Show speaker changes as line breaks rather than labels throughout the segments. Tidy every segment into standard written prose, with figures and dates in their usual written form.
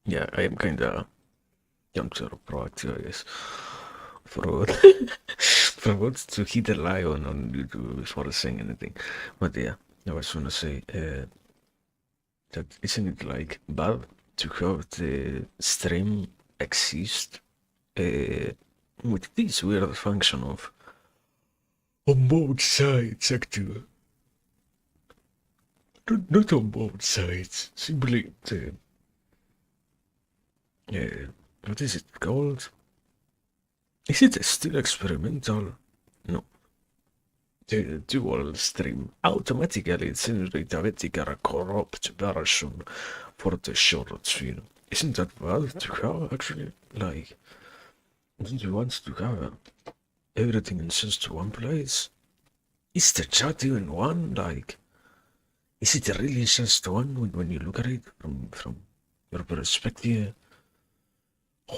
Yeah, I am kinda youngster proactive, I guess. Forgot, forgot to hit the lion on YouTube before saying anything. But yeah, I was gonna say that isn't it like bad to have the stream exist with this weird function of on both sides active. Not on both sides, simply the what is it called? Is it still experimental? No. The dual stream automatically generate a vertical corrupt version for the short film. Isn't that bad to have actually? Like, don't you want to have everything in just one place? Is the chat even one? Like, is it really just one when you look at it from your perspective?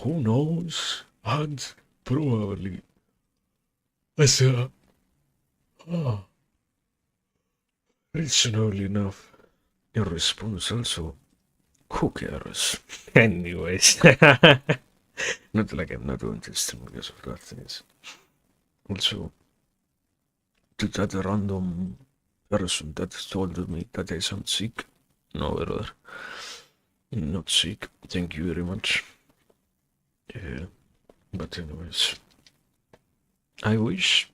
Who knows? And probably as a reasonable enough in response also. Who cares? Anyways, not like I'm not going to stream because of that things. Also, to that random person that told me that I sound sick. No, brother, not sick. Thank you very much. But anyways, I wish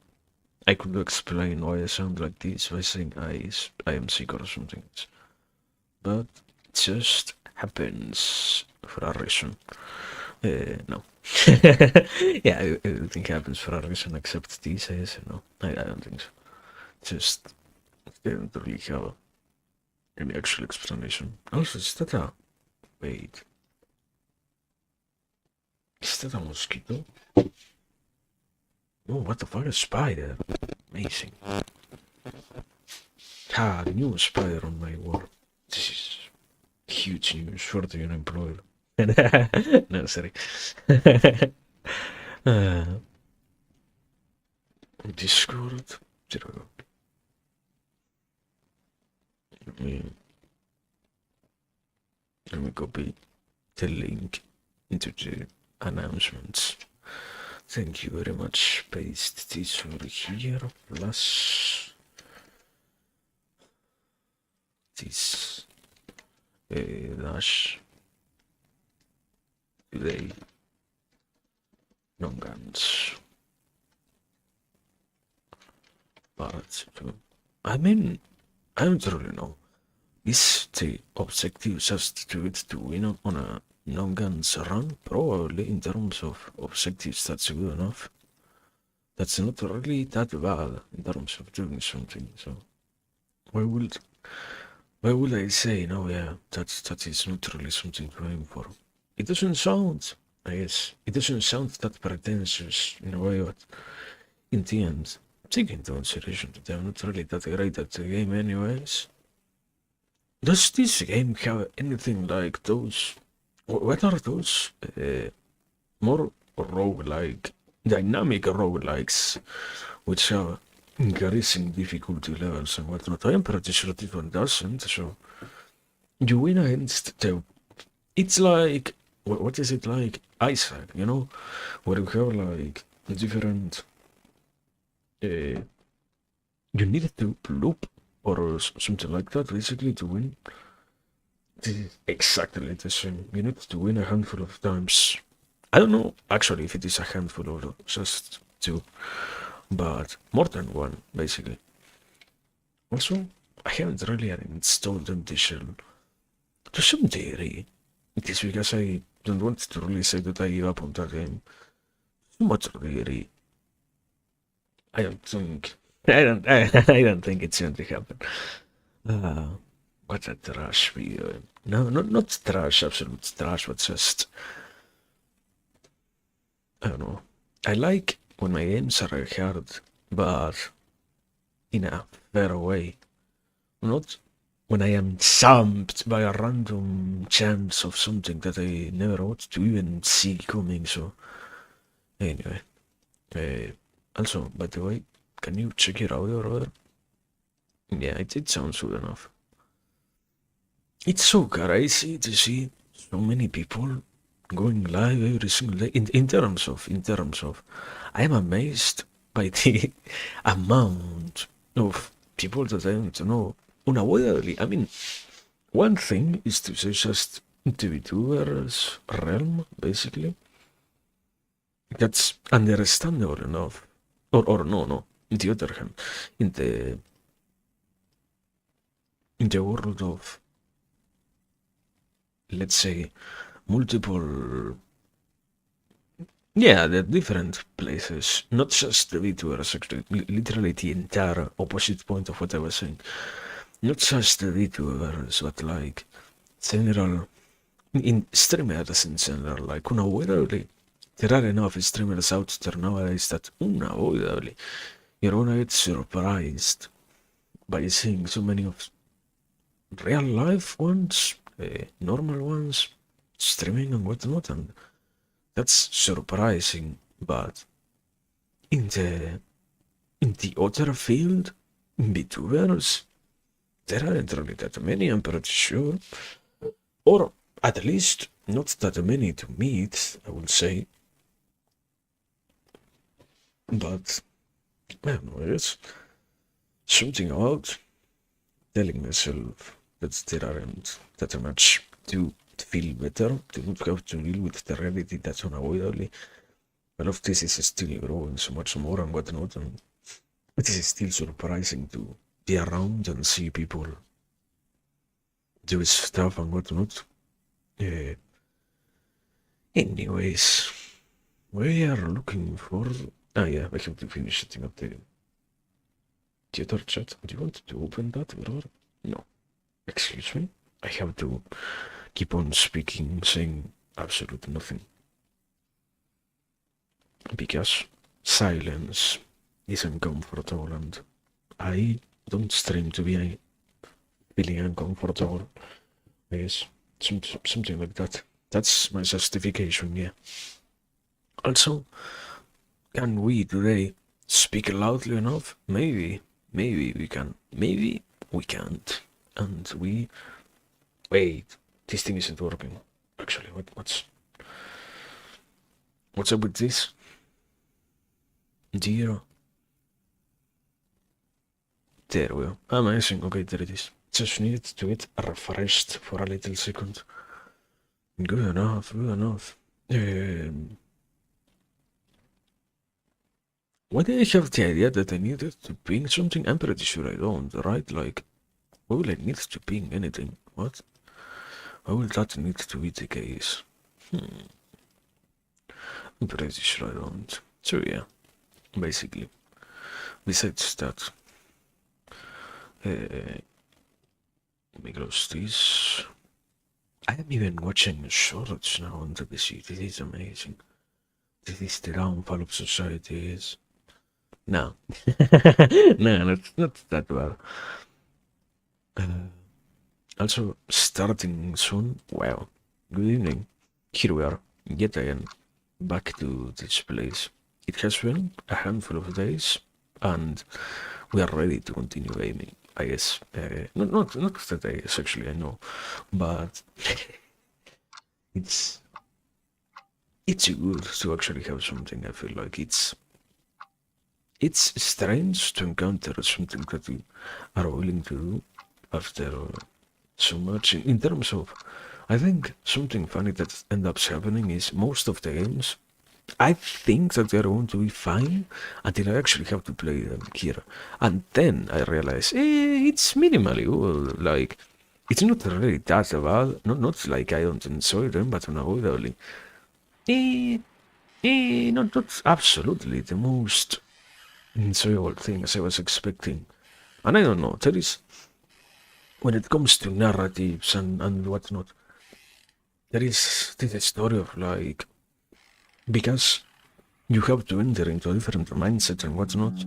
I could explain why I sound like this by saying I am sick or something. But it just happens for a reason. No. Yeah, everything happens for a reason except these days. No, I don't think so. Just they don't really have any actual explanation. Also, is that a wait? Is that a mosquito? Oh, what the fuck? A spider? Amazing. Ah, new spider on my wall. This is huge news for the unemployed. No, sorry. uh, Discord. Let me, let me copy the link into the announcements. Thank you very much. Paste this over here. Plus this dash today Nongunz. But I mean, I don't really know. Is the objective just to win on a non-guns run? Probably in terms of objectives that's good enough. That's not really that bad in terms of doing something, so why would why would I say no, yeah, that is not really something to aim for. It doesn't sound, I guess, it doesn't sound that pretentious in a way, but in the end, taking into consideration that I'm not really that great at the game anyways. Does this game have anything like those? What are those more roguelike, dynamic roguelikes, which have increasing difficulty levels and whatnot? I am pretty sure this one doesn't. So you win against the. It's like what is it like? Isaac, you know, where you have like different. You need to loop or something like that, basically, to win. This is exactly the same. You need to win a handful of times. I don't know actually if it is a handful or just two, but more than one, basically. Also, I haven't really installed Edition to some degree. It is because I don't want to really say that I give up on that game. To much degree. I don't think. I don't think it's going to happen. Uh, what a trash video. No, not trash, absolute trash, but just I don't know. I like when my games are hard, but in a fair way. Not when I am stumped by a random chance of something that I never ought to even see coming. So, anyway. Also, by the way, can you check your audio, brother? Yeah, it sounds good enough. It's so crazy to see so many people going live every single day. In terms of, I am amazed by the amount of people that I don't know unavoidably. I mean, one thing is to say just the Vtuber's realm, basically. That's understandable enough. Or no. On the other hand, in the world of, let's say, multiple, yeah, the different places, not just the VTubers, actually, literally the entire opposite point of what I was saying. Not just the VTubers, but like general, in streamers in general, like unavoidably, there are enough streamers out there nowadays that unavoidably you're gonna get surprised by seeing so many of real life ones, normal ones, streaming and whatnot, and that's surprising. But in the other field, VTubers, there aren't really that many, I'm pretty sure, or at least not that many to meet, I would say. But I don't know, it's something about telling myself that there aren't that much to feel better, to not have to deal with the reality that's unavoidably. All of this is still growing so much more and whatnot, and it is still surprising to be around and see people do stuff and whatnot. Anyways, we are looking for. Ah, yeah, I have to finish setting up the other chat. Do you want to open that, brother? No. Excuse me? I have to keep on speaking, saying absolutely nothing. Because silence is uncomfortable, and I don't stream to be feeling uncomfortable. I guess something like that. That's my justification, yeah. Also, can we today speak loudly enough? Maybe we can. Maybe we can't. And we... Wait, this thing isn't working. Actually, what's up with this? 0. There we go. Amazing. Okay, there it is. Just needed to get refreshed for a little second. Good enough, good enough. Why did I have the idea that I needed to ping something? I'm pretty sure I don't, right? Like, why will I need to ping anything? What? Why will that need to be the case? I'm pretty sure I don't. So yeah, basically. Besides that, let me close this. I am even watching shorts now on the PC. This is amazing. This is the downfall of society. Is no, no, not that bad. Also, starting soon. Wow. Good evening. Here we are, yet again, back to this place. It has been a handful of days, and we are ready to continue gaming. I guess. Not the days, actually. I know, but it's good to actually have something. I feel like it's strange to encounter something that you are willing to do after so much. In terms of, I think something funny that ends up happening is most of the games, I think that they're going to be fine until I actually have to play them here. And then I realize, it's minimally well, like, it's not really that bad. Not like I don't enjoy them, but unavoidably. Not absolutely the most enjoyable thing as I was expecting. And I don't know, there is, when it comes to narratives and whatnot, there is this story of like, because you have to enter into a different mindset and whatnot,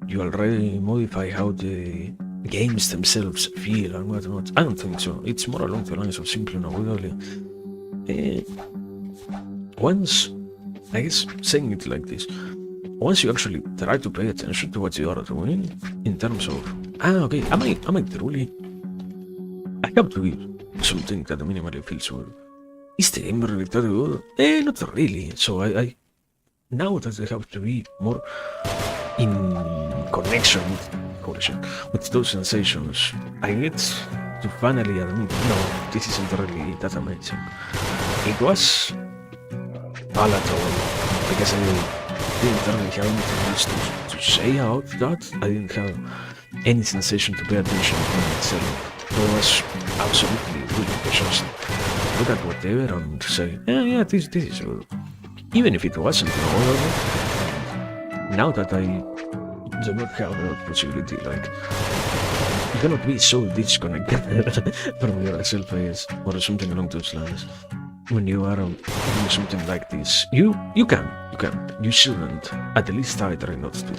you already modify how the games themselves feel and whatnot. I don't think so. It's more along the lines of simply unavoidably. Once, I guess saying it like this, once you actually try to pay attention to what you are doing, in terms of, okay, am I truly, I have to give something that minimally feels good. is the game really that good? Not really. So I now that I have to be more in connection with, holy shit, with those sensations, I get to finally admit, no, this isn't really that amazing. It was palatable because I didn't really have anything else to say out that. I didn't have any sensation to pay attention to itself. So I was absolutely willing to just look at whatever and say, yeah, this is good. Even if it wasn't, now that I do not have that possibility, like, you cannot be so disconnected from yourself, I guess, or something along those lines. When you are doing something like this, you shouldn't, at least I try not to.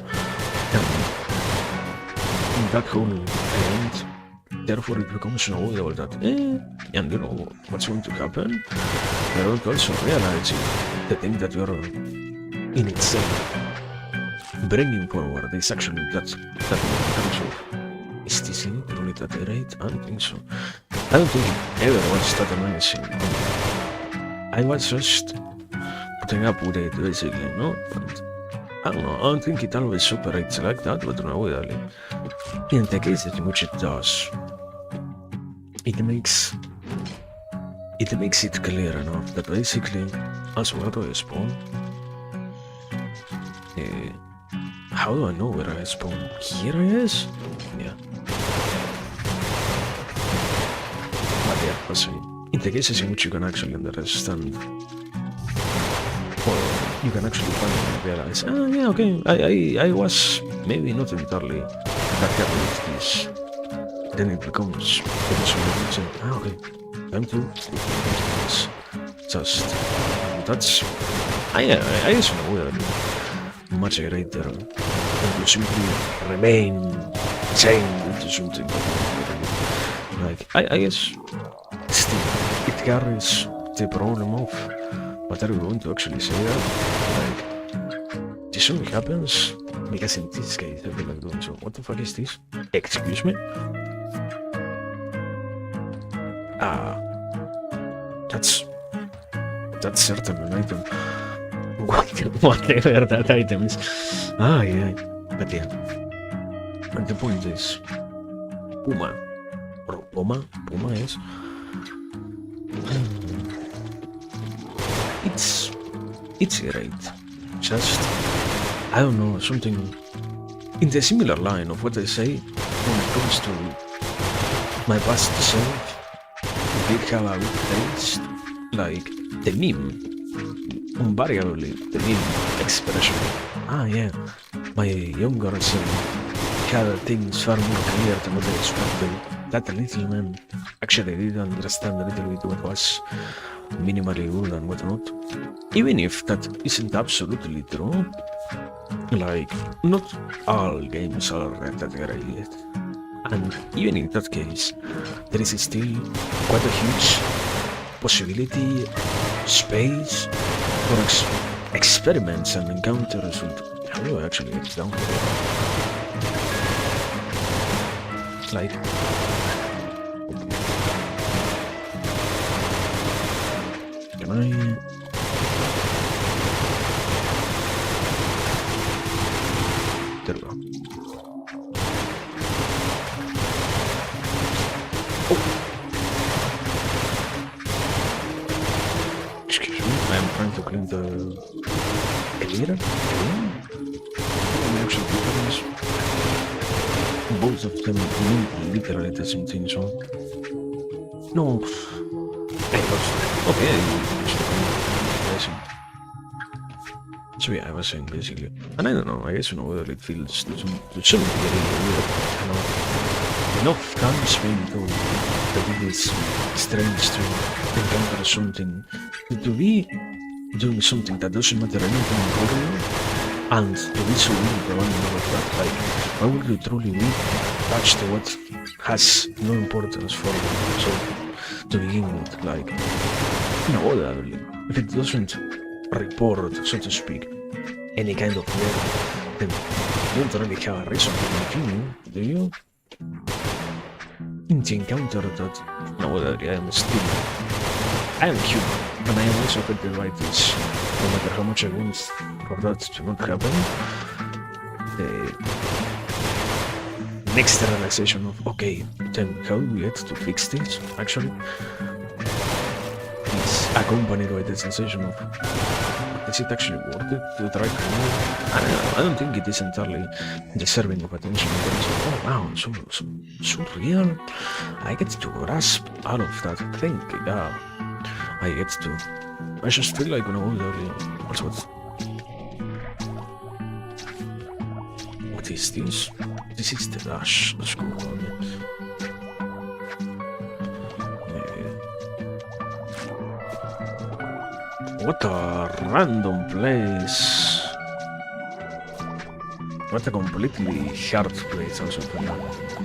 And that whole event, therefore it becomes unavoidable that, and you know what's going to happen, but don't also realize the thing that you're in itself bringing forward is actually that in terms of, is this really that great? I don't think so. I don't think it ever was that amazing. I was just putting up with it basically, no? And I don't know, I don't think it always operates like that, but unavoidably. In the cases in which it does, it makes it clear enough that basically, as where do I spawn? How do I know where I spawn? Here I is? Yeah. But yeah, I'll see. In the cases in which you can actually understand, or you can actually finally realize, yeah, okay, I was maybe not entirely that happy with this. Then it becomes eventually, okay, time to this. Just, that's, I just know that much greater than to simply remain chained into something. Like, I guess, still, it carries the problem of what are we going to actually say that? Like, this only happens because in this case I feel like doing so. What the fuck is this? Excuse me? That's certainly an item. Whatever that item is. Yeah. But yeah. And the point is, Puma, or Puma is, it's great. Just, I don't know, something in the similar line of what I say when it comes to my past self. Did have a good taste, like the meme, invariably the meme expression. Yeah, my younger self had things far more clear than what I expected. That little man actually did understand a little bit what was minimally good and what not. Even if that isn't absolutely true, like, not all games are that great. And even in that case, there is still quite a huge possibility, space for experiments and encounters with, how do I actually get down to it? Like, can I? There we go. Excuse me, I am trying to clean the cleaner. I'm actually doing this. Both of them mean literally the same thing, so... No. I lost it. Okay, so yeah, I was saying basically, and I don't know, I guess you know whether it feels to some degree weird, you know, enough comes maybe to that it is strange to encounter something, to be doing something that doesn't matter anything for you, and to be so willing to abandon all of that. Like, why would you truly be attached to what has no importance for you? So, to begin with, like, no, if it doesn't report, so to speak, any kind of work, then you don't really have a reason to continue, do you? In the encounter that, no, I am human. And I am also going to write this, no matter how much I want for that to not happen. The next realization of, okay, then how do we get to fix this, actually? It's accompanied by the sensation of, is it actually worth it to try to move? I don't think it is entirely deserving of attention in terms of, oh wow, so real. I get to grasp all of that thing, yeah. I just feel like when I was early, also what is this? This is the dash, the school one. What a random place. What a completely hard place also for me.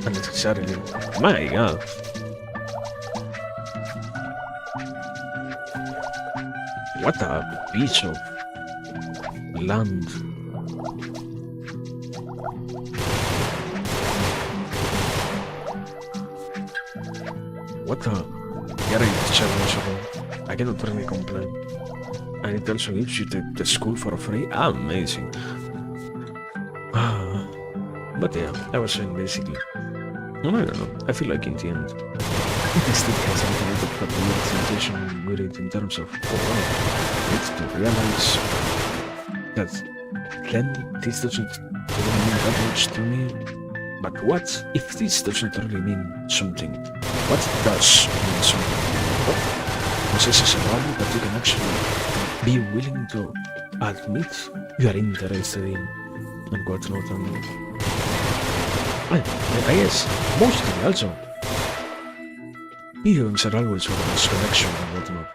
Unnecessarily. My god. What a piece of land. What a great challenge. I cannot really complain. And it also gives you the school for free. Amazing. But yeah, I was saying basically, I don't know, I feel like in the end, it still has a little bit of that weird sensation with it in terms of, oh wow, it's to realize that then this doesn't really mean that much to me. But what if this doesn't really mean something? What does mean something? What possesses a value that you can actually be willing to admit you are interested in and whatnot? And I guess mostly also video games are always sort of this connection and whatnot,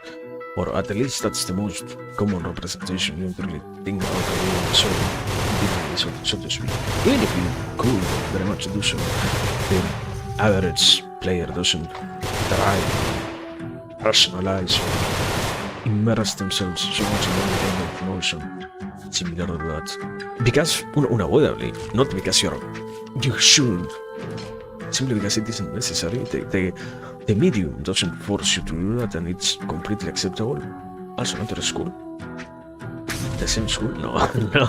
or at least that's the most common representation. You don't really think about it so deeply, so to speak. Even if you could very much do so, the average player doesn't try to rationalize or immerse themselves so much in any kind of emotion similar to that. Because, unavoidably, not because you should, simply because it isn't necessary. The medium doesn't force you to do that, and it's completely acceptable. Also, not the school. The same school? No, no,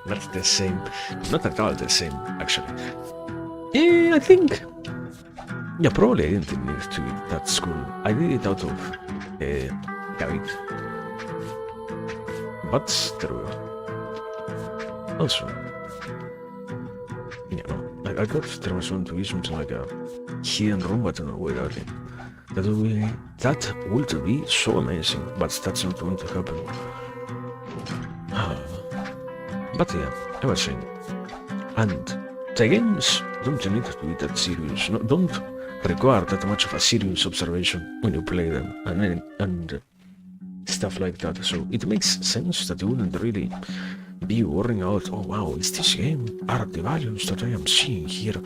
not the same. Not at all the same, actually. I think. Yeah, probably I didn't need to that school. I did it out of habit. But there were also, you know, I got there was one to be something like a hidden room, but I don't know where that is. That would be so amazing, but that's not going to happen. But yeah, I was saying, and the games don't need to be that serious. No, don't require that much of a serious observation when you play them, and stuff like that. So it makes sense that you wouldn't really be worrying out, oh wow, is this game, are the values that I am seeing here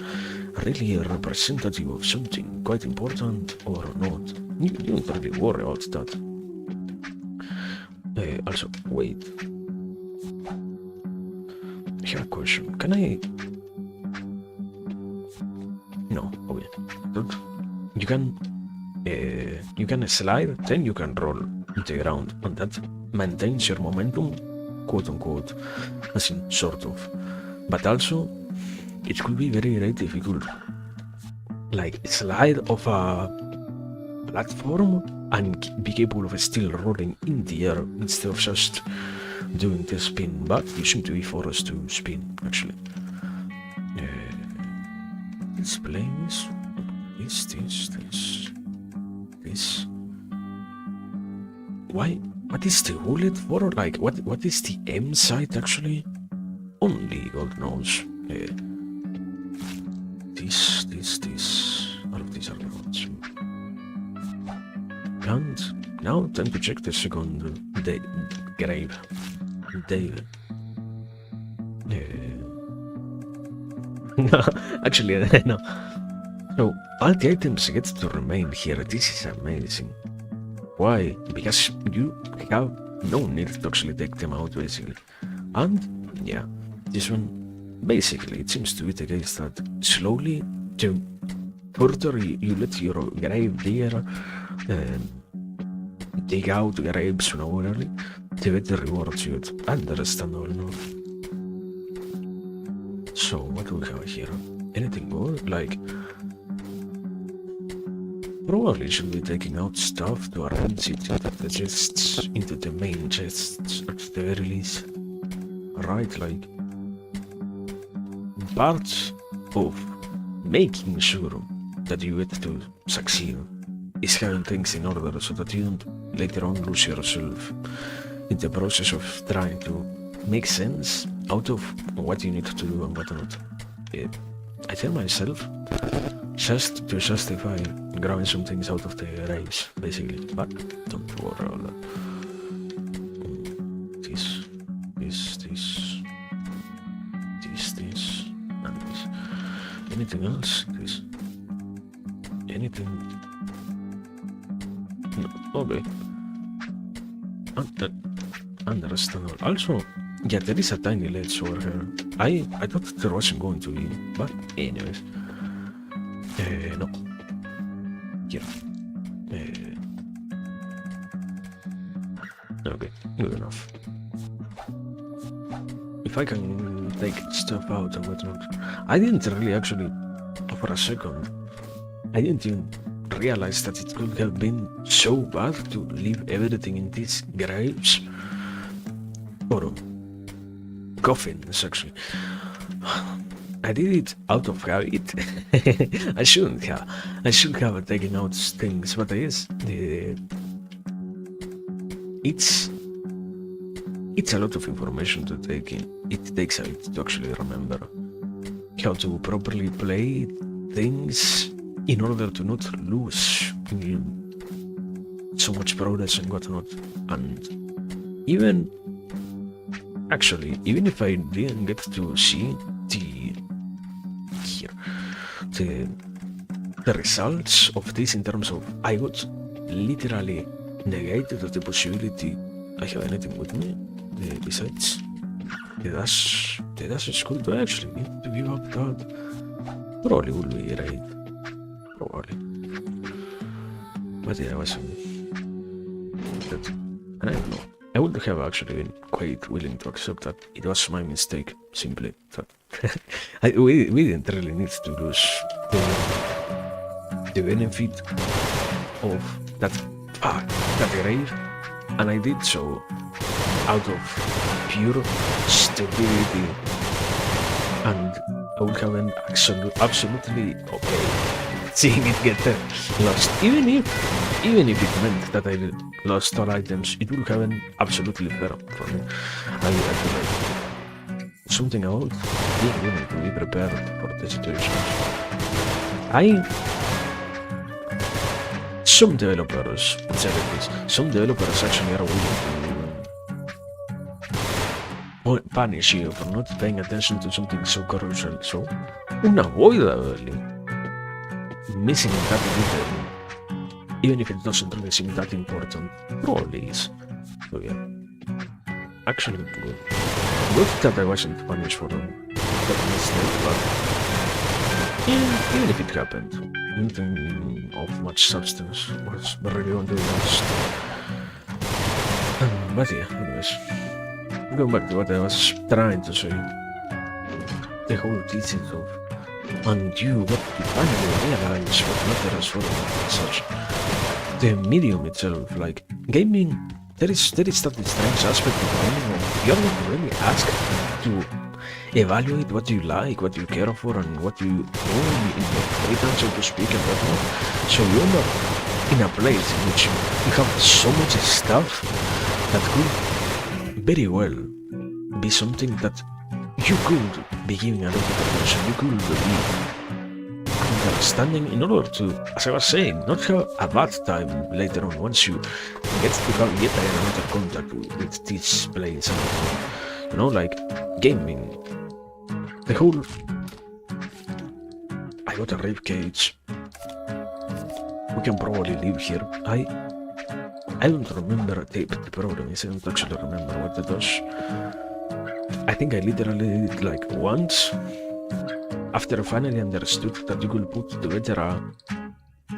really representative of something quite important or not? You don't really worry about that. Also, wait. I have a question. Can I... No, okay. Look, you can slide, then you can roll into the ground, and that maintains your momentum, quote unquote, as in sort of. But also, it could be very, very difficult. Like, slide off a platform and be capable of still rolling in the air instead of just doing the spin. But you seem to be forced to spin, actually. Let's play this. This. Why? What is the bullet for? Like, what is the M side actually? Only God knows. This. All of these are roads. And now, time to check the second grave. Dave. Actually, no. So, all the items get to remain here. This is amazing. Why? Because you have no need to actually take them out, basically. And, yeah, this one, basically, it seems to be the case that slowly, the further you let your grave there dig out grapes normally, the better rewards you get. Understandable, no? So, what do we have here? Anything more? Like, probably should be taking out stuff to arrange it into the chests, into the main chests, at the very least. Right, like, parts of making sure that you get to succeed is having things in order so that you don't later on lose yourself in the process of trying to make sense out of what you need to do and what not. I tell myself just to justify grabbing some things out of the race, basically, but don't worry about that. This, and this. Anything else? This. Anything? No, okay. Understandable. Also, yeah, there is a tiny ledge over here. I thought there wasn't going to be, but anyways. No. Here. Okay, good enough. If I can take stuff out and whatnot. I didn't really actually, for a second, I didn't even realize that it could have been so bad to leave everything in these graves. Or coffins, actually. I did it out of habit. I shouldn't have. I should have taken out things, but I guess it's a lot of information to take in. It takes a bit to actually remember how to properly play things in order to not lose so much progress and whatnot. And even if I didn't get to see the results of this in terms of I got literally negated of the possibility I have anything with me besides the dash is cool, but I actually need to give up that. Probably will be right. Probably. But yeah, I wasn't that, and I don't know. I would have actually been quite willing to accept that it was my mistake, simply that we didn't really need to lose the benefit of that grave, and I did so out of pure stupidity, and I would have been absolutely okay seeing it get lost, even if it meant that I lost all items. It would have been absolutely fair for me. I feel like something about being willing to be prepared for the situation. Some developers actually are willing to punish you for not paying attention to something so crucial, so unavoidably missing that detail, even if it doesn't really seem that important. Probably is. So yeah, actually good. Good that I wasn't punished for that mistake, but even if it happened, nothing of much substance was really going to be lost. But yeah, anyways, going back to what I was trying to say, the whole thesis of undo what you finally realize what matters for such. The medium itself, like gaming, there is that strange aspect of gaming where you're not really asked to evaluate what you like, what you care for, and what you own in your free time, so to speak, and whatnot. So you're not in a place in which you have so much stuff that could very well be something that you could be giving a lot of attention, you could be understanding in order to, as I was saying, not have a bad time later on once you get to have yet another contact with this place. You know, like gaming, the whole, I got a rib cage, we can probably live here. I don't remember, the problem is I don't actually remember what it does. I think I literally did it like once, after I finally understood that you could put together a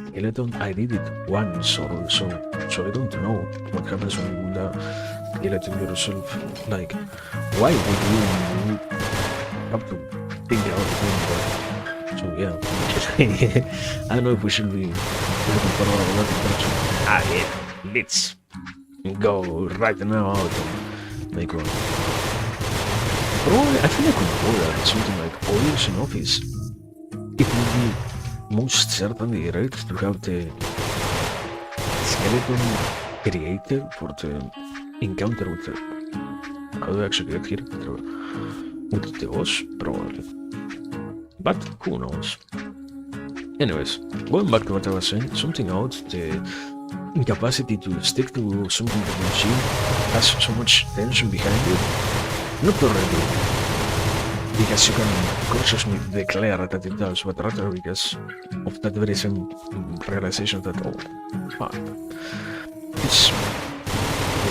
skeleton. I did it once or so, so I don't know what happens when you kill it yourself. Like, why would you have to think out doing that? So yeah, I don't know if we should be looking for our weapon collection. Yeah, let's go right now out and make one. Probably, I feel like we could order something like oils in office. It would be most certainly right to have the skeleton created for the encounter with the... How do I actually get here? With the boss, probably. But who knows? Anyways, going back to what I was saying, something out the incapacity to stick to something that the machine has so much tension behind it. Not already because you can consciously declare that it does, but rather because of that very same realization that, oh, fuck, it's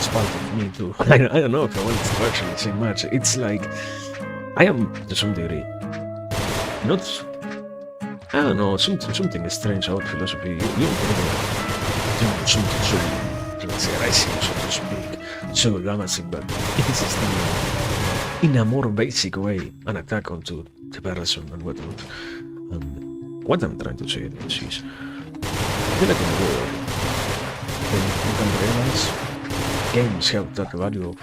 part of me too. I don't know if I want to actually say much. It's like, I am to some degree, not, I don't know, something strange about philosophy. You don't something so, let's say, rising, so to speak, so dramatic, but it is still in a more basic way, an attack onto the person and whatnot. And what I'm trying to say is, I feel like in the world, then you can realize games have that value of,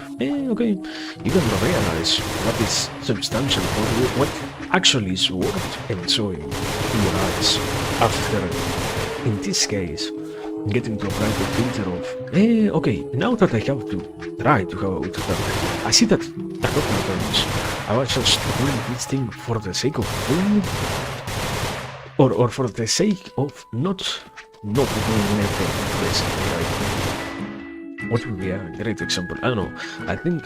okay, you can realize what is substantial for you, what actually is worth enjoying in your eyes after, in this case, getting to a private filter of, okay, now that I have to try to have that, I see that a lot of times I was just doing this thing for the sake of doing it, or for the sake of not doing anything, basically. Like, what would be a great example? I don't know. I think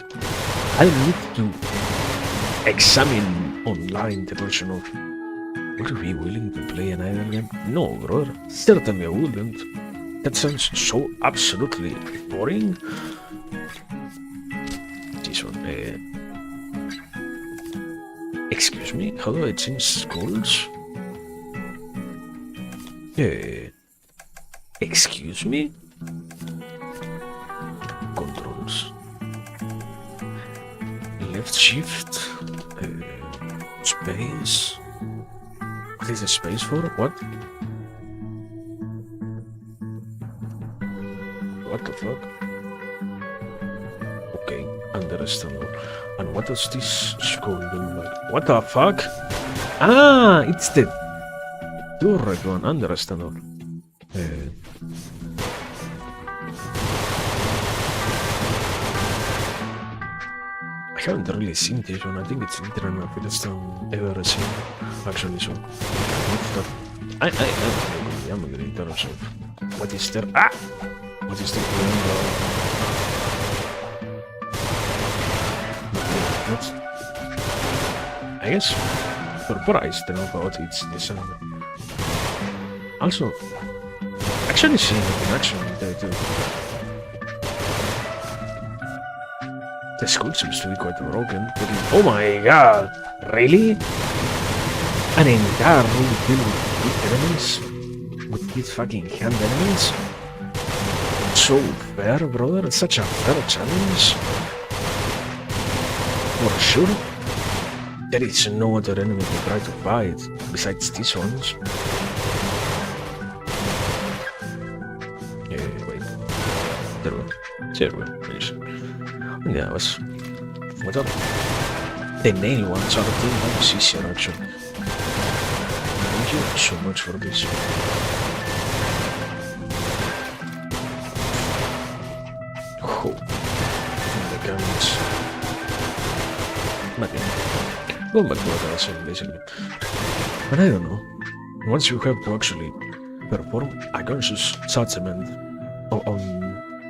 I need to examine online the question of, would you be willing to play an idle game? No, brother. Certainly I wouldn't. That sounds so absolutely boring. This one. Excuse me, how do I change scrolls? Excuse me? Controls. Left shift. Space. What is the space for? What? What the fuck? Okay, understandable. And what does this scroll do? Like, what the fuck? Ah, it's the turret one, understandable. I haven't really seen this one. I think it's literally my first time ever seen, actually, so I'm a great terms of what is there. Ah! What is there? I guess surprised about its design. Also, actually seeing it in action there too. The skull seems to be quite broken. Oh my god! Really? An entire room filled with enemies? With these fucking hand enemies? So fair, brother. It's such a fair challenge. For sure. There is no other enemy to try to fight besides these ones. Wait. There we go. Yeah, what up? The nail ones are 10 times easier, actually. Thank you so much for this. Oh, the guns. But yeah, going back to what I was saying, basically. But I don't know. Once you have to actually perform a conscious judgment on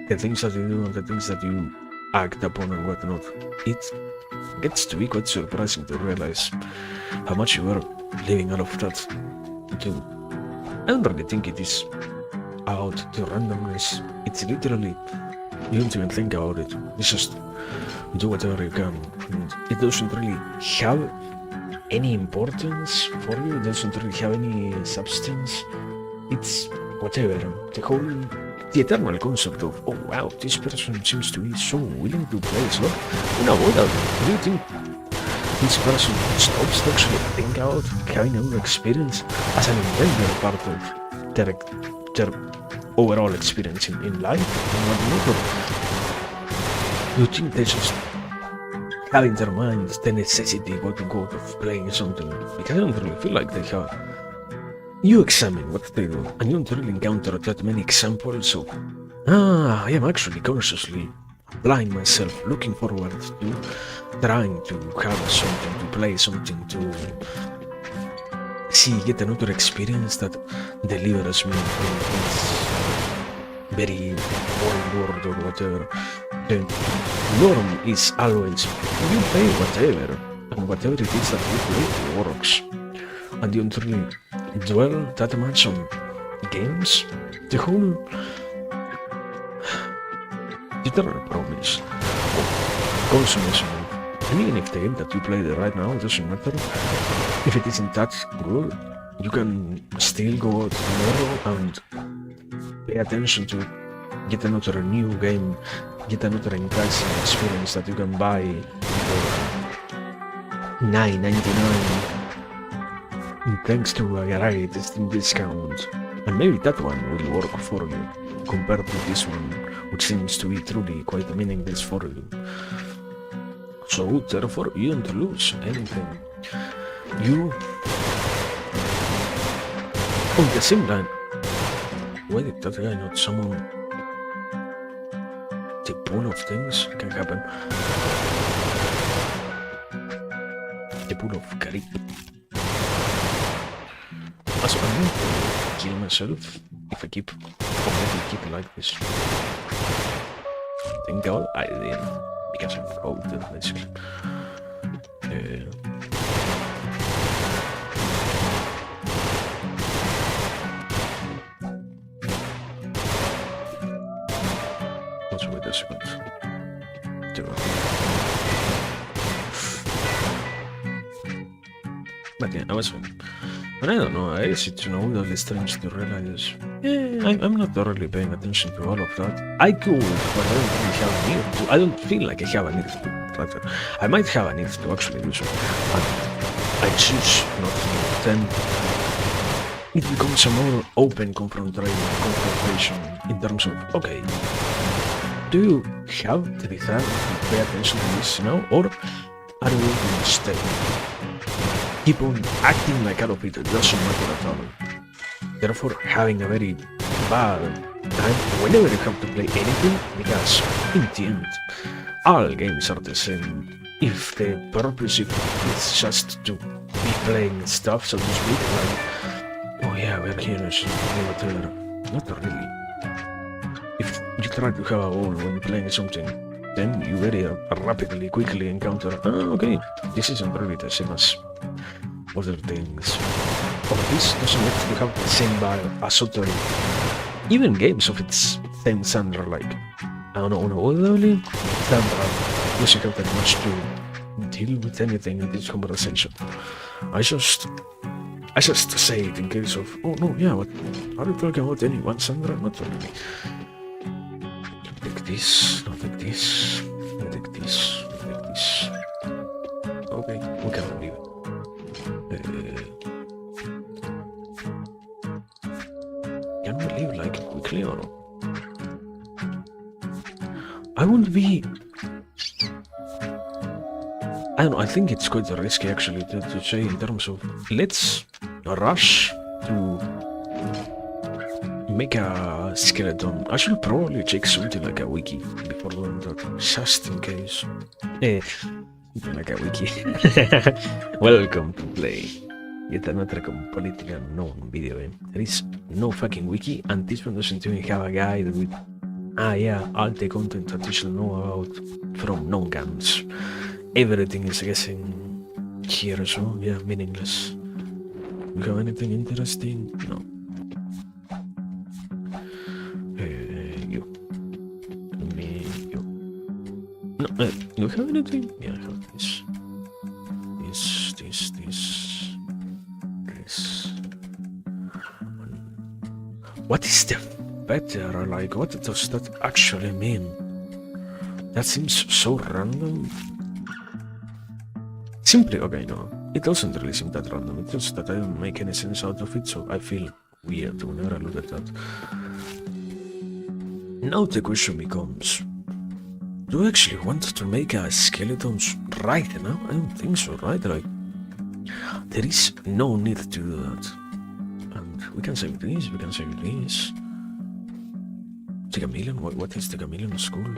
the things that you do and the things that you act upon and whatnot, it gets to be quite surprising to realize how much you are leaving all of that to... I don't really think it is out to randomness. It's literally, you don't even think about it. It's just do whatever you can. And it doesn't really have any importance for you. It doesn't really have any substance. It's whatever. The whole the eternal concept of, oh wow, this person seems to be so willing to play slot. Now, what do you think this person stops to actually think out having our experience as an integral part of their overall experience in life and whatnot? Or do you think they just have in their minds the necessity what to go of playing something? Because I don't really feel like they have. You examine what they do, and you don't really encounter that many examples of, I am actually consciously applying myself, looking forward to trying to have something, to play something, to see, get another experience that delivers me from this very boring world or whatever. The norm is always, you play whatever, and whatever it is that you play works. And you don't really dwell that much on games. The whole general problem is consummation. And even if the game that you play right now doesn't matter, if it isn't that good, you can still go out tomorrow and pay attention to get another new game, get another enticing experience that you can buy for $9.99. Thanks to a rate Steam discount, and maybe that one will work for you compared to this one, which seems to be truly quite meaningless for you. So therefore you don't lose anything. You on the same line. Why did that guy not summon the pool of things can happen? The pool of creep. Also, I'm going to kill myself if I keep like this. Thank God I didn't, because I'm cold, basically. Let's wait a second. But yeah, I was fine. But I don't know, I guess it's really strange to realize, I'm not really paying attention to all of that. I could, but I don't really have a need to. I don't feel like I have a need to, rather. I might have a need to actually do so, and I choose not to. Then it becomes a more open confrontation in terms of, okay, do you have the desire to pay attention to this now, or are you going to stay? Keep on acting like all of it doesn't matter at all. Therefore, having a very bad time whenever you have to play anything, because in the end, all games are the same. If the purpose is just to be playing stuff, so to speak, like, oh yeah, we're heroes, whatever. Not really. If you try to have a goal when playing something, then you very rapidly, quickly encounter, okay, this isn't really the same as other things. Or this doesn't actually have the same vibe as other, even games of its same genre, like, I don't know, really genre doesn't have that much to deal with anything in this conversation. I just say it in case of, oh no, yeah, what are you talking about any one genre? Not really. Like this, not like this, not like this, not like this. Okay, we can leave it. Can we leave like quickly or no? I would be... I don't know, I think it's quite risky actually to say in terms of let's rush to make a skeleton. I should probably check something like a wiki before doing that, just in case. Something like a wiki. Welcome to play yet another completely unknown video game. There is no fucking wiki, and this one doesn't even have a guide with all the content that you should know about from Nongunz. Everything is guessing here, so yeah, meaningless. You have anything interesting? No. You. Me, you. No, you have anything? Yeah, I have this. This. What is the better, like, what does that actually mean? That seems so random. Simply, okay, no, it doesn't really seem that random, it's just that I don't make any sense out of it, so I feel weird whenever I look at that. Now the question becomes, do you actually want to make a skeletons right now? I don't think so, right? Like, there is no need to do that. And we can save this, we can save this. The chameleon? What is the chameleon school?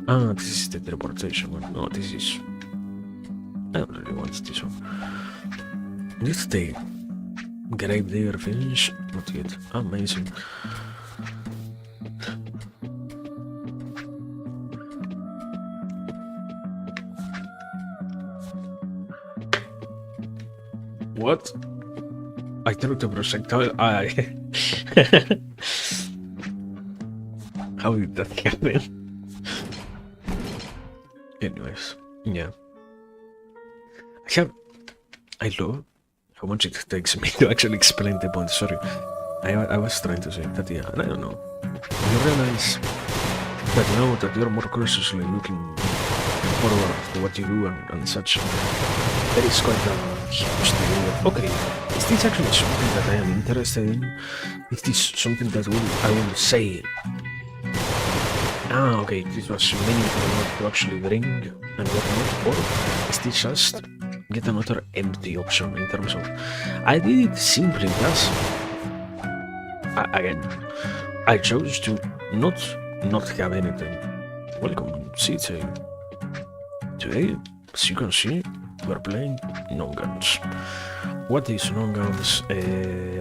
Ah, this is the teleportation one. No, this is... I don't really want this one. Did they grab their finish? Not yet. Amazing. What? I threw the projectile. How did that happen? Anyways, yeah. I love how much it takes me to actually explain the point. Sorry, I was trying to say that, yeah, and I don't know. You realize that now that you're more cautiously looking forward to what you do and such, there is quite a huge degree of, okay, is this actually something that I am interested in? Is this something that I will say? Ah, okay, this was meaningful enough to actually bring and whatnot, or is this just get another empty option in terms of, I did it simply because, again, I chose to not have anything. Welcome, CT. Today, as you can see, we're playing Nongunz. What is Nongunz?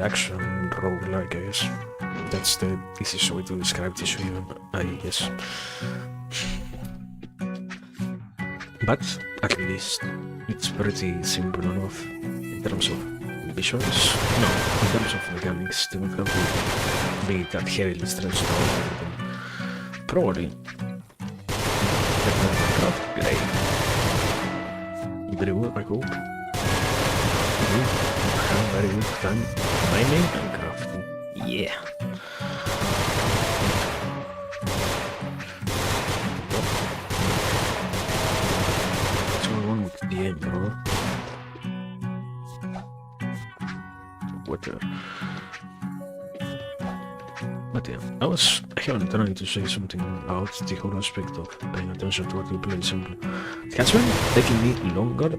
Action roguelike, I guess. That's the easiest way to describe this video, I guess. But at least it's pretty simple enough in terms of visuals. No, in terms of mechanics, to not have to be that heavily stretched out. Probably. Great. Very good, I hope. Have a very good time mining and crafting. Yeah. What's going on with the aim, bro? Water. But yeah, I was trying to say something about the whole aspect of paying attention to what you play simply. It has been taking me longer.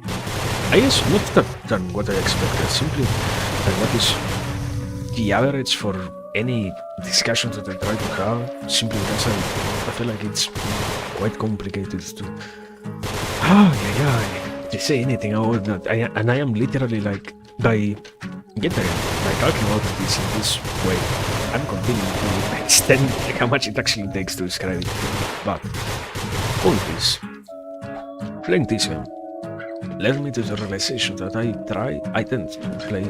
I guess not that than what I expected, simply than what is the average for any discussion that I try to have, simply because I feel like it's quite complicated to to say anything about that. And I am literally like, by talking about this in this way, I'm continuing to extend how much it actually takes to describe it. But all this, playing this game, led me to the realization that I tend to play.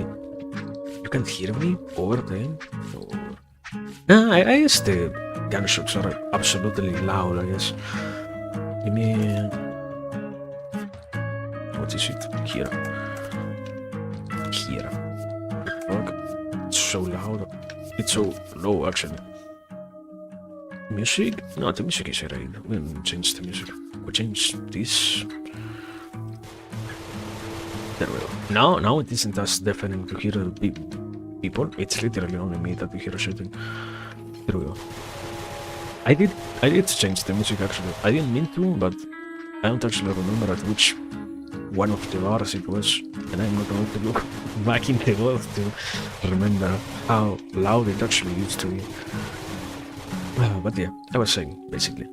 You can't hear me over there? Or... I guess the gunshots are absolutely loud, I guess. Give me... What is it? Here. Fuck. It's so loud. It's so low, actually. Music? No, the music is right. We didn't change the music. We changed this. There we go. Now it isn't as deafening to hear people. It's literally only me that we hear shooting. There we go. I did change the music, actually. I didn't mean to, but I don't actually remember at which one of the bars it was, and I'm not going to look back in the world to remember how loud it actually used to be. But yeah, I was saying, basically,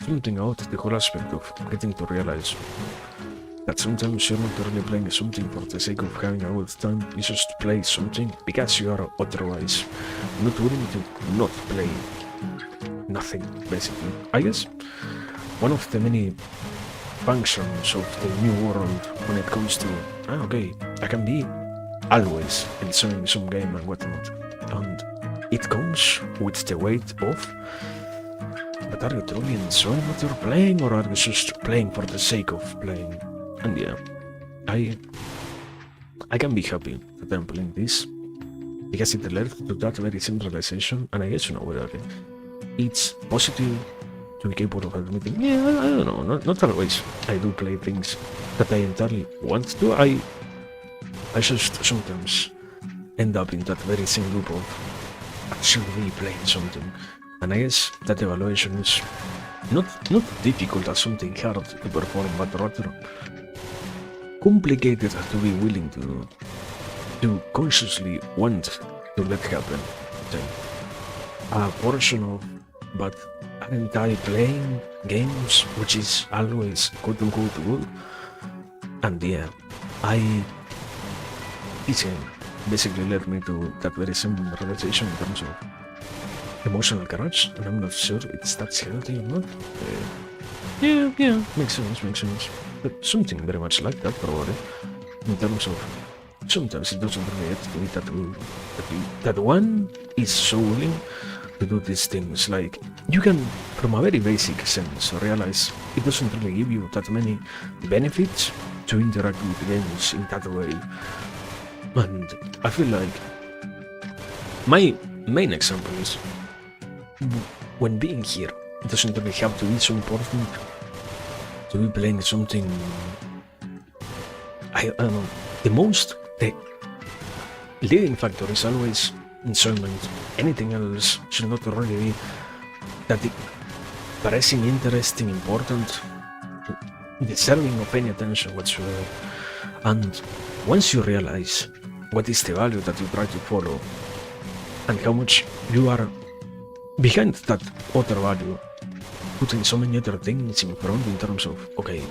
something out the whole aspect of getting to realize that sometimes you're not really playing something for the sake of having a good time. You just play something because you are otherwise not willing to not play nothing, basically. I guess one of the many functions of the new world when it comes to, okay, I can be always enjoying some game and whatnot, and it comes with the weight of, but are you truly enjoying what you're playing, or are you just playing for the sake of playing? And yeah, I can be happy that I'm playing this, because it led to that very centralization, and I guess you know whether it's positive to be capable of admitting, yeah, I don't know, not always. I do play things that I entirely want to. I just sometimes end up in that very same loop of actually playing something, and I guess that evaluation is not difficult as something hard to perform, but rather complicated to be willing to consciously want to let happen. A portion of, but aren't I playing games which is always quote unquote good? And yeah, this basically led me to that very simple realization in terms of emotional courage, and I'm not sure it's that healthy or not. Yeah, makes sense. But something very much like that, probably, in terms of sometimes it doesn't really have to be that one is so willing to do these things. Like, you can, from a very basic sense, realize it doesn't really give you that many benefits to interact with games in that way. And I feel like my main example is when being here, it doesn't really have to be so important to be playing something. I don't know. The leading factor is always enjoyment. Anything else should not really be that pressing, interesting, important, deserving of any attention whatsoever. And once you realize what is the value that you try to follow and how much you are behind that other value, putting so many other things in front in terms of, okay,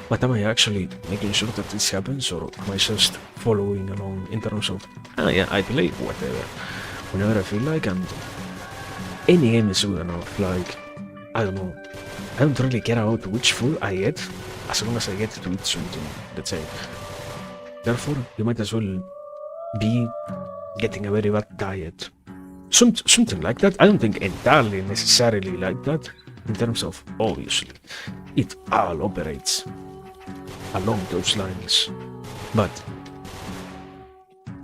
but am I actually making sure that this happens, or am I just following along in terms of, yeah, I play whatever, whenever I feel like, and any game is good enough. Like, I don't know, I don't really care about which food I eat, as long as I get to eat something, let's say. Therefore, you might as well be getting a very bad diet. Something like that. I don't think entirely necessarily like that, in terms of, obviously, it all operates along those lines, but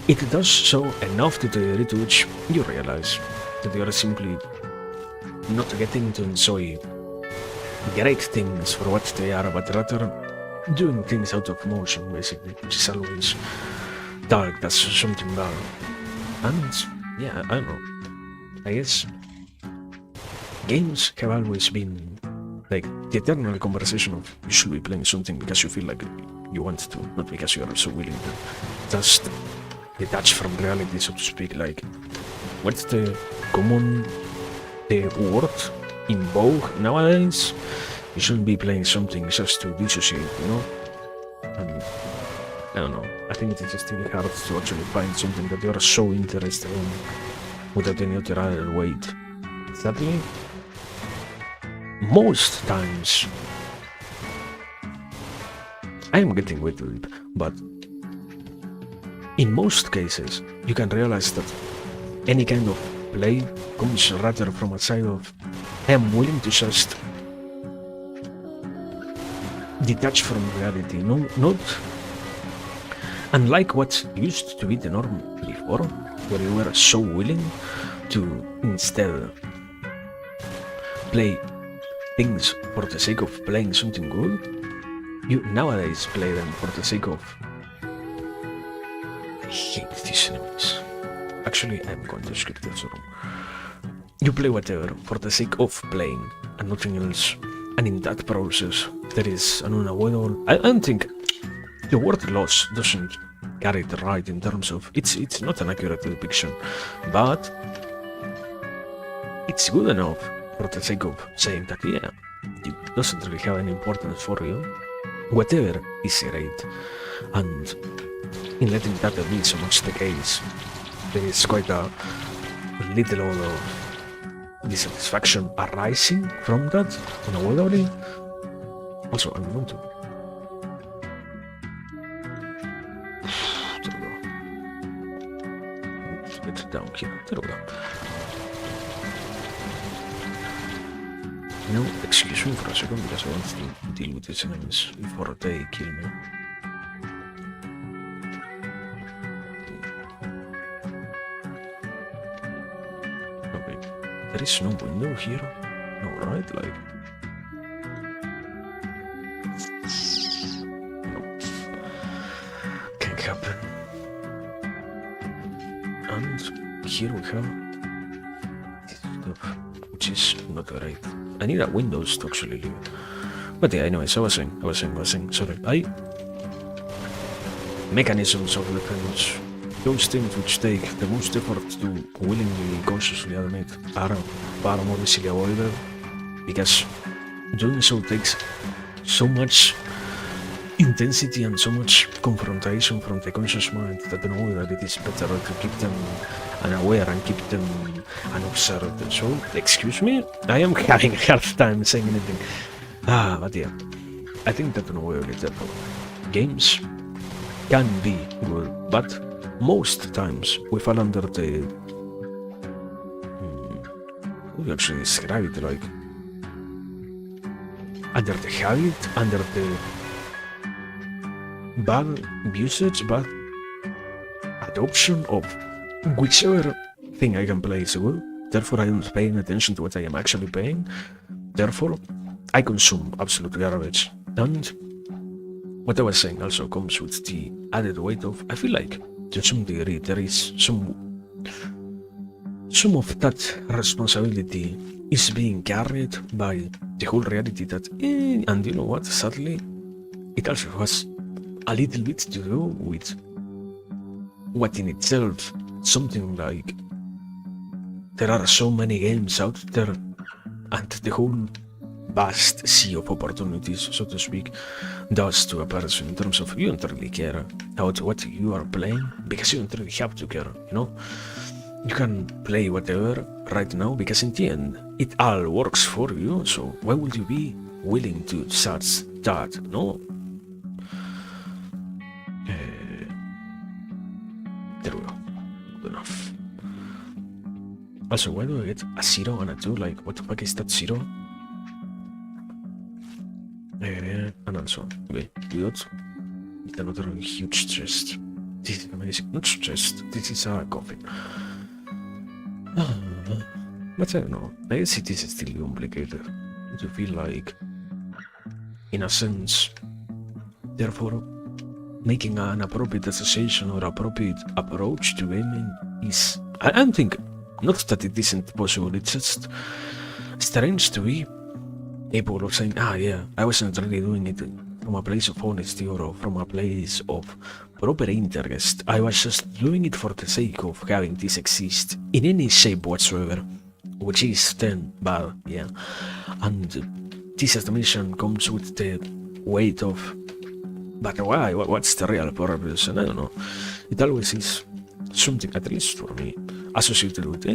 it does so enough to the degree to which you realize that you are simply not getting to enjoy great things for what they are, but rather doing things out of motion, basically, which is always dark, that's something bad. And yeah, I don't know, I guess games have always been like the eternal conversation of you should be playing something because you feel like you want to, not because you are so willing to just detach from reality, so to speak. Like, what's the common word in vogue nowadays? You shouldn't be playing something just to dissociate, you know? And I don't know, I think it's just really hard to actually find something that you are so interested in without any other weight. Sadly, most times, I am getting way too deep, but in most cases, you can realize that any kind of play comes rather from a side of, I am willing to just detach from reality, not unlike what used to be the norm before, where you were so willing to instead play things for the sake of playing something good. You nowadays play them for the sake of, I hate these enemies. Actually, I'm going to skip this room. You play whatever for the sake of playing and nothing else. And in that process, there is an unavoidable, I don't think the word loss doesn't get it right in terms of, it's not an accurate depiction, but it's good enough for the sake of saying that, yeah, it doesn't really have any importance for you, whatever is great. And in letting that be so much the case, there is quite a little of dissatisfaction arising from that, unavoidably. Also, I'm going to get down here. There we go. You know, excuse me for a second because I want to deal with these enemies before they kill me. is no window here. No, right? Like... No. Can't happen. And here we have this stuff, which is not great. I need a windows to actually leave it. But yeah, anyways, I was saying, sorry. Mechanisms of defense. Those things which take the most effort to willingly, consciously admit are far more easily avoided, because doing so takes so much intensity and so much confrontation from the conscious mind that I know that it is better to keep them unaware and keep them unobserved. So, excuse me, I am having a hard time saying anything. But yeah, I think that no way is therefore. Games can be good, but most times we fall under the... How do you actually describe it? Like... Under the habit, under the bad usage, bad adoption of whichever thing I can play is good. Therefore, I am paying attention to what I am actually paying. Therefore, I consume absolute garbage. And what I was saying also comes with the added weight of, I feel like, to some degree, there is some of that responsibility is being carried by the whole reality that, and you know what, sadly, it also has a little bit to do with what in itself, something like, there are so many games out there, and the whole vast sea of opportunities, so to speak, does to a person in terms of you don't really care about what you are playing, because you don't really have to care, you know? You can play whatever right now, because in the end, it all works for you, so why would you be willing to search that, no? There we go. Good enough. Also, why do I get a 0 and a 2? Like, what the fuck is that 0? And also, okay, good. It's another huge chest. This is amazing. Not chest, this is a coffin. But I don't know, I guess it is still complicated to feel like, in a sense, therefore, making an appropriate association or appropriate approach to gaming is, I don't think, not that it isn't possible, it's just strange to be able of saying, yeah, I wasn't really doing it from a place of honesty or from a place of proper interest. I was just doing it for the sake of having this exist in any shape whatsoever, which is then bad, yeah. And this estimation comes with the weight of, but why? What's the real purpose? And I don't know. It always is something, at least for me, associated with,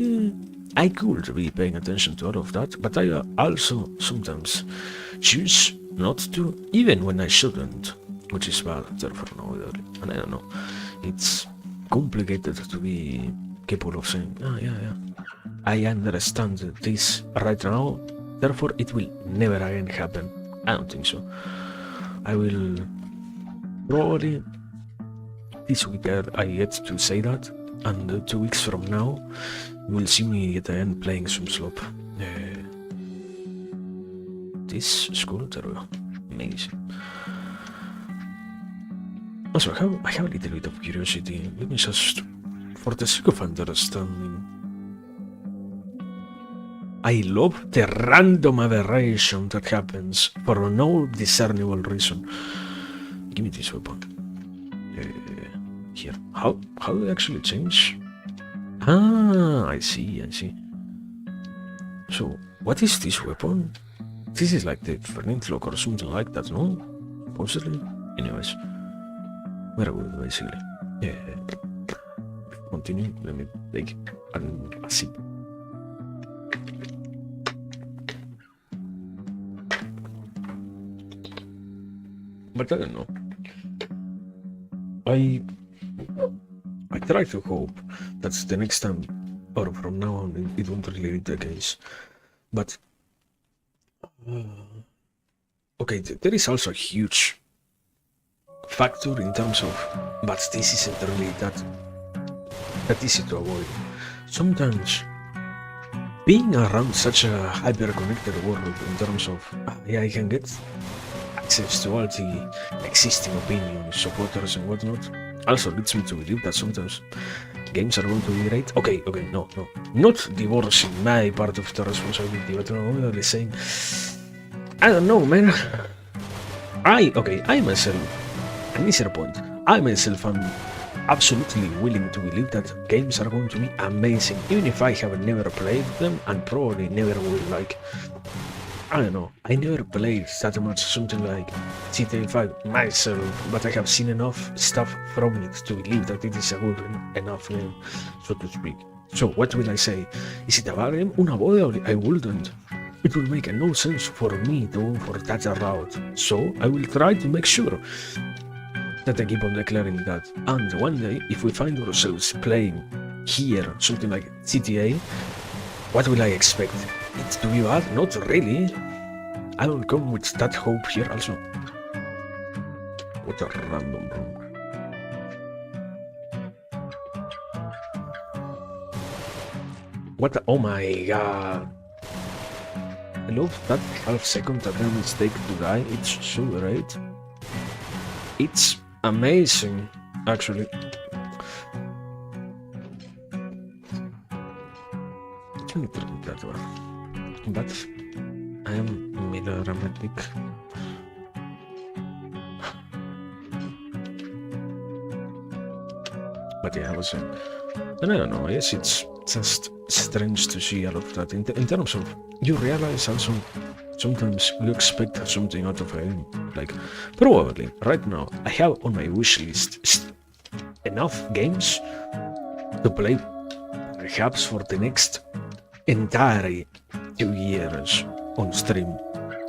I could be paying attention to all of that, but I also sometimes choose not to, even when I shouldn't, which is bad, therefore no, and I don't know. It's complicated to be capable of saying, yeah, I understand this right now, therefore it will never again happen. I don't think so. I will probably this week I get to say that, and 2 weeks from now you will see me at the end playing some slop. This school, amazing. Also, I have a little bit of curiosity. Let me just, for the sake of understanding, I love the random aberration that happens for no discernible reason. Give me this weapon. Here. How do I actually change? I see. So, what is this weapon? This is like the flintlock or something like that, no? Supposedly? Anyways. Where are we, basically? Continue. Let me take a sip. But I don't know. I try to hope that the next time, or from now on, it won't really be the case. But okay, there is also a huge factor in terms of, but this isn't really that easy to avoid. Sometimes being around such a hyper-connected world in terms of I can get access to all the existing opinions, supporters and whatnot, also leads me to believe that sometimes games are going to be great. Okay, no. Not divorcing my part of the responsibility, but only saying, I don't know, man. I myself, and this is the point, I myself am absolutely willing to believe that games are going to be amazing, even if I have never played them and probably never will. Like, I don't know, I never played that much something like GTA 5 myself, but I have seen enough stuff from it to believe that it is a good enough game, so to speak. So what will I say? Is it a bad game? Unavoidably, I wouldn't. It will make no sense for me to go for that route, so I will try to make sure that I keep on declaring that. And one day, if we find ourselves playing here something like GTA, what will I expect? It to be bad? Not really. I will come with that hope here also. What a random room. What the, oh my god. I love that half second that I mistake to die. It's so great. It's amazing, actually. Let me turn that one. But I am melodramatic. But yeah, I was saying, and I don't know, I guess it's just strange to see all of that. In terms of, you realize also, sometimes you expect something out of a game. Like, probably, right now, I have on my wish list enough games to play, perhaps for the next entire 2 years on stream.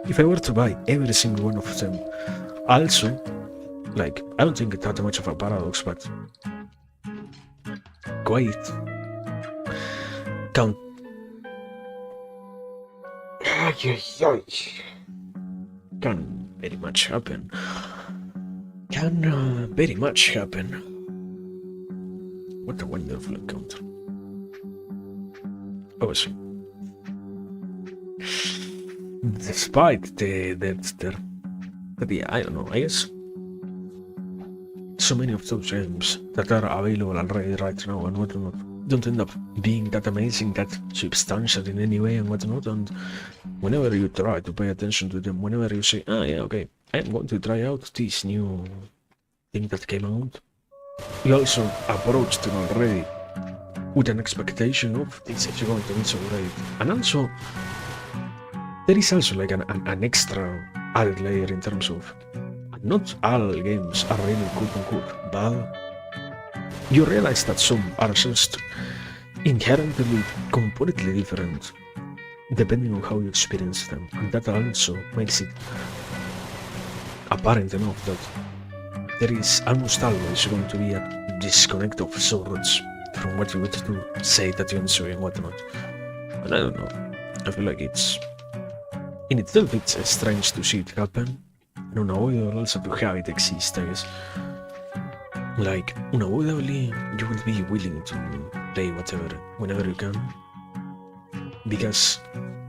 If I were to buy every single one of them. Also, like, I don't think it's that much of a paradox, but quite count. Can very much happen. Can very much happen. What a wonderful encounter. Obviously. Despite the death there. But yeah, I don't know, I guess so many of those games that are available already right now and whatnot don't end up being that amazing, that substantial in any way and whatnot, and whenever you try to pay attention to them, whenever you say, yeah, okay, I am going to try out this new thing that came out, you also approach them already with an expectation of this is going to be so great. And also, there is also like an extra added layer in terms of not all games are really good, but you realize that some are just inherently completely different depending on how you experience them, and that also makes it apparent enough that there is almost always going to be a disconnect of sorts from what you would to say that you enjoy and whatnot. And I don't know, I feel like it's in itself it's strange to see it happen. Unavoidable also to have it exist, I guess. Like, unavoidably, you will be willing to play whatever, whenever you can. Because,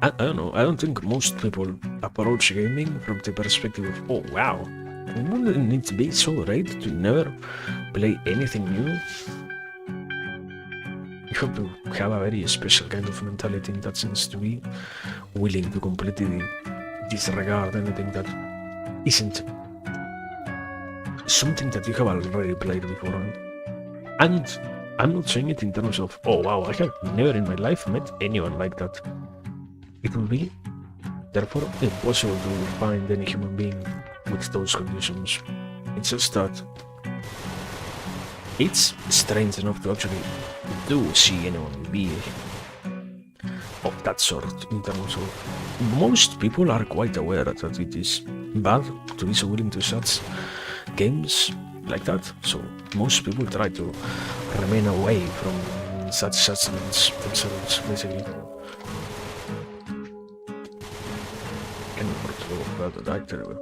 I don't know, I don't think most people approach gaming from the perspective of, oh wow, wouldn't it be so great to never play anything new? You have to have a very special kind of mentality in that sense to be willing to completely disregard anything that isn't something that you have already played before. And I'm not saying it in terms of, oh wow, I have never in my life met anyone like that. It will be, therefore, impossible to find any human being with those conditions. It's just that it's strange enough to actually do see anyone be of that sort, in terms of most people are quite aware that it is bad to be so willing to search games like that, so most people try to remain away from such judgments themselves, basically. Can afford to go further, that terrible.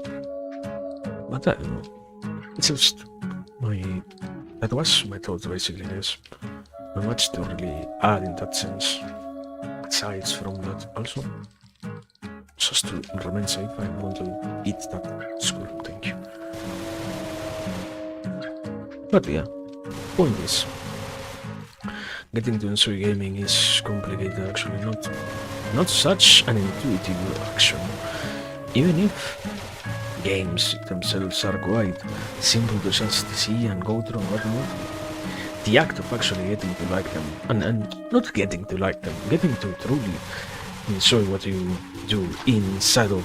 But I don't know, it's just that was my thought basically, yes. Not much to really add in that sense. aside from that, also, just to remain safe, I want to eat that skull, thank you. But yeah, point is, getting to enjoy gaming is complicated actually, not such an intuitive action. Even if games themselves are quite simple to just see and go through and whatnot, the act of actually getting to like them, and not getting to like them, getting to truly enjoy what you do inside of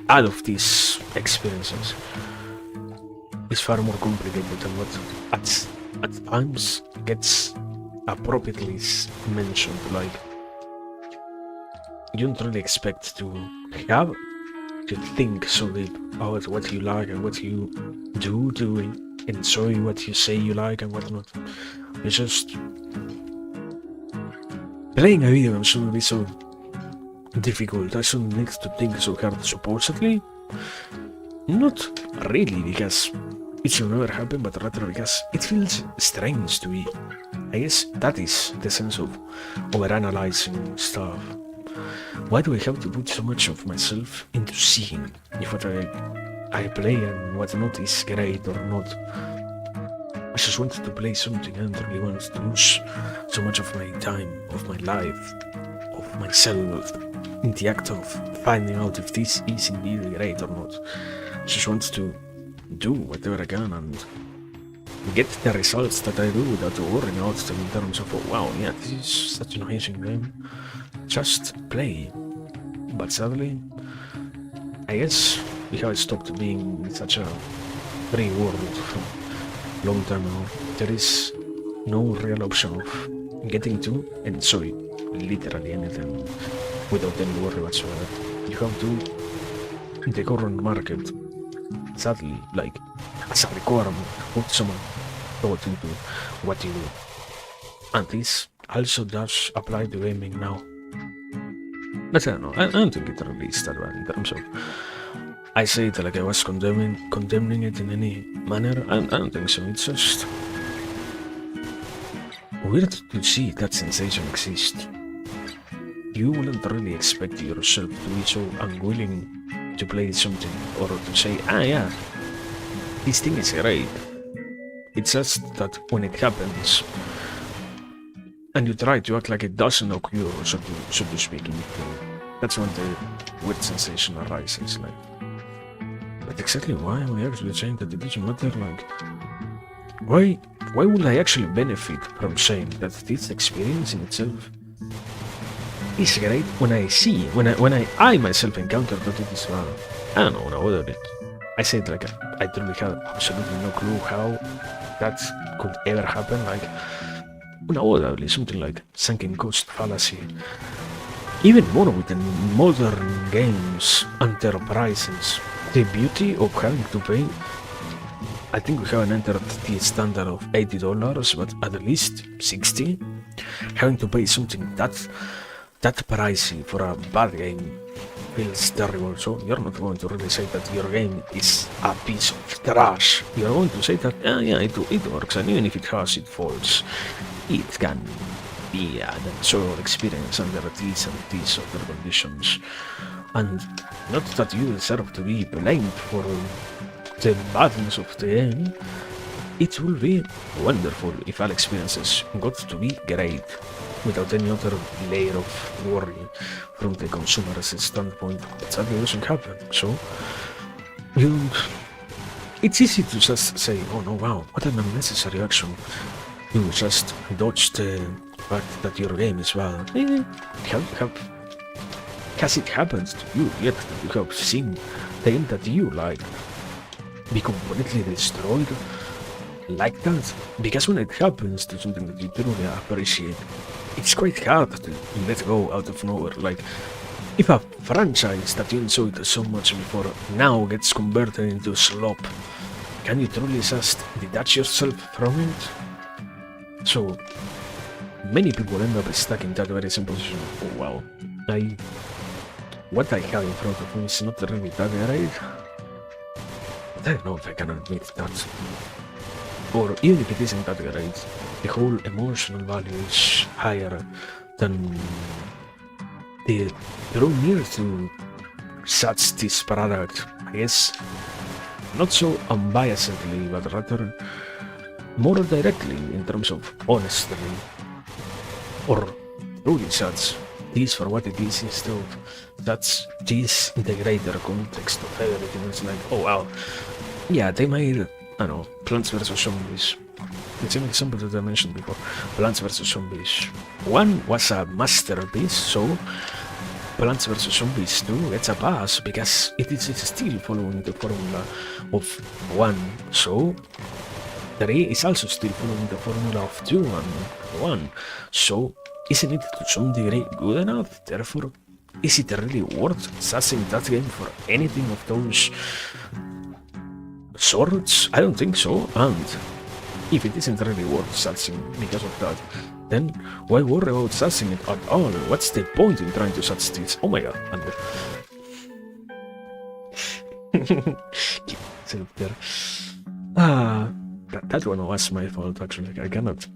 all of these experiences is far more complicated than what at times gets appropriately mentioned. Like, you don't really expect to have to think so deep about what you like and what you do to enjoy what you say you like and whatnot. It's just playing a video game shouldn't be so difficult. I shouldn't need to think so hard, supposedly. Not really, because it should never happen, but rather because it feels strange to me. I guess that is the sense of overanalyzing stuff. Why do I have to put so much of myself into seeing if what I play and whatnot is great or not? I just wanted to play something. I don't really want to lose so much of my time, of my life, of myself in the act of finding out if this is indeed great or not. I just want to do whatever I can and get the results that I do without worrying about them in terms of, oh, wow, yeah, this is such an amazing game. Just play. But sadly, I guess we have stopped being such a free world from a long time ago. There is no real option of getting to enjoy literally anything without any worry whatsoever. You have to, in the current market, sadly, like, as a requirement, put someone thought into what you do. And this also does apply to gaming now. But I don't know, I don't think it really is that bad in terms of, I say it like I was condemning it in any manner. I don't think so. It's just weird to see that sensation exist. You wouldn't really expect yourself to be so unwilling to play something or to say, ah yeah, this thing is great. It's just that when it happens and you try to act like it doesn't occur, so to speak, that's when the weird sensation arises. Like, but exactly why am I actually saying that it doesn't matter? Like, why would I actually benefit from saying that this experience in itself is great when I see, when I myself encounter that it is bad? I don't know, when I ordered it, I said like I truly had absolutely no clue how that could ever happen. Like, unavoidably, something like sunken cost fallacy. Even more with the modern games enterprises, the beauty of having to pay, I think we haven't entered the standard of $80, but at least 60. Having to pay something that pricey for a bad game feels terrible. So you're not going to really say that your game is a piece of trash. You're going to say that, yeah, it works, and even if it has its faults, it can be an enjoyable experience under these and these other conditions. And not that you deserve to be blamed for the badness of the game. It will be wonderful if all experiences got to be great, without any other layer of worry from the consumer's standpoint. But sadly doesn't happen. So it's easy to just say, oh no, wow, what an unnecessary action. You just dodge the fact that your game is bad. Has it happened to you yet that you have seen the game that you like be completely destroyed like that? Because when it happens to something that you truly appreciate, it's quite hard to let go out of nowhere. Like, if a franchise that you enjoyed so much before now gets converted into slop, can you truly just detach yourself from it? So many people end up stuck in that very simple position. Oh wow, what I have in front of me is not really that great. But I don't know if I can admit that. Or even if it isn't that great, the whole emotional value is higher than they draw near to such this product, I guess, not so unbiasedly, but rather more directly in terms of honestly, or truly such this for what it is instead of that's this integrator context of everything. It's like, oh wow, yeah, they made, I don't know, Plants vs. Zombies. The same example that I mentioned before, Plants vs. Zombies. One was a masterpiece, so Plants vs. Zombies 2 gets a pass because it is still following the formula of 1, so 3 is also still following the formula of 2 and 1, so isn't it to some degree good enough? Therefore, is it really worth sussing that game for anything of those sorts? I don't think so, and if it isn't really worth sussing because of that, then why worry about sussing it at all? What's the point in trying to suss this? Oh my god, Ander. There. That one was my fault actually. I cannot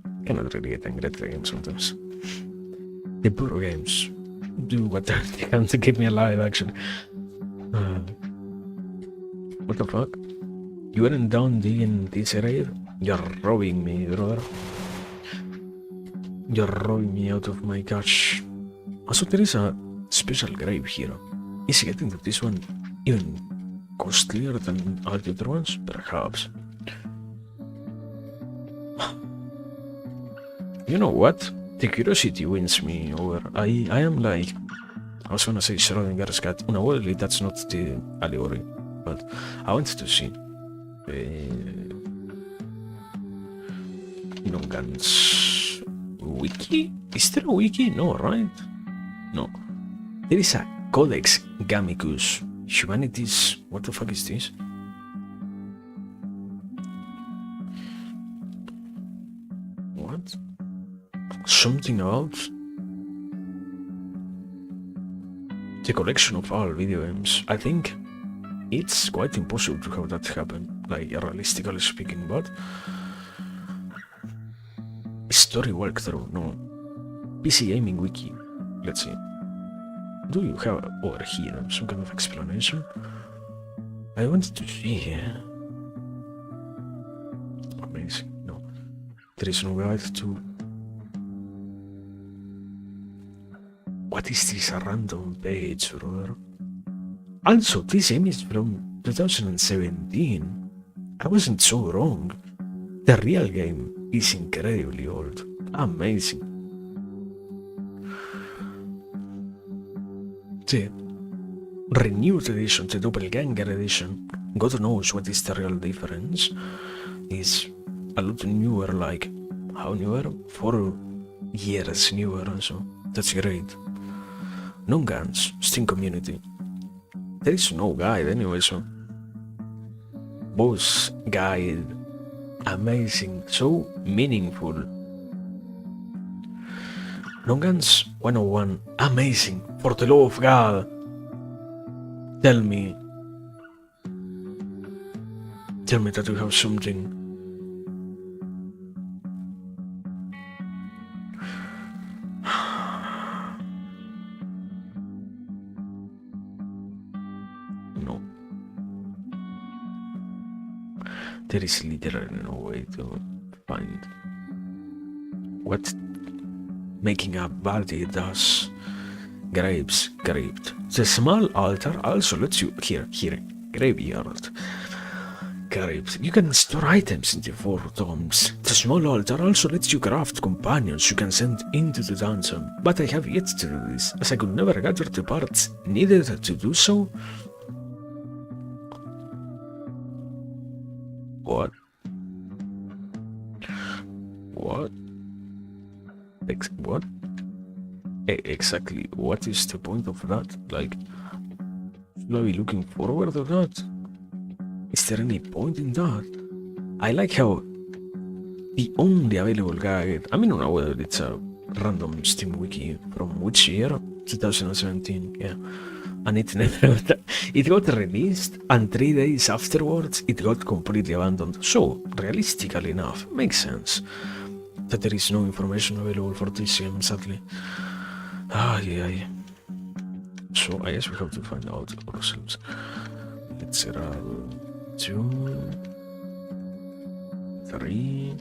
really get angry at the game sometimes. The Buro games do what they can to keep me alive actually. What the fuck? You weren't down digging this area? You're robbing me, brother. You're robbing me out of my cash. Also, there is a special grave here. Is getting to this one even costlier than all the other ones? Perhaps. You know what? The curiosity wins me over. I am like, I was gonna say Schrodinger's cat. No, well, that's not the allegory, but I wanted to see Nongunz wiki? Is there a wiki? No, right? No. There is a Codex Gamicus. Humanities. What the fuck is this? What? Something about the collection of all video games. I think it's quite impossible to have that happen, like realistically speaking, but story walkthrough, no. PC Gaming Wiki. Let's see. Do you have over here some kind of explanation? I wanted to see here. Amazing. No. There is no guide to. What is this random page, brother? Also, this game is from 2017. I wasn't so wrong. The real game is incredibly old. Amazing. The renewed edition, the Doppelganger edition, God knows what is the real difference, is a lot newer, like, how newer? 4 years newer, so that's great. Nongunz, Steam community. There is no guide anyway, so boss guide, amazing, so meaningful. Nongunz 101, amazing, for the love of God. Tell me that you have something. No. There is literally no way to find what making a body does. Graves, graved. The small altar also lets you here, graveyard. Graved. You can store items in the 4 tombs. The small altar also lets you craft companions you can send into the dungeon. But I have yet to do this, as I could never gather the parts needed to do so. What? What? What? Exactly, what is the point of that? Like, should I be looking forward to that? Is there any point in that? I like how the only available guide, I don't know whether it's a random Steam wiki from which year? 2017, yeah. And it never it got released, and 3 days afterwards it got completely abandoned. So, realistically enough, makes sense that there is no information available for this game, sadly. Ay. So I guess we have to find out ourselves. Let's roll 2, 3.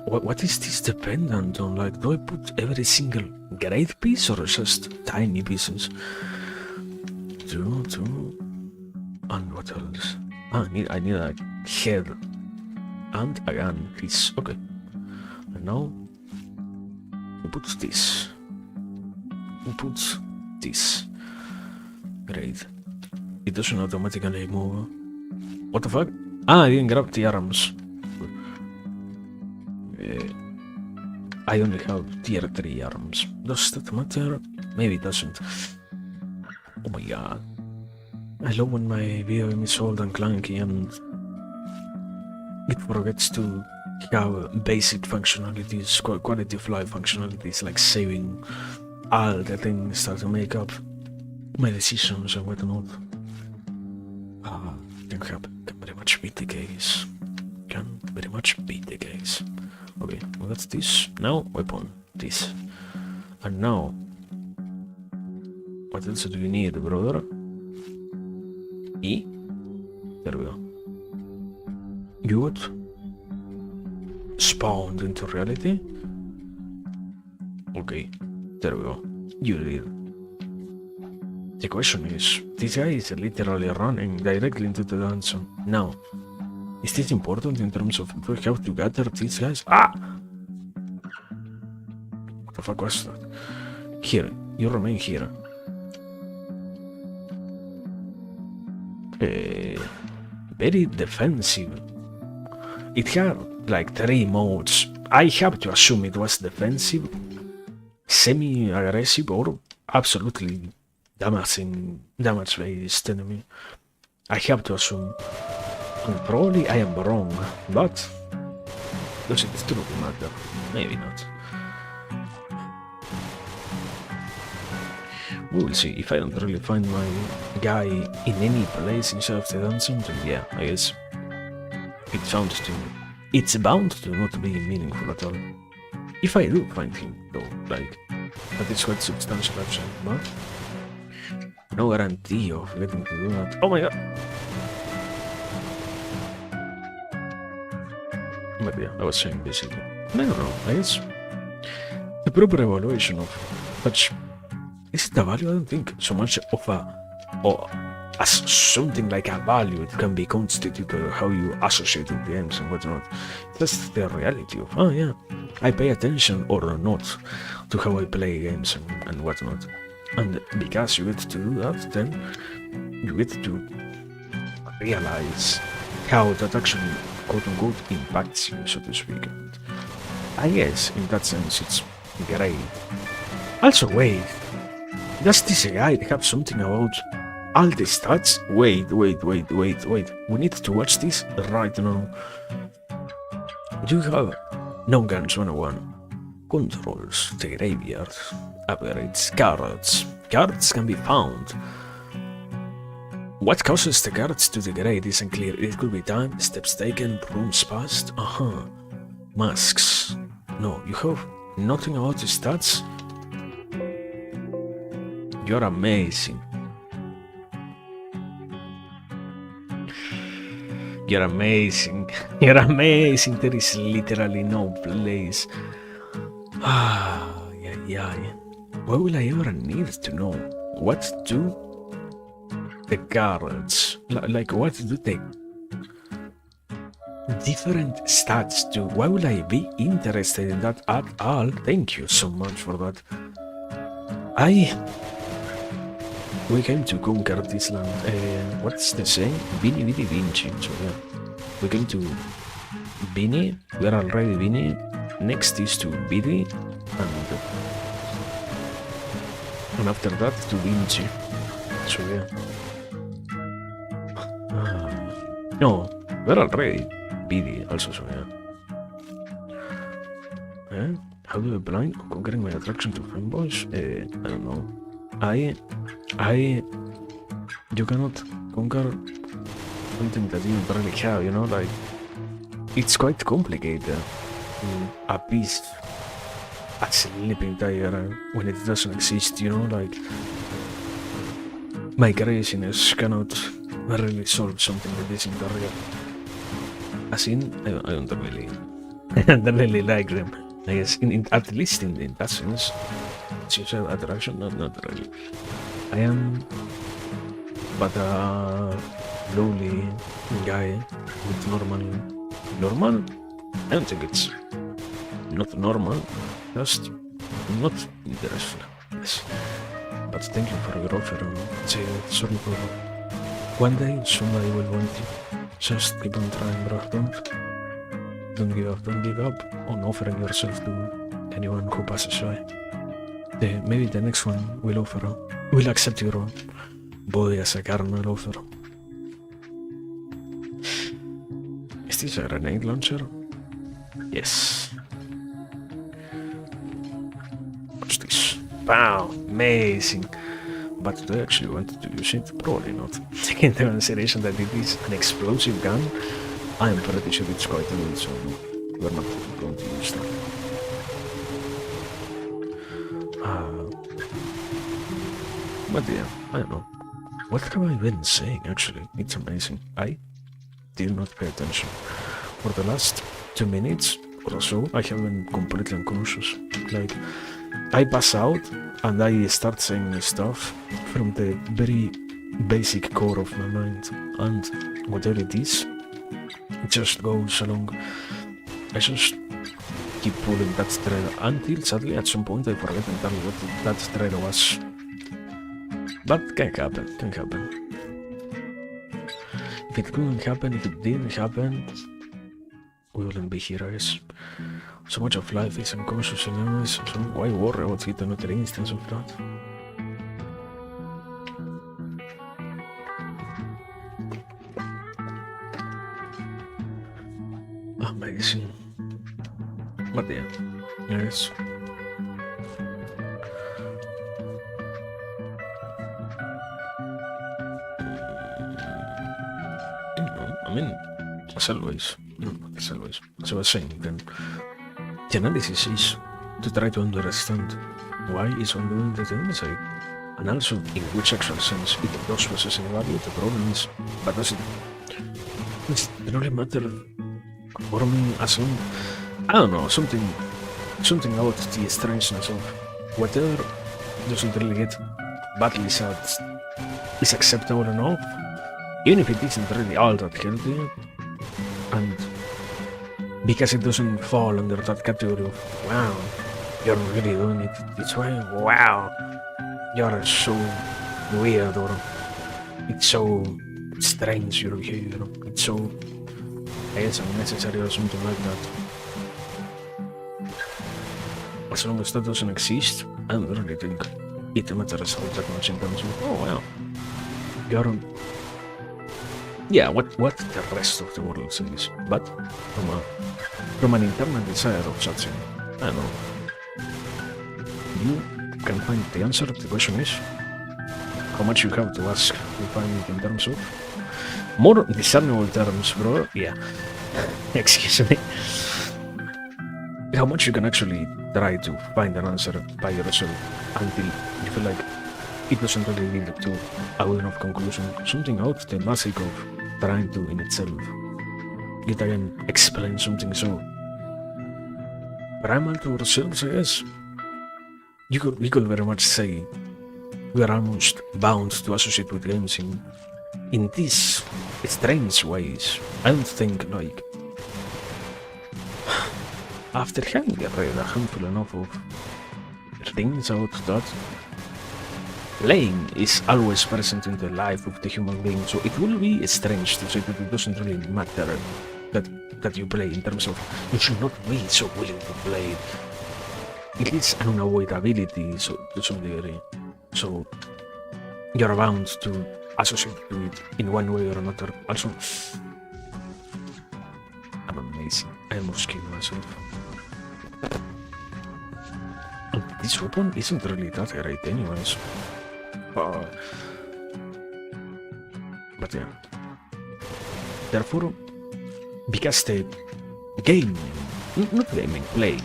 What is this dependent on? Like, do I put every single great piece or just tiny pieces? 2, 2. And what else? I need a head. And again, this. Okay. And now we put this. We put this. Great. It doesn't automatically move. What the fuck? Ah, I didn't grab the arms. I only have tier 3 arms. Does that matter? Maybe it doesn't. Oh my god. I love when my video game is old and clunky and it forgets to have basic functionalities, quality of life functionalities, like saving all the things that make up my decisions and whatnot. Can very much be the case. Can very much be the case. Okay, well that's this. Now, weapon. This. And now, what else do you need, brother? E? There we go. You would spawned into reality? Okay, there we go. You did. The question is, this guy is literally running directly into the dungeon. Now, is this important in terms of do we have to gather these guys? Ah! What the fuck was that? Here, you remain here. Very defensive. It had like 3 modes. I have to assume it was defensive, semi-aggressive, or absolutely damage-based enemy. I have to assume. And probably I am wrong, but does it truly matter? Maybe not. We will see. If I don't really find my guy in any place inside of the dungeon, then yeah, I guess it's bound to not be meaningful at all. If I do find him, though, like, that is quite substantial actually, but no guarantee of getting to do that. Oh my god! But yeah, I was saying basically, I don't know, I guess the proper evaluation of such is the value. I don't think so much of or as something like a value it can be constituted how you associate with games and whatnot. That's the reality of, oh yeah, I pay attention or not to how I play games and whatnot. And because you get to do that, then you get to realize how that actually quote-unquote impacts you, so to speak. And I guess in that sense it's great. Also, wait, does this guide have something about all the stats? Wait. We need to watch this right now. You have Nongunz 101. Controls, the graveyard, upgrades, cards. Cards can be found. What causes the cards to degrade isn't clear. It could be time, steps taken, rooms passed. Masks. No, you have nothing about the stats? You're amazing. You're amazing. You're amazing. There is literally no place. Yeah. Why will I ever need to know? What do the cards, like what do they different stats do? Why would I be interested in that at all? Thank you so much for that. We came to conquer this land. What's the saying? Vini Vidi Vinci. So yeah, we came to Vini. We are already Vini. Next is to Vidi, and after that to Vinci. So yeah. No, we're already Vidi also. So yeah. How do I blind conquering my attraction to fanboys? I don't know. You cannot conquer something that you don't really have, you know, like, it's quite complicated to appease a sleeping tiger when it doesn't exist, you know, like my craziness cannot really solve something that isn't real. As in, I don't really, I don't really like them. I guess, at least in that sense, social attraction, not really. I am but a lowly guy with normal? I don't think it's not normal, just not interested. Yes. But thank you for your offer. Sorry for one day somebody will want you. Just keep on trying, bro. Don't give up on offering yourself to anyone who passes by. Maybe the next one will accept your body as a carnal offer. Is this a grenade launcher? Yes. What's this? Wow, amazing. But do I actually want to use it? Probably not. Taking into consideration that it is an explosive gun, I am pretty sure it's quite good, so we're not going to use that. But yeah, I don't know. What have I been saying actually? It's amazing. I did not pay attention. For the last 2 minutes or so, I have been completely unconscious. Like, I pass out and I start saying stuff from the very basic core of my mind. And whatever it is, it just goes along. I just keep pulling that thread until suddenly at some point I forget entirely what that thread was. But can happen. If it couldn't happen, if it didn't happen, we wouldn't be here, I guess. So much of life is unconscious anyways, so why worry about it another instance of that? Amazing. But yeah, yes. I mean, as always, as I was saying, then the analysis is to try to understand why is one doing the things, and also in which actual sense it does possess any value. The problem is, but does it really matter for me as long, I don't know, something about the strangeness of whatever doesn't really get badly said is acceptable enough, even if it isn't really all that healthy, and because it doesn't fall under that category of, wow, you're really doing it this way, wow, you're so weird, or it's so strange, your behavior, it's so, I guess, unnecessary or something like that. As long as that doesn't exist, I don't really think it matters all that much in terms of, oh wow, you're, yeah, what the rest of the world says, but from an internal desire of such thing, I don't know, you can find the answer. The question is how much you have to ask to find it in terms of more discernible terms, bro. Yeah, excuse me. How much you can actually try to find an answer by yourself until you feel like it doesn't really lead to a good enough conclusion. Something out the magic of trying to in itself. Yet again, explain something so primal to ourselves, I guess. We could very much say we are almost bound to associate with games in these strange ways. I don't think, like, after having read a handful enough of things out that playing is always present in the life of the human being, so it will be strange to say that it doesn't really matter that you play, in terms of you should not be so willing to play. It is an unavoidability to some degree, so you're bound to associate to it in one way or another. Also, I'm amazing. I almost killed myself. And this weapon isn't really that great anyways. But yeah. Therefore, because the game, not gaming, play,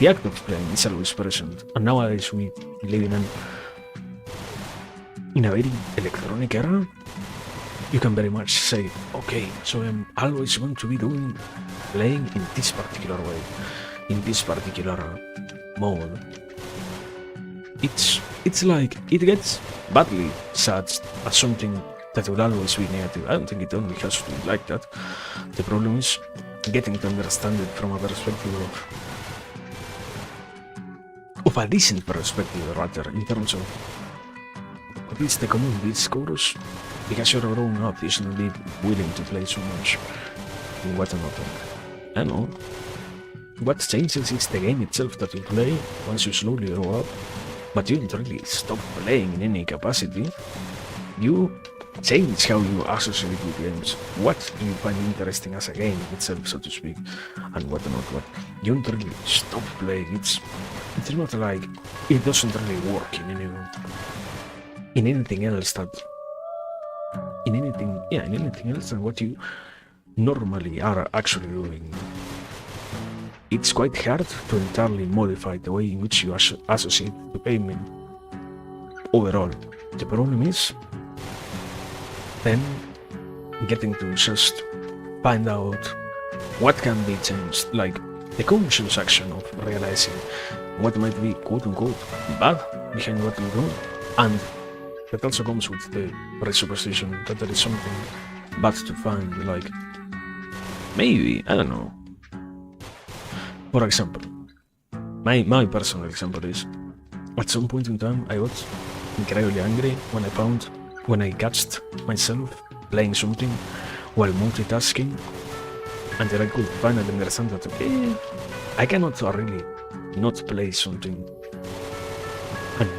the act of playing is always present. And nowadays we live in a very electronic era. You can very much say, okay, so I'm always going to be playing in this particular way, in this particular mode. It's like, it gets badly judged as something that will always be negative. I don't think it only has to be like that. The problem is getting to understand it from a perspective of a decent perspective, rather, in terms of at least the common discourse, because you're growing up, you shouldn't be willing to play so much and whatnot. I know. What changes is the game itself that you play once you slowly grow up, but you don't really stop playing in any capacity. You change how you associate with games, what you find interesting as a game itself, so to speak, and whatnot. But you don't really stop playing. It's not like it doesn't really work in anything else than what you normally are actually doing. It's quite hard to entirely modify the way in which you associate the gaming overall. The problem is then getting to just find out what can be changed, like the conscious action of realizing what might be quote-unquote bad behind what you do, and that also comes with the presupposition that there is something bad to find, like maybe, I don't know. For example, my personal example is, at some point in time I got incredibly angry when I catched myself playing something while multitasking, until I could finally understand that, okay, I cannot really not play something and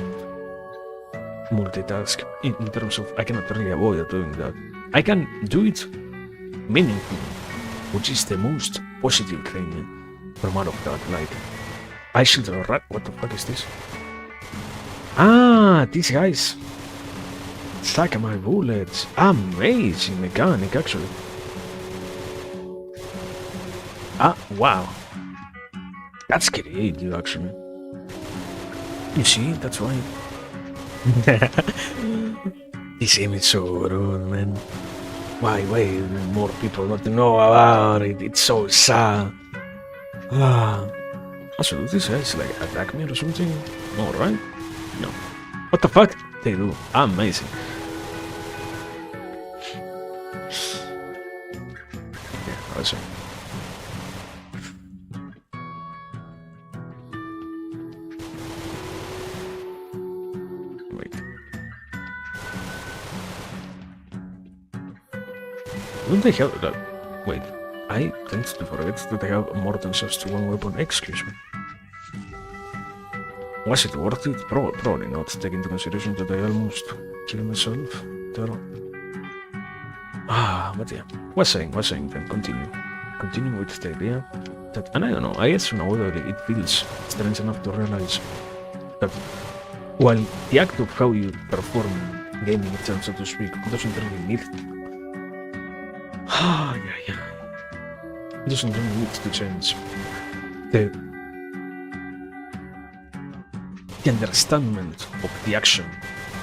multitask in terms of I cannot really avoid doing that. I can do it meaningfully, which is the most positive thing from out of that. Like, I should what the fuck is this? Ah, these guys suck my bullets. Amazing mechanic, actually. Ah, wow. That's creative, actually. You see, that's why. This game is so rude, man. Why more people don't know about it? It's so sad. Also, do these guys like attack me or something? No, right? No. What the fuck? They do. Amazing. Yeah, I see. Wait. Don't they have that? Wait. I tend to forget that I have more than just one weapon. Excuse me. Was it worth it? Probably not, taking into consideration that I almost killed myself there. But yeah. Was saying then, continue with the idea that, and I don't know, I guess nowadays it feels strange enough to realize that while the act of how you perform gaming itself, so to speak, doesn't really need it doesn't really need to change. The understanding of the action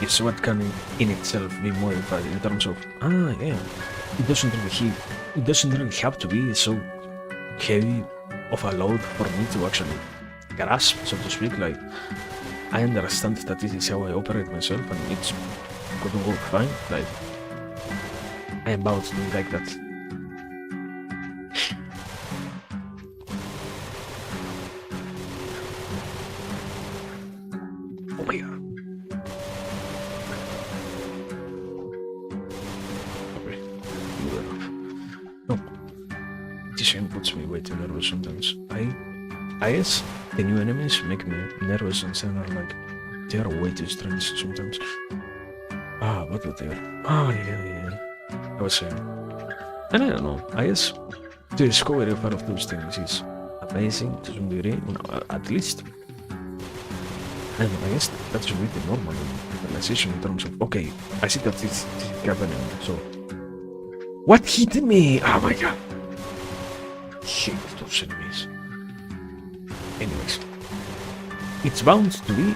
is what can in itself be modified in terms of, it doesn't really have to be so heavy of a load for me to actually grasp, so to speak. Like, I understand that this is how I operate myself and it's gonna work fine. Like, I am about to be like that. Oh my god. Okay, good enough. No. This game puts me way too nervous sometimes. I guess the new enemies make me nervous and are like, they are way too strange sometimes. What were they? Yeah. I was saying. And I don't know, I guess the discovery of all of those things is amazing to some degree, at least. And I guess that should be the normal realization in terms of, okay, I see that this is happening, so... What hit me? Oh my god! I hate those enemies. Anyways. it's bound to be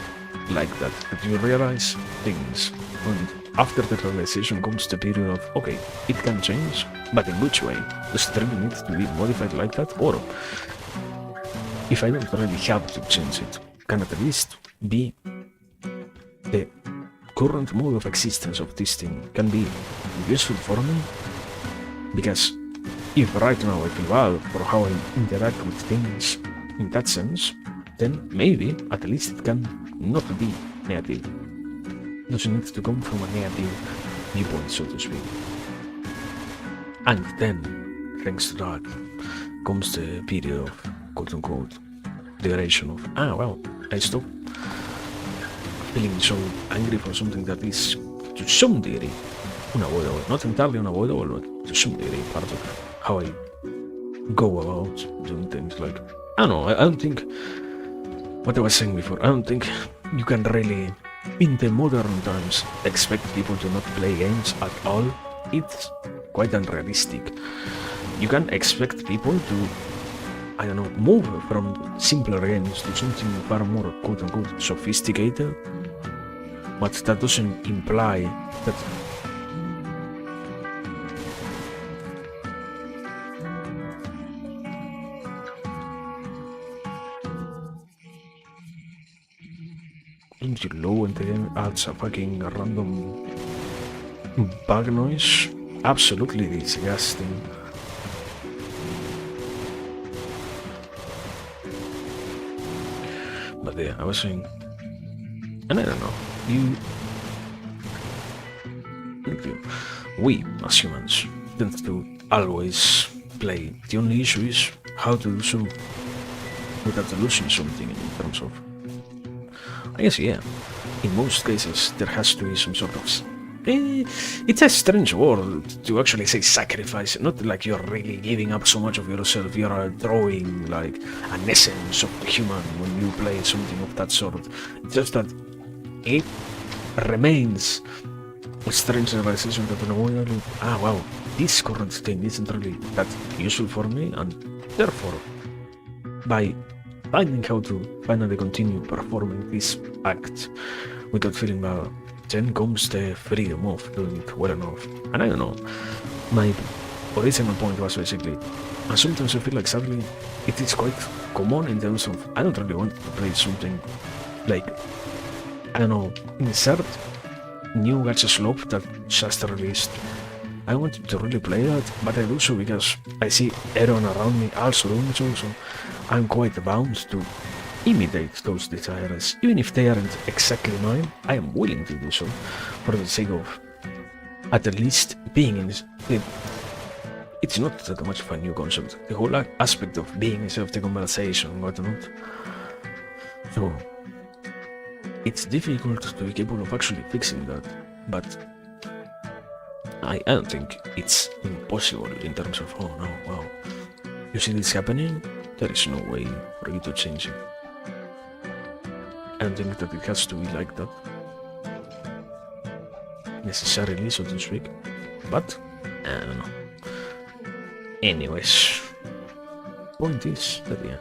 like that you realize things, and after the realization comes the period of, okay, it can change, but in which way? Does it really need to be modified like that? Or, if I don't really have to change it, can at least be the current mode of existence of this thing can be useful for me? Because if right now I feel bad for how I interact with things in that sense, then maybe at least it can not be negative. It doesn't need to come from a negative viewpoint, so to speak. And then, thanks to that, comes the period of quote-unquote liberation of, well, I stop feeling so angry for something that is to some degree unavoidable. Not entirely unavoidable, but to some degree part of how I go about doing things. Like, I don't know, I don't think, what I was saying before, I don't think you can really, in the modern times, expect people to not play games at all. It's quite unrealistic. You can expect people to, I don't know, move from simpler games to something far more quote-unquote sophisticated, but that doesn't imply that you low and the game adds a fucking random bug noise. Absolutely disgusting. But yeah, I was saying, and I don't know, we as humans tend to always play. The only issue is how to do so without losing something in terms of, I guess, yeah, in most cases there has to be some sort of, it's a strange word to actually say sacrifice, not like you're really giving up so much of yourself, you're drawing like an essence of the human when you play something of that sort. It's just that it remains a strange realization that in a way, wow, this current thing isn't really that useful for me, and therefore, by finding how to finally continue performing this act without feeling bad, then comes the freedom of doing it well enough. And I don't know, my original point was basically, and sometimes I feel like sadly it is quite common in terms of, I don't really want to play something like, I don't know, insert new gacha slope that just released. I wanted to really play that, but I do so because I see everyone around me also doing so, so I'm quite bound to imitate those desires. Even if they aren't exactly mine, I am willing to do so for the sake of at least being in this. It's not that much of a new concept. The whole aspect of being inside of the conversation and whatnot. So it's difficult to be capable of actually fixing that, but I don't think it's impossible in terms of, oh no, wow, you see this happening? There is no way for you to change it. I don't think that it has to be like that necessarily, so to speak, but I don't know. Anyways, point is that yeah,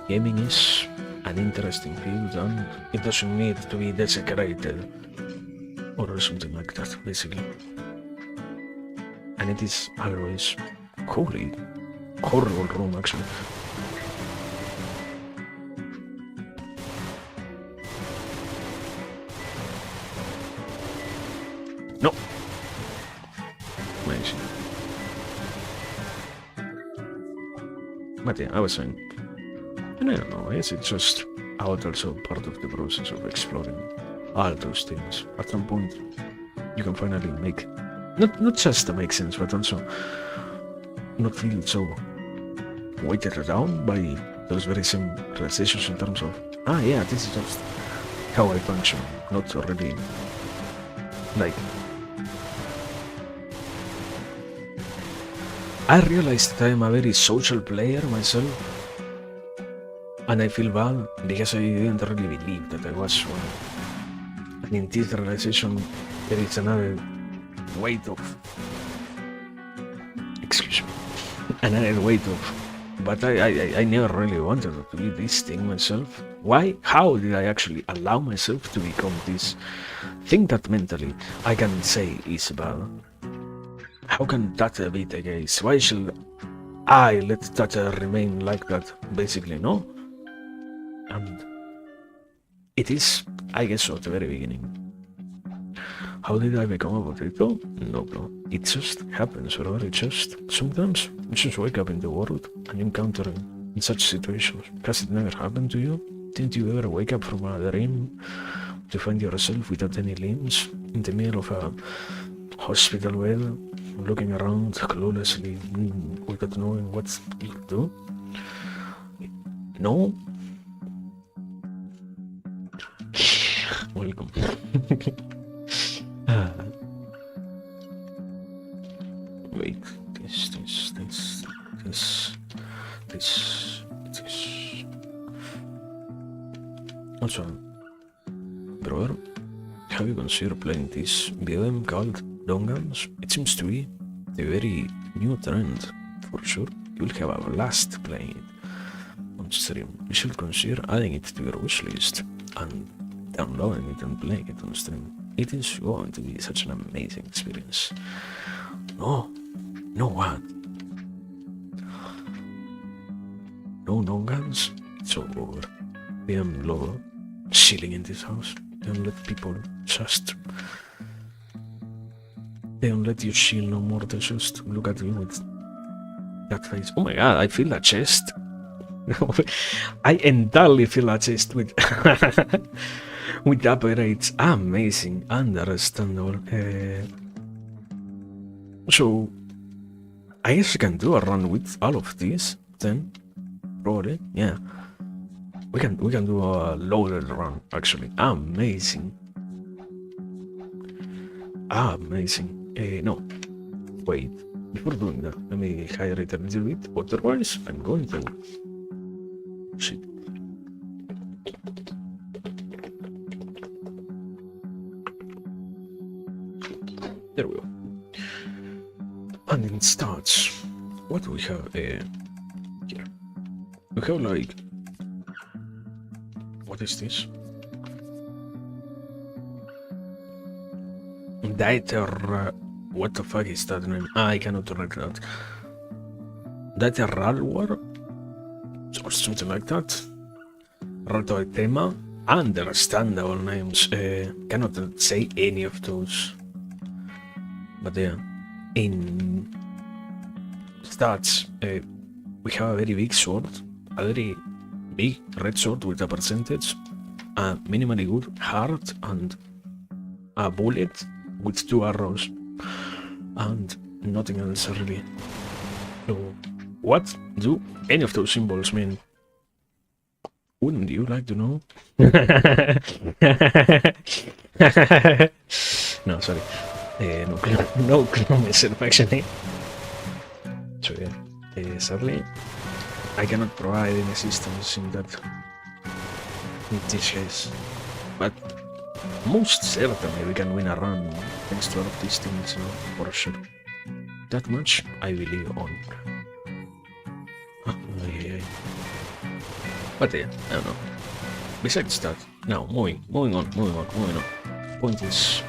gaming is an interesting field and it doesn't need to be desecrated or something like that, basically. And it is always horrible room actually. No. Amazing. But yeah, I was saying, and I don't know, I guess it's just also part of the process of exploring all those things. At some point, you can finally make, not just to make sense, but also not feel so weighted down by those very same realizations in terms of, yeah, this is just how I function, not already like, I realized that I am a very social player myself, and I feel bad because I didn't really believe that I was one. And in this realization, there is another weight of, another weight of But I never really wanted to be this thing myself. Why? How did I actually allow myself to become this thing that mentally I can say is bad? How can that be the case? Why should I let that remain like that? Basically, no? And it is, I guess, at the very beginning. How did I become a potato? No, bro. It just happens, brother. It just, sometimes, you just wake up in the world and you encounter in such situations. Has it never happened to you? Didn't you ever wake up from a dream to find yourself without any limbs in the middle of a hospital bed, looking around cluelessly, without knowing what you could do? No? Welcome. Wait, this. Also, brother, have you considered playing this video game called Nongunz? It seems to be a very new trend, for sure. You'll have a blast playing it on stream. You should consider adding it to your wishlist and downloading it and playing it on stream. It is going to be such an amazing experience. No what? No Nongunz? It's all over. They don't love chilling in this house. They don't let people just... They don't let you chill no more. They just look at you with that face. Oh my god, I feel that chest. I entirely feel that chest with... with upgrades. Amazing. Understandable. So, I guess I can do a run with all of these, then. Probably, yeah. We can do a loaded run, actually. Amazing. Amazing. No. Wait. Before doing that, let me hydrate a little bit. Otherwise, I'm going to... Shit. There we go. And it starts. What do we have here? We have like... What is this? Dieter... what the fuck is that name? I cannot read that. Dieter Ralwar? Or something like that. Rato tema. Understandable names. Cannot say any of those. But yeah. In stats, we have a very big sword, a very big red sword with a percentage, a minimally good heart, and a bullet with 2 arrows, and nothing else really. So, what do any of those symbols mean? Wouldn't you like to know? No, sorry. No clue myself actually. So yeah, sadly, I cannot provide any assistance in this case. But most certainly we can win a run thanks to all of these things, for sure. That much I believe on. But yeah, I don't know. Besides that, now moving on. Point is,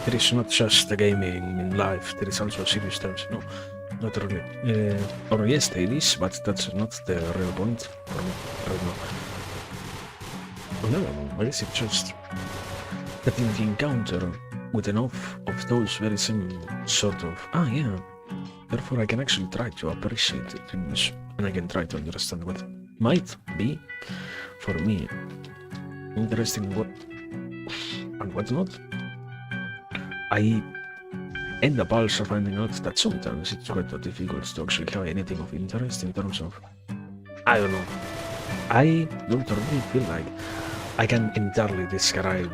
there is not just the gaming in life, there is also serious times. No, not really. Or yes, there is, but that's not the real point for me right now. No, I guess it's just that in the encounter with enough of those very same sort of, yeah, therefore I can actually try to appreciate things, and I can try to understand what might be, for me, interesting what and what's not. I end up also finding out that sometimes it's quite difficult to actually have anything of interest in terms of, I don't know, I don't really feel like I can entirely describe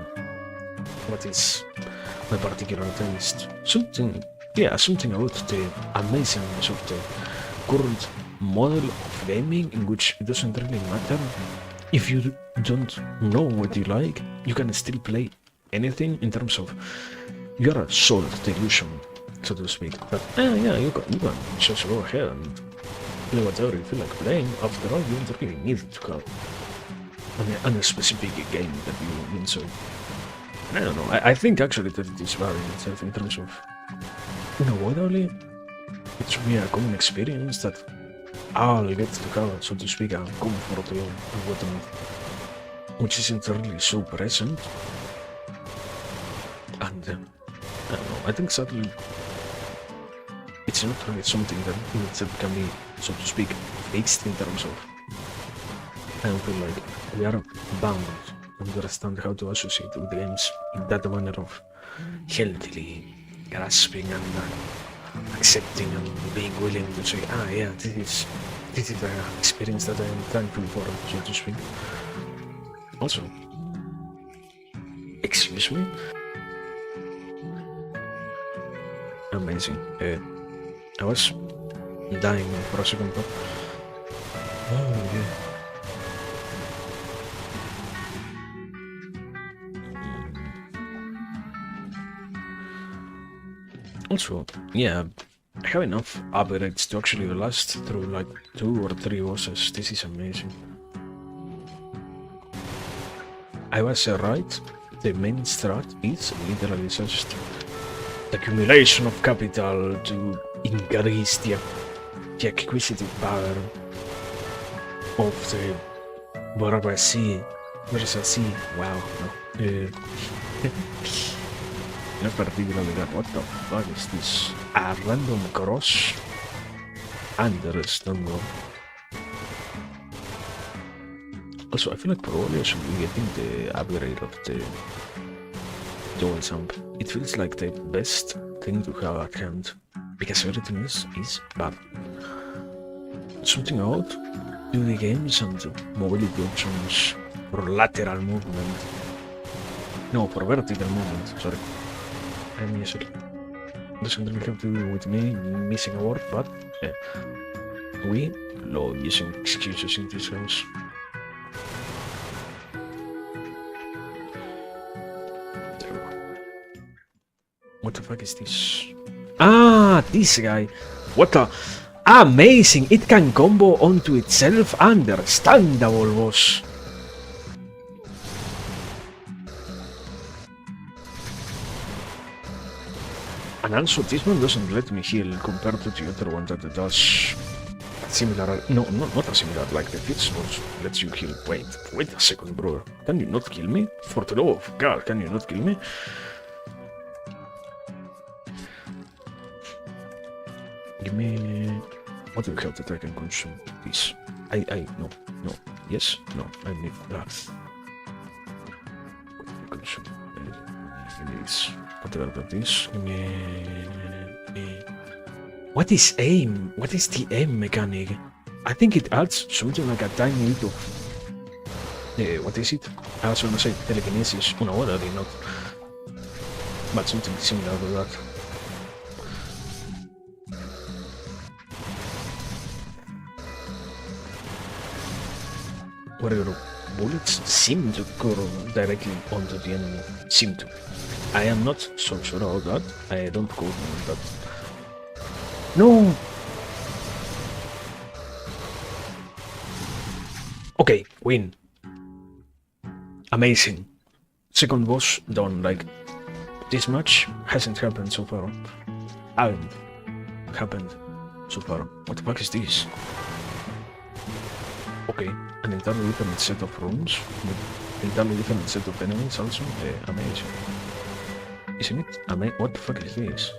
what is my particular taste. Something about the amazingness of the current model of gaming, in which it doesn't really matter if you don't know what you like, you can still play anything in terms of you are sold the illusion, so to speak. But yeah, you can just go ahead and play whatever you feel like playing. After all, you don't really need to have a specific game that you enjoy. I don't know. I think actually that it is varying itself in terms of, you know what, only it should be a common experience that I'll get to have, so to speak, a comfort and whatnot, which isn't really so present. And I don't know. I think sadly, it's not really something that in itself can be, so to speak, fixed in terms of. I don't feel like we are bound to understand how to associate with games in that manner of healthily grasping and accepting and being willing to say, yeah, this is an experience that I am thankful for, so to speak. Also, excuse me. Amazing. I was dying for a second, but oh yeah. Also, yeah, I have enough upgrades to actually last through like 2 or 3 bosses. This is amazing. I was right. The main strat is literally just the accumulation of capital to increase the acquisitive power of the Borabasi. There's a C. Wow, no. Not particularly that. What the fuck is this? A random cross? And the rest don't know. Also, I feel like probably I should be getting the upgrade of the dual jump. It feels like the best thing to have at hand, because everything is bad. Something about 2D games and mobility options for lateral movement. No, for vertical movement, sorry. I'm usually doesn't really have to do with me missing a word, but yeah. We love using excuses in this house. What the fuck is this? Ah, this guy. What the... Amazing! It can combo onto itself. Understandable, boss. And also, this one doesn't let me heal compared to the other one that does similar. No, not a similar, like the Fitz boss lets you heal. Wait a second, brother. Can you not kill me? For the love of God, can you not kill me? Give me... What do you have that I can consume? This. No. Yes? No, I need that. Consume. This. Whatever that is. Give me... What is aim? What is the aim mechanic? I think it adds something like a tiny bit of... what is it? I was gonna say telekinesis. No, already not. But something similar to that. Where your bullets seem to go directly onto the enemy. Seem to. I am not so sure about that. I don't quote me on that. No! Okay, win. Amazing. Second boss done. Like, this much hasn't happened so far. Hasn't happened so far. What the fuck is this? Okay, an entirely different set of rooms, with entirely different set of enemies also. Amazing. Isn't it? What the fuck is this?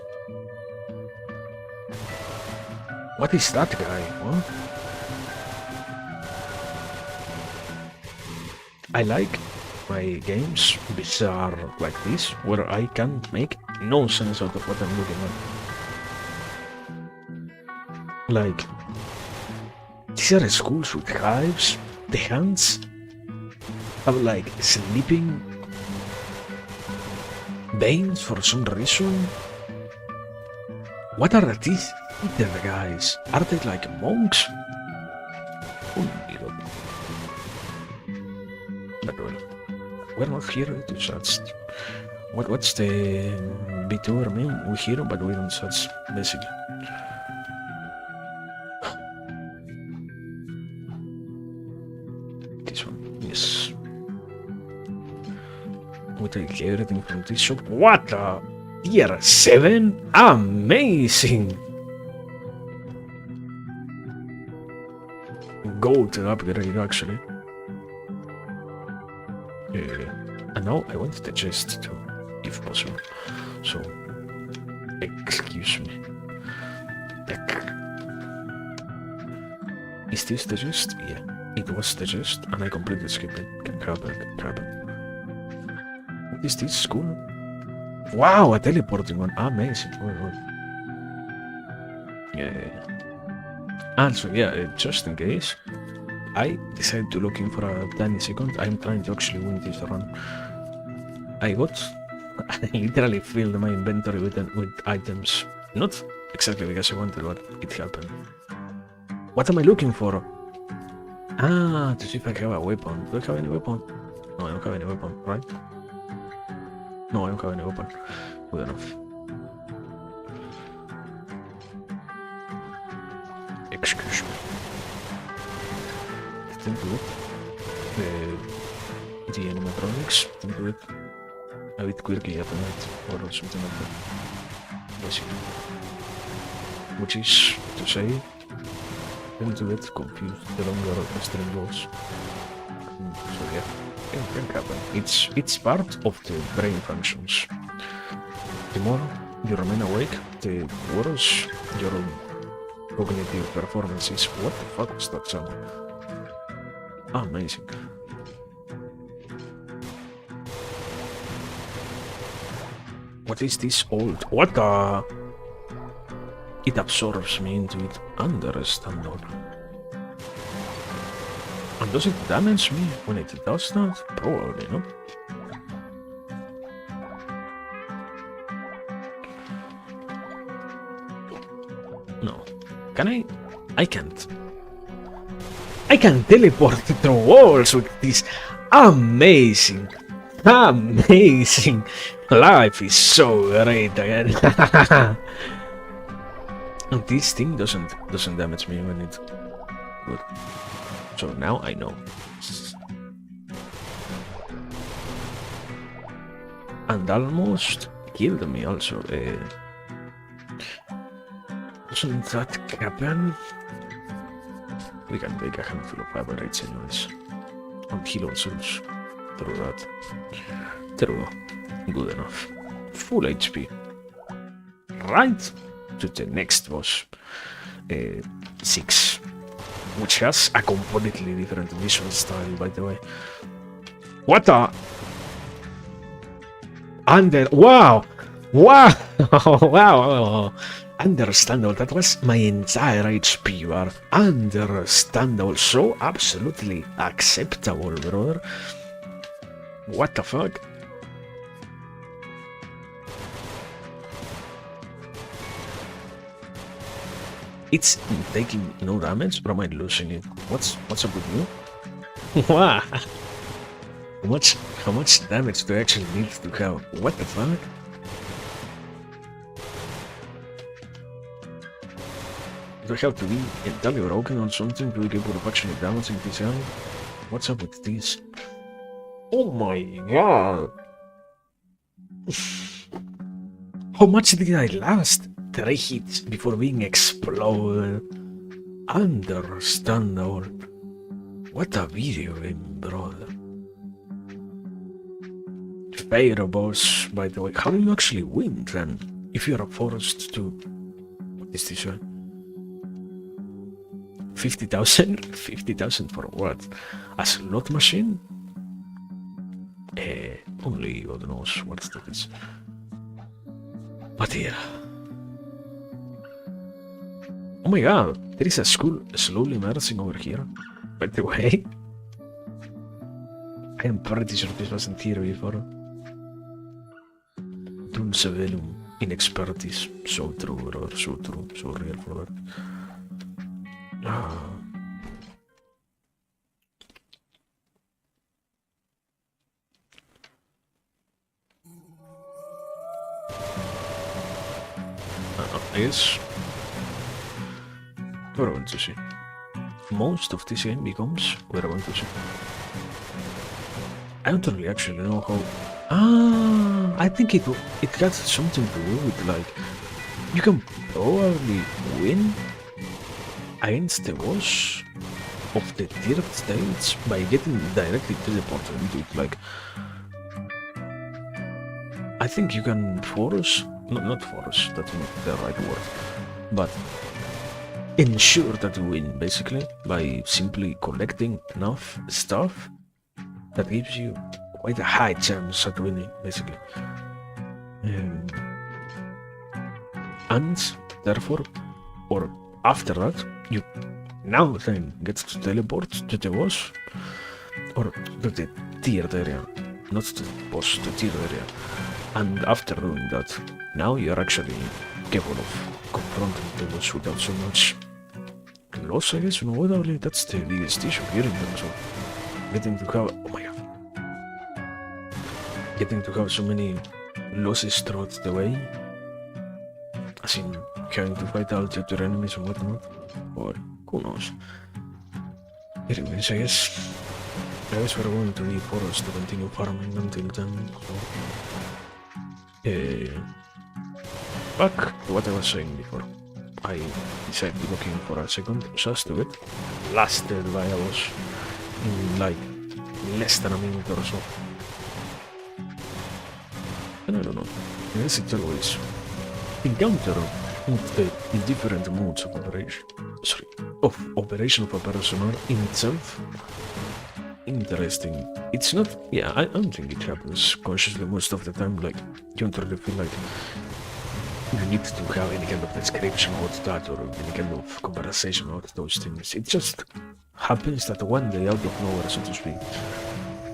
What is that guy? What? I like my games bizarre like this, where I can make no sense out of what I'm looking at. Like, these are schools with hives. The hands have like sleeping veins for some reason. What are these other guys? Are they like monks? Oh my god. But well, we're not here to judge. What's the Vtuber mean? We're here, but we don't judge, basically. take everything from this shop. What the? Tier 7? Amazing! Gold upgrade actually. And now I want the chest too, if possible. So, excuse me. Is this the chest? Yeah, it was the chest, and I completely skipped it. Can grab it. What is this? Cool. Wow, a teleporting one. Amazing. Yeah. Also, yeah, just in case, I decided to look in for a tiny second. I'm trying to actually win this run. I literally filled my inventory with items. Not exactly because I wanted, but it happened. What am I looking for? To see if I have a weapon. Do I have any weapon? No, I don't have any weapon, right? No, I don't have any weapon. Good enough. Excuse me. Think to it. The animatronics. Think to it. A bit quirky at the night, or something like that. Basically. Which is to say, a little bit confused the longer the stream goes. So yeah, it can happen. It's part of the brain functions. The more you remain awake, the worse your cognitive performance is. What the fuck was that sound? Amazing. What is this old? What the? It absorbs me into it. Understandable. And does it damage me when it does that? Probably, no? No. Can I? I can't. I can teleport through walls with this. Amazing. Amazing. Life is so great again. And this thing doesn't damage me when it. Good. So now I know. And almost killed me also. Doesn't that happen? We can take a handful of aberrates anyways. And heal ourselves through that. True. Good enough. Full HP. Right to the next boss. 6. Which has a completely different visual style, by the way. What the? Wow! Wow! Wow! Understandable. That was my entire HP bar. Understandable. So absolutely acceptable, brother. What the fuck? It's taking no damage, or am I losing it? What's up with you? Wow! How much damage do I actually need to have? What the fuck? Do I have to be entirely broken on something to be capable of actually damaging this guy? What's up with this? Oh my god! How much did I last? 3 hits before being exploded. Understandable. What a video game, brother. Fair boss, by the way. How do you actually win then? If you are forced to. What is this one? 50,000? 50,000 for what? A slot machine? Only God knows what that is. But yeah. Oh my god, there is a school slowly merging over here. By the way, I am pretty sure this wasn't here before. Dun Sevelum inexpertise. So true, brother, so true, so real for that. I guess we're going to see. Most of this game becomes we're going to see. I don't really actually know how. I think it got something to do with like you can probably win against the boss of the third stage by getting directly teleported into it. Like I think you can force, not force, that's not the right word, but ensure that you win basically by simply collecting enough stuff that gives you quite a high chance at winning basically. And therefore, or after that, you now then get to teleport to the boss or to the tiered area, not the boss, the tiered area. And after doing that, now you're actually capable of confronting the boss without so much loss, I guess. Unavoidably, that's the biggest issue here in terms of getting to have, oh my god, getting to have so many losses throughout the way, as in having to fight out your enemies and whatnot, or who knows. Anyways, I guess we're going to be forced to continue farming until then. Back to what I was saying before. I decided looking for a second just to get blasted by a boss in like less than a minute or so. And I don't know, I guess it's always encounter with the different modes of operation. Of operation of a person in itself. Interesting. It's not, yeah, I don't think it happens consciously most of the time. Like, you don't really feel like you need to have any kind of description about that or any kind of conversation about those things. It just happens that one day out of nowhere, so to speak,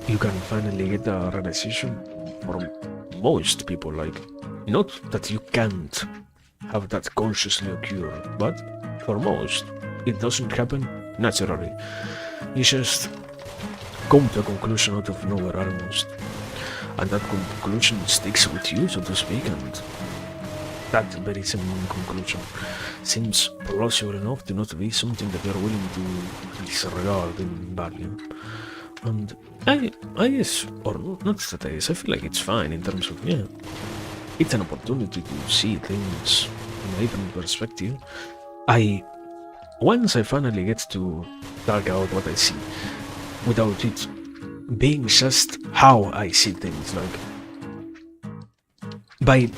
you can finally get a realization from most people. Like, not that you can't have that consciously occur, but for most, it doesn't happen naturally. You just come to a conclusion out of nowhere almost, and that conclusion sticks with you, so to speak, and that very same conclusion seems plausible enough to not be something that you're willing to disregard in value. And I guess, or not that I guess, I feel like it's fine in terms of, yeah, it's an opportunity to see things from a different perspective. Once I finally get to talk out what I see, without it being just how I see things, like by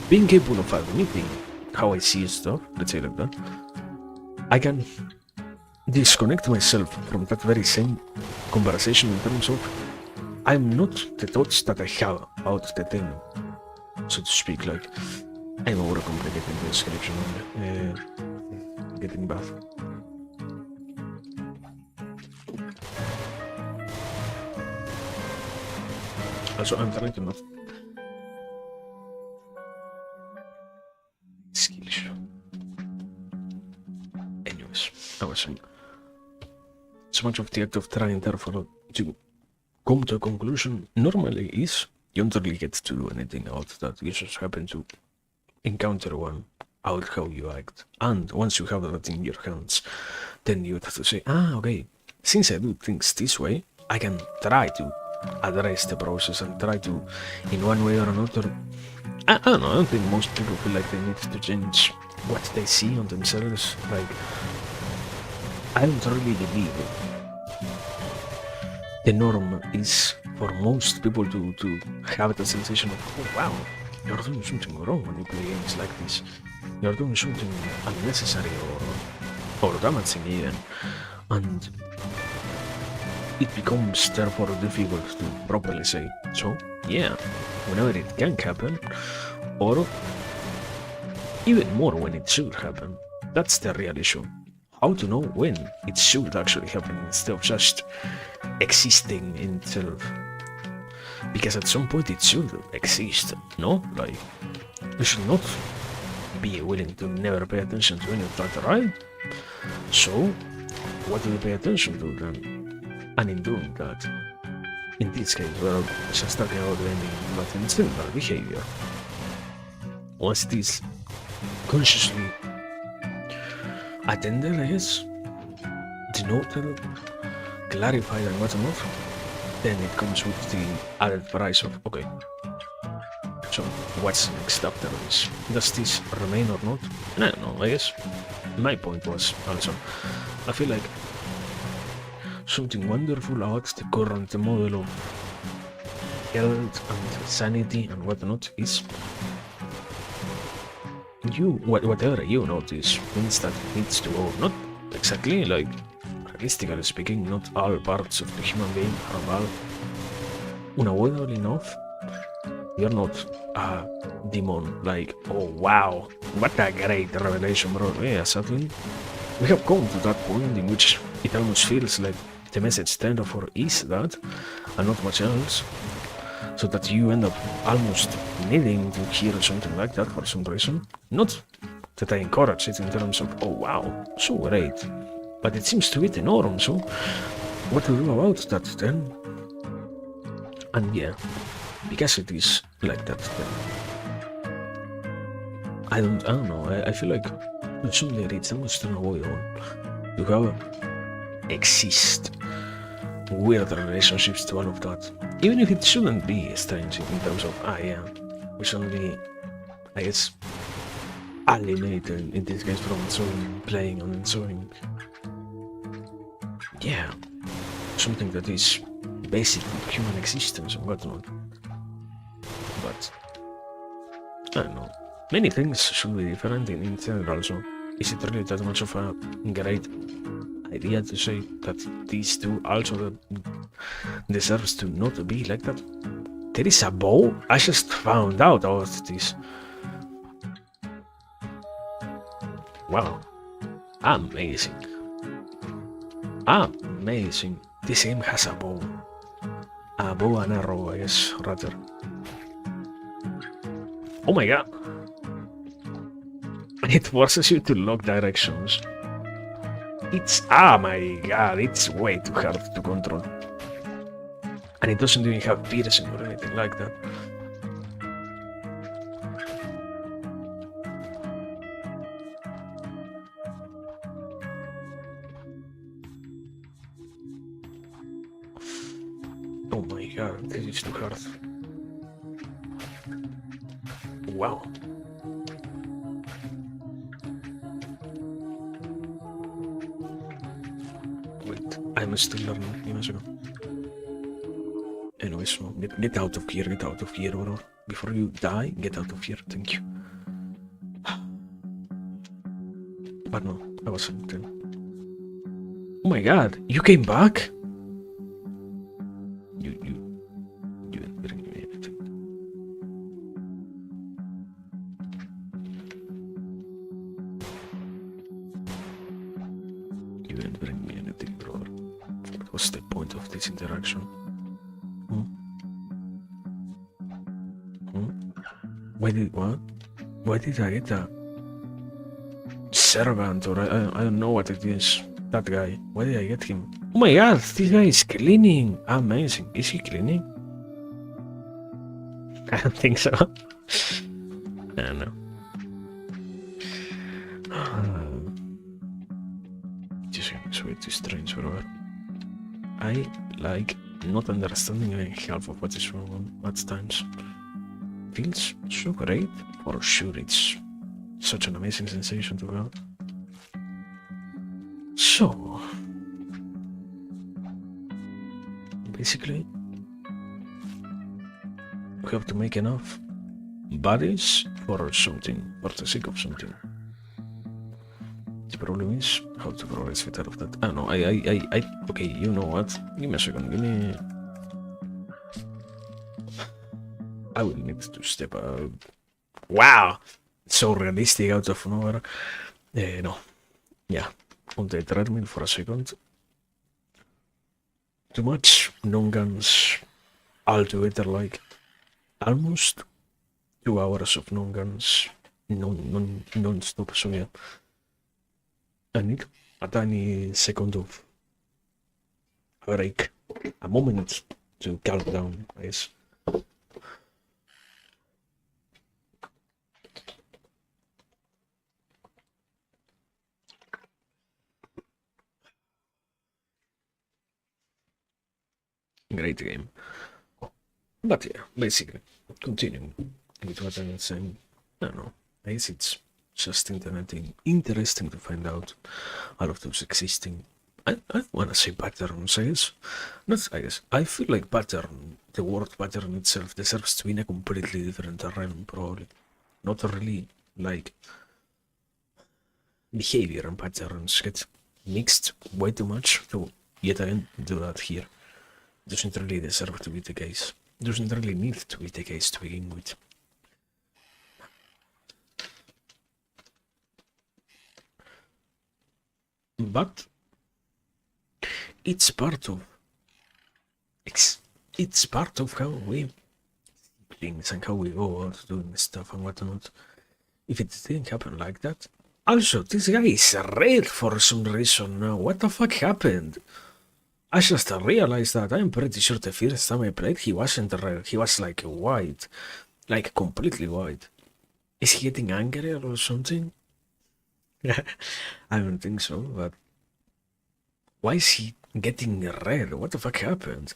being capable of admitting how I see stuff, let's say like that, I can disconnect myself from that very same conversation in terms of I'm not the thoughts that I have about the thing, so to speak. Like, I'm overcomplicating the description and getting bad. Also, I'm trying to not skill issue. Anyways, I was saying, so much of the act of trying therefore to come to a conclusion normally is you don't really get to do anything about that. You just happen to encounter one out how you act, and once you have that in your hands, then you have to say, okay, since I do things this way, I can try to address the process and try to, in one way or another, I don't know, I don't think most people feel like they need to change what they see on themselves. Like, I don't really believe the norm is for most people to have the sensation of, oh wow, you're doing something wrong when you play games like this. You're doing something unnecessary or damaging even. And it becomes therefore difficult to properly say, so yeah, whenever it can happen, or even more when it should happen. That's the real issue. How to know when it should actually happen instead of just existing in itself. Because at some point it should exist, no? Like, you should not be willing to never pay attention to any of that, right? So, what do you pay attention to then? And in doing that, in this case, we're just talking about any but in similar behavior. Once it is consciously attended, I guess, denoted, clarified and whatnot, then it comes with the added price of, okay, so what's next after this? Does this remain or not? And I don't know, I guess my point was also, I feel like something wonderful about the current model of health and sanity and whatnot is whatever you notice means that it needs to go. Not exactly, like, realistically speaking, not all parts of the human being are bad. Unavoidably enough, you're not a demon, like, oh wow, what a great revelation, bro. Yeah, sadly, we have come to that point in which it almost feels like the message stand for is that, and not much else, so that you end up almost needing to hear something like that for some reason. Not that I encourage it in terms of, oh wow, so great, but it seems to be the norm, so what to do about that then? And yeah, because it is like that then, I don't know, I feel like someday it's almost unavoidable to have exist weird relationships to all of that. Even if it shouldn't be strange in terms of, yeah, we shouldn't be, I guess, alienated in this case from enjoying playing and enjoying, yeah, something that is basic to human existence and whatnot. But I don't know, many things should be different in general, so is it really that much of a great idea to say that these two also deserves to not be like that? There is a bow? I just found out about this. Wow. Amazing. Amazing. This game has a bow. A bow and arrow, I guess, rather. Oh my god. It forces you to lock directions. It's, oh my god, it's way too hard to control. And it doesn't even have piercing or anything like that. Oh my god, this is too hard. Wow. Wait, I'm still learning. Give me a second. Anyway, so get out of here, bro. Before you die, get out of here, thank you. But no, I wasn't. Oh my god, you came back? You didn't bring me anything. You didn't bring me anything, brother. What was the point of this interaction? Why did I get that servant, or I don't know what it is, that guy? Why did I get him? Oh my god, this guy is cleaning! Amazing. Is he cleaning? I don't think so. I don't know. This game is way too strange, brother. I like not understanding half of what is wrong at times. Feels so great. For sure, it's such an amazing sensation to have. So, basically, we have to make enough bodies for something, for the sake of something. The problem is how to progress with all of that. No, okay, you know what? Give me a second, I will need to step out. Wow! It's so realistic out of nowhere. No. Yeah. On the treadmill for a second. Too much Nongunz altogether, like almost 2 hours of Nongunz non-stop, so yeah. I need a tiny second of a break. A moment to calm down, I guess. Great game. But yeah, basically, continuing with what I was saying, I don't know. I guess it's just interesting to find out all of those existing. I want to say patterns, I guess. Not, I guess. I feel like pattern, the word pattern itself, deserves to be in a completely different realm, probably. Not really like behavior and patterns get mixed way too much to yet again do that here. Doesn't really deserve to be the case. Doesn't really need to be the case to begin with. But it's part of it's part of how we things and how we go out doing stuff and whatnot. If it didn't happen like that. Also, this guy is red for some reason now. What the fuck happened? I just realized that. I'm pretty sure the first time I played he wasn't red. He was like white. Like completely white. Is he getting angry or something? I don't think so, but why is he getting red? What the fuck happened?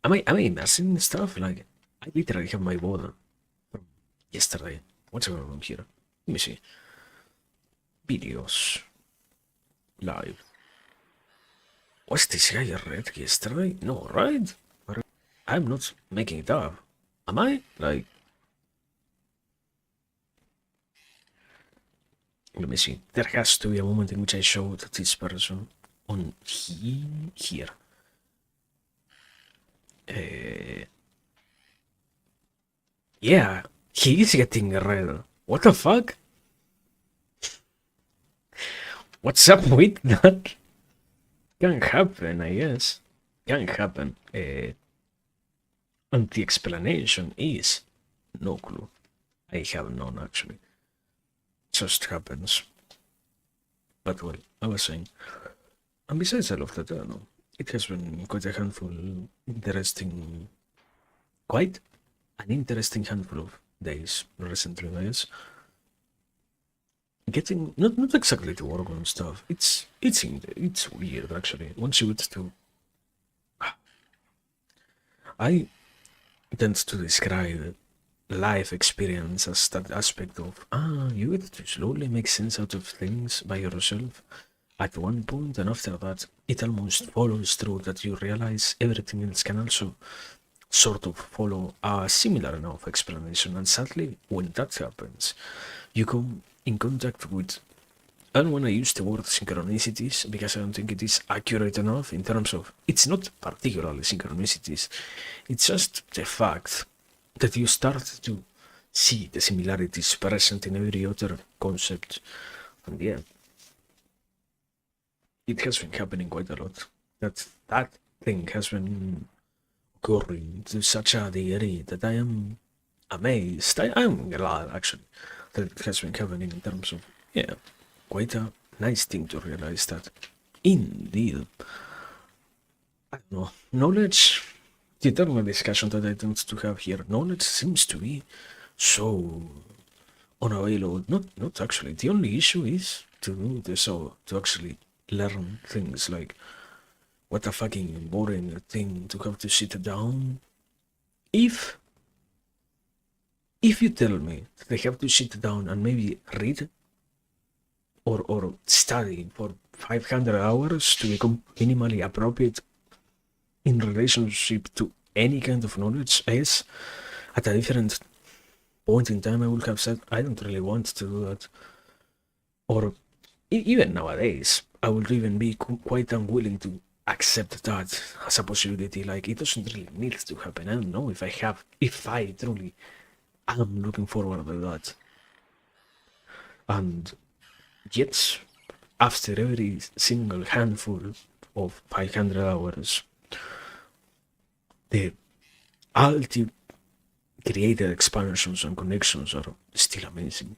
Am I missing stuff? Like, I literally have my water from yesterday. What's going on here? Let me see. Videos. Live. Was this guy red yesterday? No, right? I'm not making it up. Am I? Like... Let me see. There has to be a moment in which I showed this person on here. Yeah, he is getting red. What the fuck? What's up with that? Can happen, I guess. Can happen. And the explanation is no clue. I have none actually. Just happens. But well, I was saying. And besides all of that, I don't know. It has been quite a handful interesting, quite an interesting handful of days recently, I guess. Getting not exactly to work on stuff. It's weird actually. Once you get to, I tend to describe life experience as that aspect of you get to slowly make sense out of things by yourself at one point, and after that it almost follows through that you realize everything else can also sort of follow a similar enough explanation. And sadly, when that happens, you come in contact with, I don't want to use the word synchronicities because I don't think it is accurate enough in terms of, it's not particularly synchronicities, it's just the fact that you start to see the similarities present in every other concept. And yeah, it has been happening quite a lot. That thing has been occurring to such a degree that I am amazed. I am glad actually that it has been happening in terms of, yeah, quite a nice thing to realize that indeed, I don't know, knowledge, the eternal discussion that I tend to have here, knowledge seems to be so unavailable. Not actually. The only issue is to do this, so to actually learn things like what a fucking boring thing to have to sit down. If you tell me that I have to sit down and maybe read or study for 500 hours to become minimally appropriate in relationship to any kind of knowledge, I guess at a different point in time I would have said I don't really want to do that. Or even nowadays, I would even be quite unwilling to accept that as a possibility. Like, it doesn't really need to happen. I don't know if I truly am looking forward to that. And yet, after every single handful of 500 hours, the created expansions and connections are still amazing.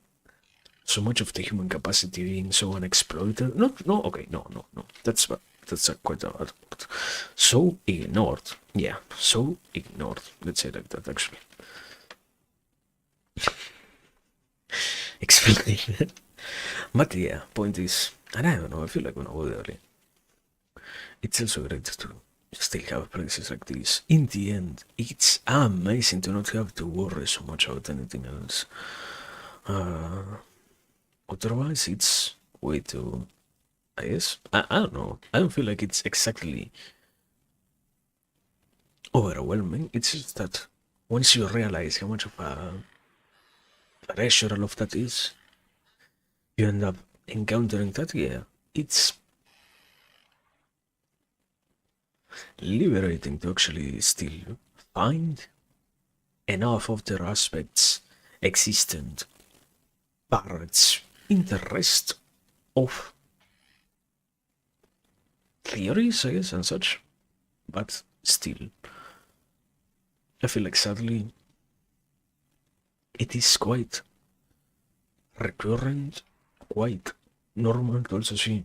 So much of the human capacity being so unexploited. No. That's quite a bad word. So ignored. Yeah, so ignored. Let's say like that, actually. Explain. But yeah, point is, and I don't know, I feel like when I was early, it's also great to still have places like this. In the end, it's amazing to not have to worry so much about anything else. Otherwise, it's way too. I guess I don't know. I don't feel like it's exactly overwhelming. It's just that once you realize how much of a pressure all of that is, you end up encountering that. Yeah, it's liberating to actually still find enough of their aspects existent parts in the rest of theories, I guess, and such. But still, I feel like sadly it is quite recurrent, quite normal to also see.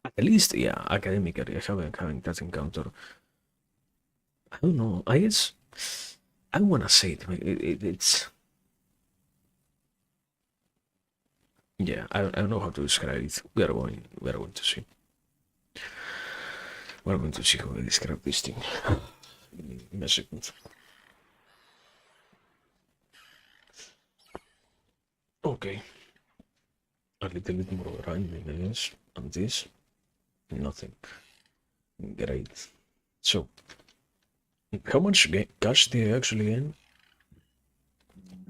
At least, yeah, academically, I haven't having that encounter. I don't know. I guess I wanna say it's yeah. I don't know how to describe it. We are going to see. We're going to see how I describe this thing in a second. Okay, a little bit more grinding, I guess, and this nothing. Great. So, how much cash do you actually gain?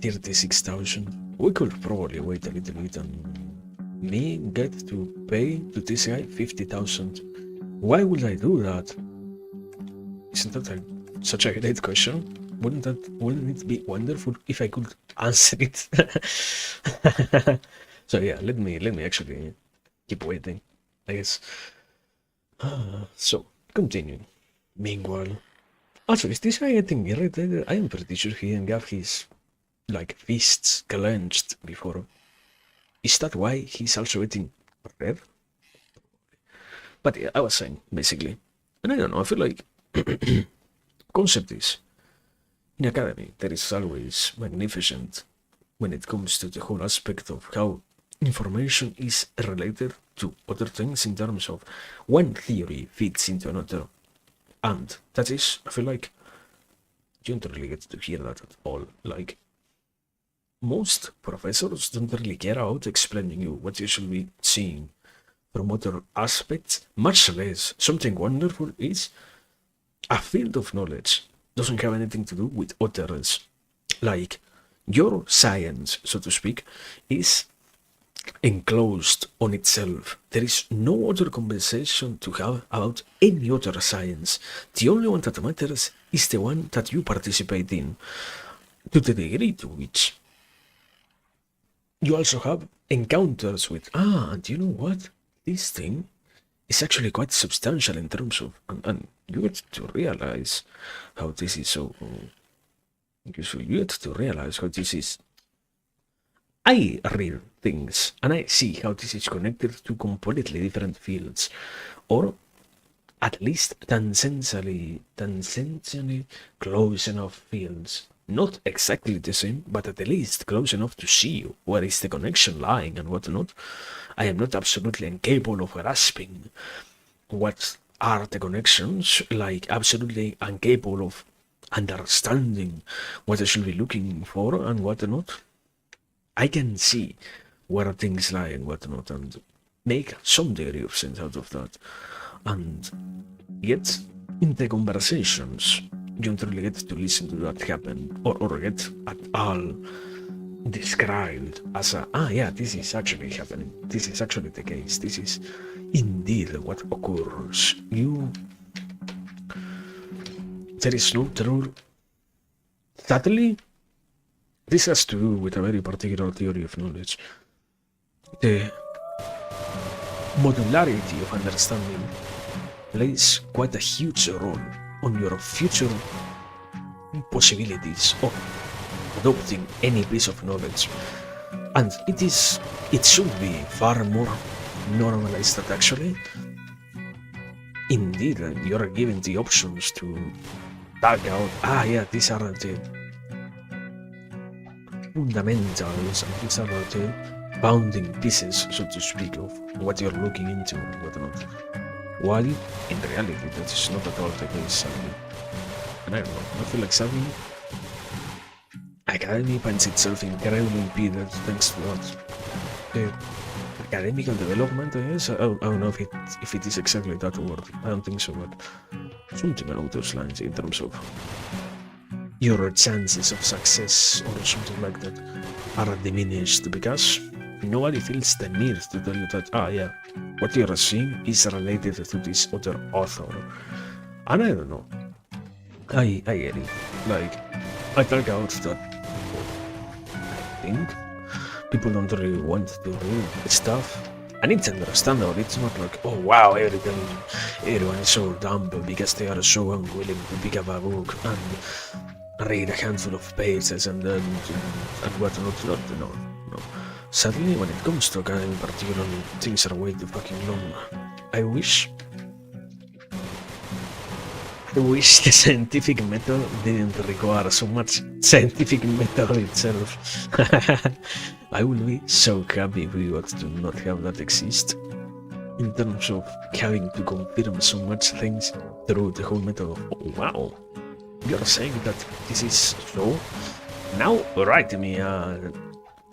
36,000. We could probably wait a little bit and me get to pay to this guy 50,000. Why would I do that? Isn't that such a great question? Wouldn't it be wonderful if I could answer it? So yeah, let me actually keep waiting, I guess. So, continuing. Meanwhile, also, is this guy getting irritated? I am pretty sure he didn't have his, like, fists clenched before. Is that why he's also eating bread? But yeah, I was saying, basically. And I don't know, I feel like concept is, in academy, there is always magnificent when it comes to the whole aspect of how information is related to other things in terms of one theory fits into another. And that is, I feel like, you don't really get to hear that at all. Like, most professors don't really care about explaining you what you should be seeing from other aspects, much less something wonderful is a field of knowledge doesn't have anything to do with others. Like, your science, so to speak, is enclosed on itself. There is no other conversation to have about any other science. The only one that matters is the one that you participate in, to the degree to which you also have encounters with, and you know what? This thing is actually quite substantial in terms of, and you get to realize how this is so useful. You get to realize how this is. I read things and I see how this is connected to completely different fields, or at least tangentially close enough fields. Not exactly the same, but at least close enough to see where is the connection lying and what not. I am not absolutely incapable of grasping what are the connections, like absolutely incapable of understanding what I should be looking for and what not. I can see where things lie and what not and make some degree of sense out of that. And yet, in the conversations, you don't really get to listen to that happen or get at all described as yeah, this is actually happening. This is actually the case. This is indeed what occurs. There is no true. Sadly, this has to do with a very particular theory of knowledge. The modularity of understanding plays quite a huge role on your future possibilities of adopting any piece of knowledge. And it should be far more normalized that actually, indeed, you're given the options to tag out, yeah, these are the fundamentals and these are the bounding pieces, so to speak, of what you're looking into and whatnot. While in reality that is not at all the case, sadly. And I don't know, I feel like sadly Academy finds itself incredibly impeded thanks to that. The academical development, I guess? I don't know if it is exactly that word. I don't think so, but something along those lines in terms of your chances of success or something like that are diminished because nobody feels the need to tell you that, yeah, what you're seeing is related to this other author. And I don't know. I get it. Like, I talk out that I think people don't really want to read stuff. And it's understandable. It's not like, oh wow, everyone is so dumb because they are so unwilling to pick up a book and read a handful of pages and whatnot. No. Sadly, when it comes to academy particularly, things are way too fucking long. I wish the scientific method didn't require so much scientific method itself. I would be so happy if we were to not have that exist. In terms of having to confirm so much things through the whole method of, oh wow, you're saying that this is so? Now write me a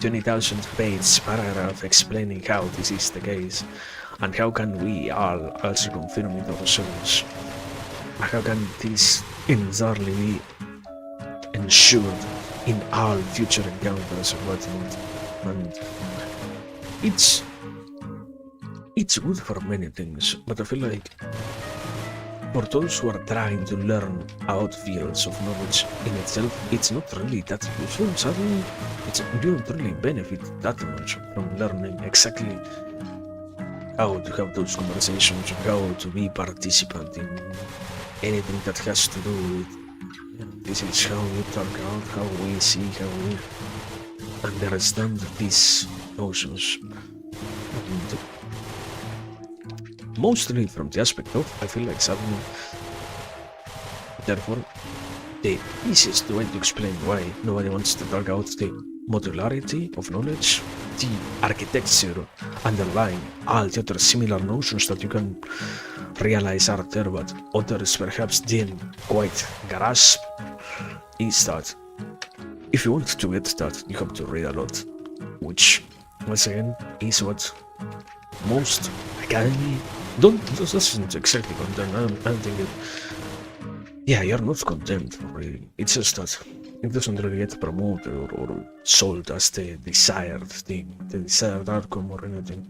20,000 page paragraph explaining how this is the case, and how can we all also confirm it ourselves. How can this entirely be ensured in all future encounters and whatnot? And it's good for many things, but I feel like for those who are trying to learn about fields of knowledge in itself, it's not really that useful. Sadly, you don't really benefit that much from learning exactly how to have those conversations, how to be participant in anything that has to do with this is how we talk out, how we see, how we understand these notions. And mostly from the aspect of, I feel like suddenly, therefore, the easiest way to explain why nobody wants to talk out the modularity of knowledge, the architecture underlying all the other similar notions that you can realize are there but others perhaps didn't quite grasp, is that if you want to get that, you have to read a lot, which once again is what most academy doesn't exactly condemn. I don't think it. Yeah, you're not condemned for reading. It's just that it doesn't really get promoted or sold as the desired thing, the desired outcome or anything.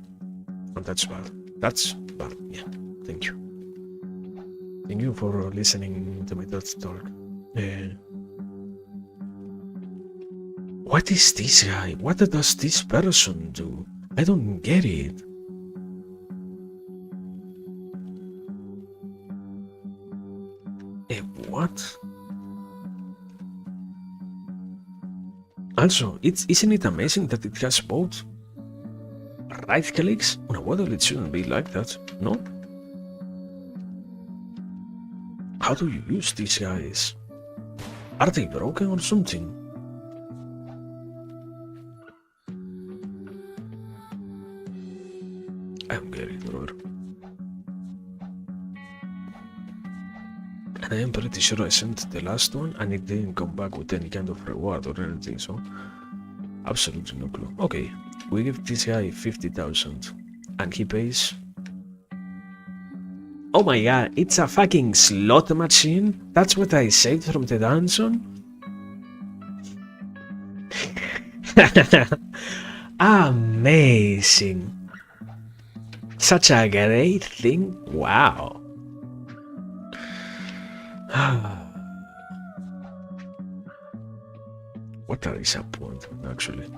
And that's bad. That's bad, yeah. Thank you. Thank you for listening to my thoughts talk. What is this guy? What does this person do? I don't get it. What? Also, isn't it amazing that it has both right clicks? Well, it shouldn't be like that, no? How do you use these guys? Are they broken or something? I don't get it, brother. And I am pretty sure I sent the last one and it didn't come back with any kind of reward or anything, so absolutely no clue. Okay, we give this guy 50,000 and he pays. Oh my god, it's a fucking slot machine? That's what I saved from the dungeon? Amazing. Such a great thing. Wow. What a disappointment, actually.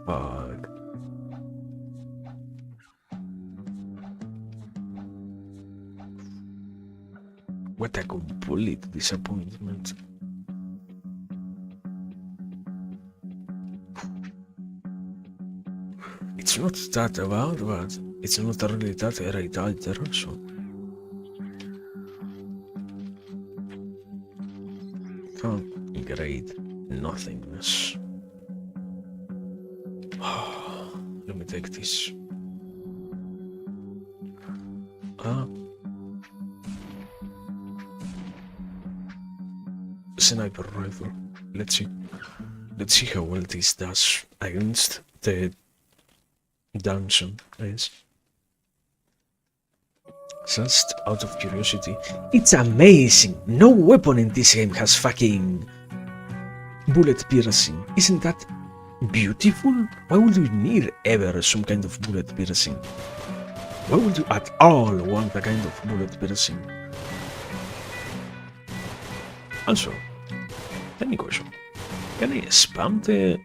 Fuck. What a complete disappointment. It's not that about, but it's not really that great either, so. Great nothingness. Let me take this. sniper rifle. Let's see. Let's see how well this does against the dungeon is. Just out of curiosity, it's amazing! No weapon in this game has fucking bullet piercing. Isn't that beautiful? Why would you need ever some kind of bullet piercing? Why would you at all want a kind of bullet piercing? Also, tiny question. Can I spam the...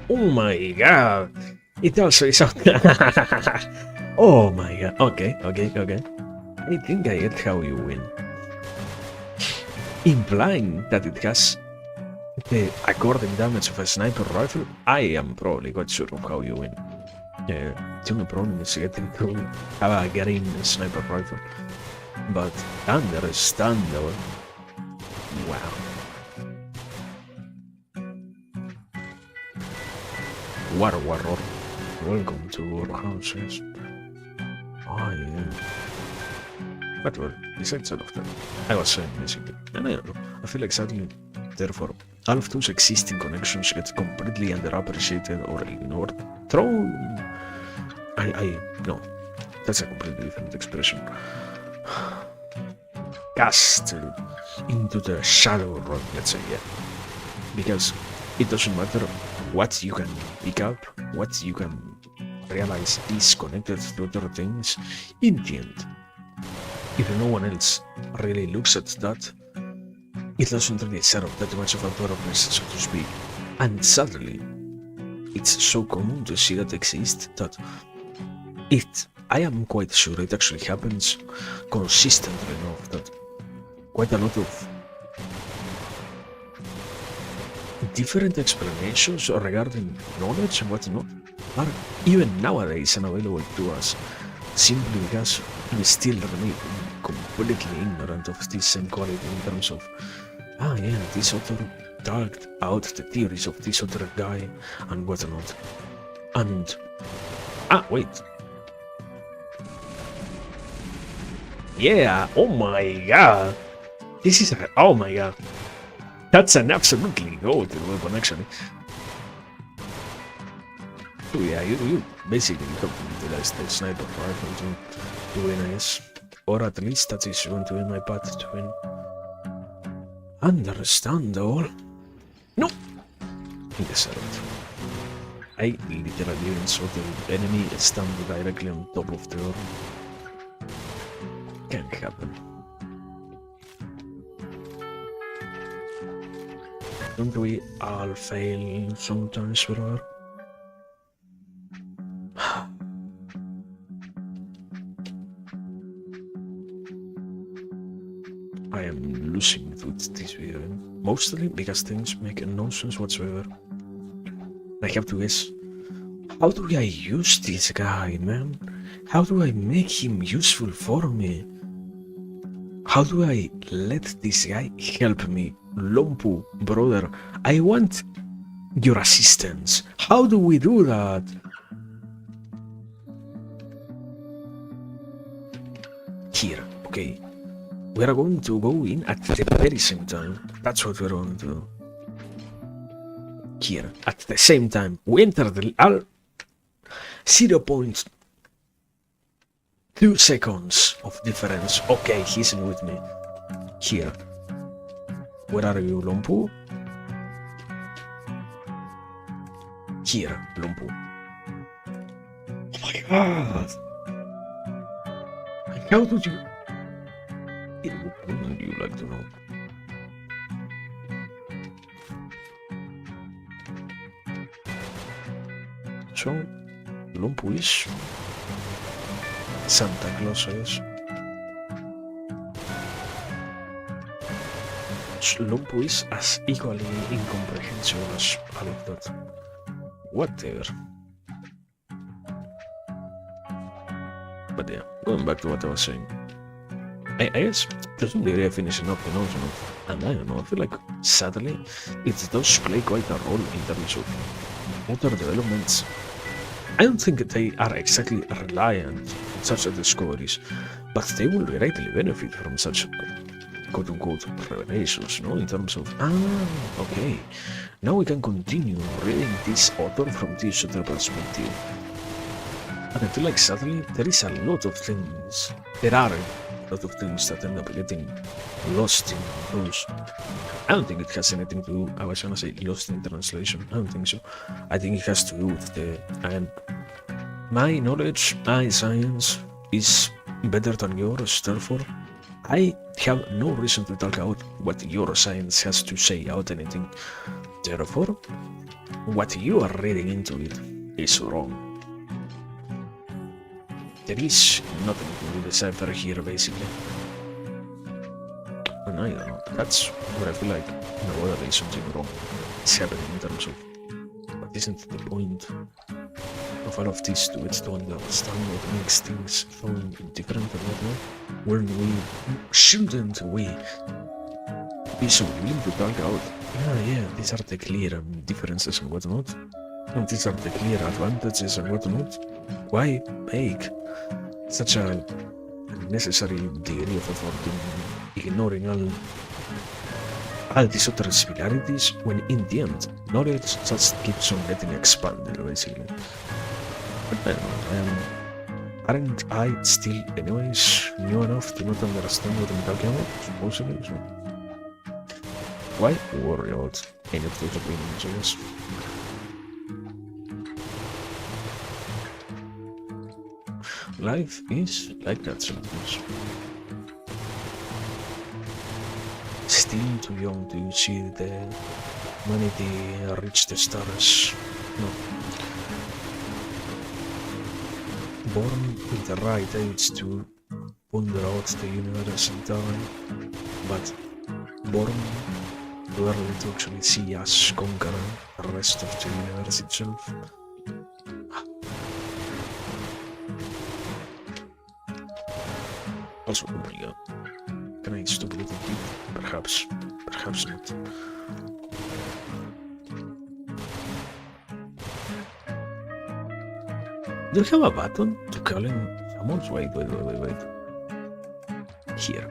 Oh my god! It also is out. Oh my god. Okay. I think I get how you win. Implying that it has the according damage of a sniper rifle, I am probably quite sure of how you win. The only problem is getting to have a green sniper rifle. But understandable. Wow. Warrior. Welcome to our house, yes. Oh, yeah. But well, besides all of that, I was saying basically, and I don't know, I feel like sadly, therefore, all of those existing connections get completely underappreciated or ignored. No, that's a completely different expression. Cast into the shadow run, let's say, yeah. Because it doesn't matter what you can pick up, what you can realize is connected to other things. In the end, if no one else really looks at that, it doesn't really serve that much of a purpose, so to speak. And sadly, it's so common to see that exist that I am quite sure it actually happens consistently enough that quite a lot of different explanations regarding knowledge and whatnot are even nowadays unavailable to us, simply because we still remain completely ignorant of this same quality in terms of, this author talked out the theories of this other guy and whatnot. And, wait. Yeah, oh my god. Oh my god. That's an absolutely goated weapon, actually. So yeah, you basically have to utilize the sniper rifle to win, I guess. Or at least that is going to be my path to win. Understandable. No! Deserved. I literally even saw the enemy stand directly on top of the door. Can't happen. Don't we all fail sometimes, brother? I am losing it with this video, mostly because things make no sense whatsoever. I have to guess, how do I use this guy, man? How do I make him useful for me? How do I let this guy help me? Lompu, brother, I want your assistance. How do we do that? Here, okay. We are going to go in at the very same time. That's what we're going to do. Here, at the same time, we enter the 0.2 seconds of difference. Okay, he's in with me. Here. Where are you, Lompu? Here, Lompu. Oh my god! How do you... Wouldn't you like to know? So, Lompu is Santa Claus, I guess. Lompu is as equally incomprehensible as all of that. Whatever. But yeah, going back to what I was saying. I guess there's no really finishing up the notion of, and I don't know, I feel like sadly it does play quite a role in terms of other developments. I don't think they are exactly reliant on such discoveries, but they will greatly benefit from such quote-unquote revelations, no? In terms of, okay, now we can continue reading this author from this other perspective. And I feel like sadly, there is a lot of things, there are a lot of things that end up getting lost in those. I don't think it has anything to do, I was gonna say lost in translation, I don't think so. I think it has to do with my knowledge, my science is better than yours, therefore I have no reason to talk about what your science has to say about anything. Therefore, what you are reading into it is wrong. There is nothing to decipher here, basically. And I don't know, that's what I feel like. No, there is something wrong. It's happening in terms of what isn't the point of all of this to understand what makes things so different and whatnot, when we shouldn't we be so willing to talk out, yeah, these are the clear differences and whatnot, and these are the clear advantages and whatnot. Why make such a necessary degree of effort in ignoring all these other similarities when in the end knowledge just keeps on getting expanded, basically? But I don't know, aren't I still anyways new enough to not understand what I'm talking about, supposedly, so why worry about any of those opinions, I guess? Life is like that sometimes. Still too young to see the humanity reach the stars. No. Born with the right age to ponder out the universe and time, but born too early to actually see us conquer the rest of the universe itself. Also, oh my god, can I stop a little bit? Perhaps not. Do you have a button to call in someone? Wait. Here.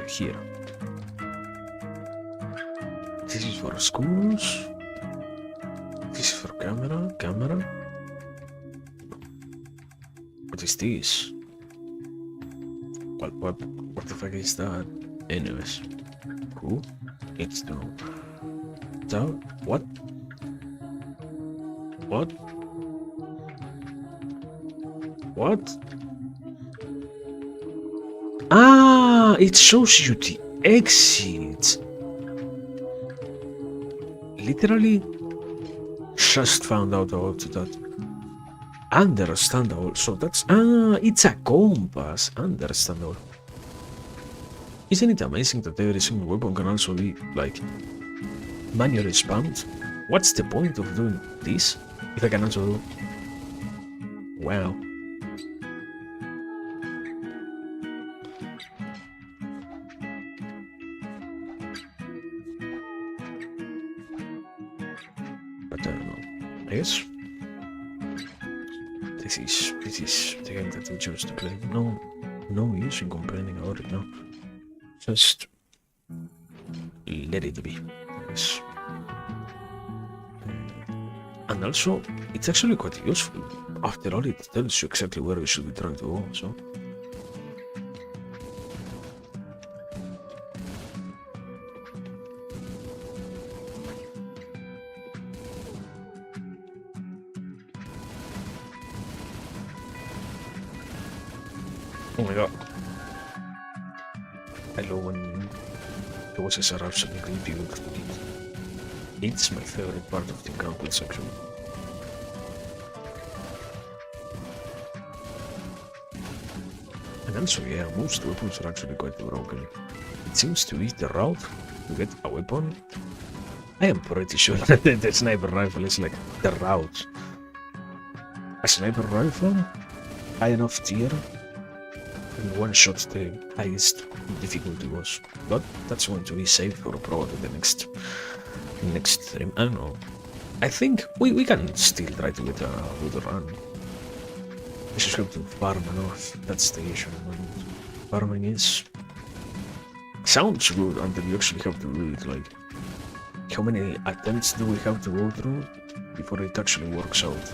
Here. This is for schools. This is for camera. What is this? What the fuck is that? Anyways, who needs to know? So, what? It shows you the exit. Literally, just found out about that. Understandable. So that's it's a compass. Understandable. Isn't it amazing that every single weapon can also be like manually spammed? What's the point of doing this if I can also do? Wow. But I don't know. I guess this is the game that we chose to play. No use in complaining about it now. Just let it be. Yes. And also, it's actually quite useful. After all, it tells you exactly where you should be trying to go, so. Oh my god. I love when the voices are absolutely beautiful. It's my favorite part of the gameplay section. And also, yeah, most weapons are actually quite broken. It seems to be the route to get a weapon. I am pretty sure that the sniper rifle is like the route. A sniper rifle, high enough tier, and one shot the highest difficulty was. But that's going to be saved for probably the next stream. I don't know. I think we can still try to get a good run. We just have to farm enough. That's the issue. And farming is sounds good until you actually have to do it. Like, how many attempts do we have to go through before it actually works out?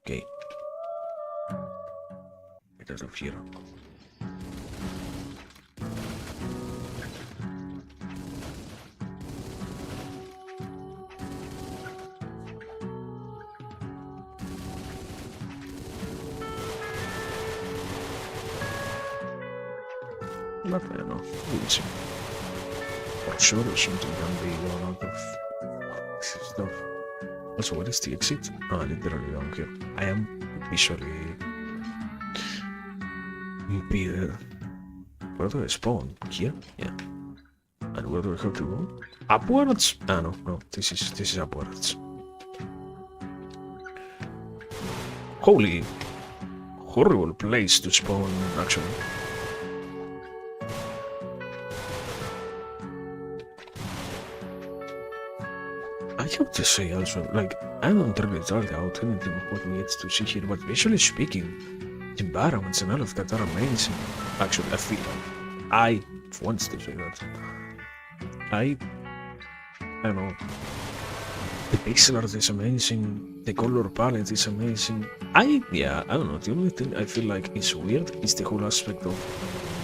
Okay. Get out of here. But I don't know, we'll see. For sure, something can be going out of stuff. Also, what is the exit? Ah, literally down here. I am visually impeded. Where do I spawn? Here? Yeah. And where do I have to go? Upwards? Ah, no, this is upwards. Holy, horrible place to spawn, actually. I have to say also, like, I don't really talk out anything of what we get to see here, but visually speaking, the environments and all of that are amazing. Actually, I feel like I want to say that. I don't know. The pixel art is amazing, the color palette is amazing. I don't know, the only thing I feel like is weird is the whole aspect of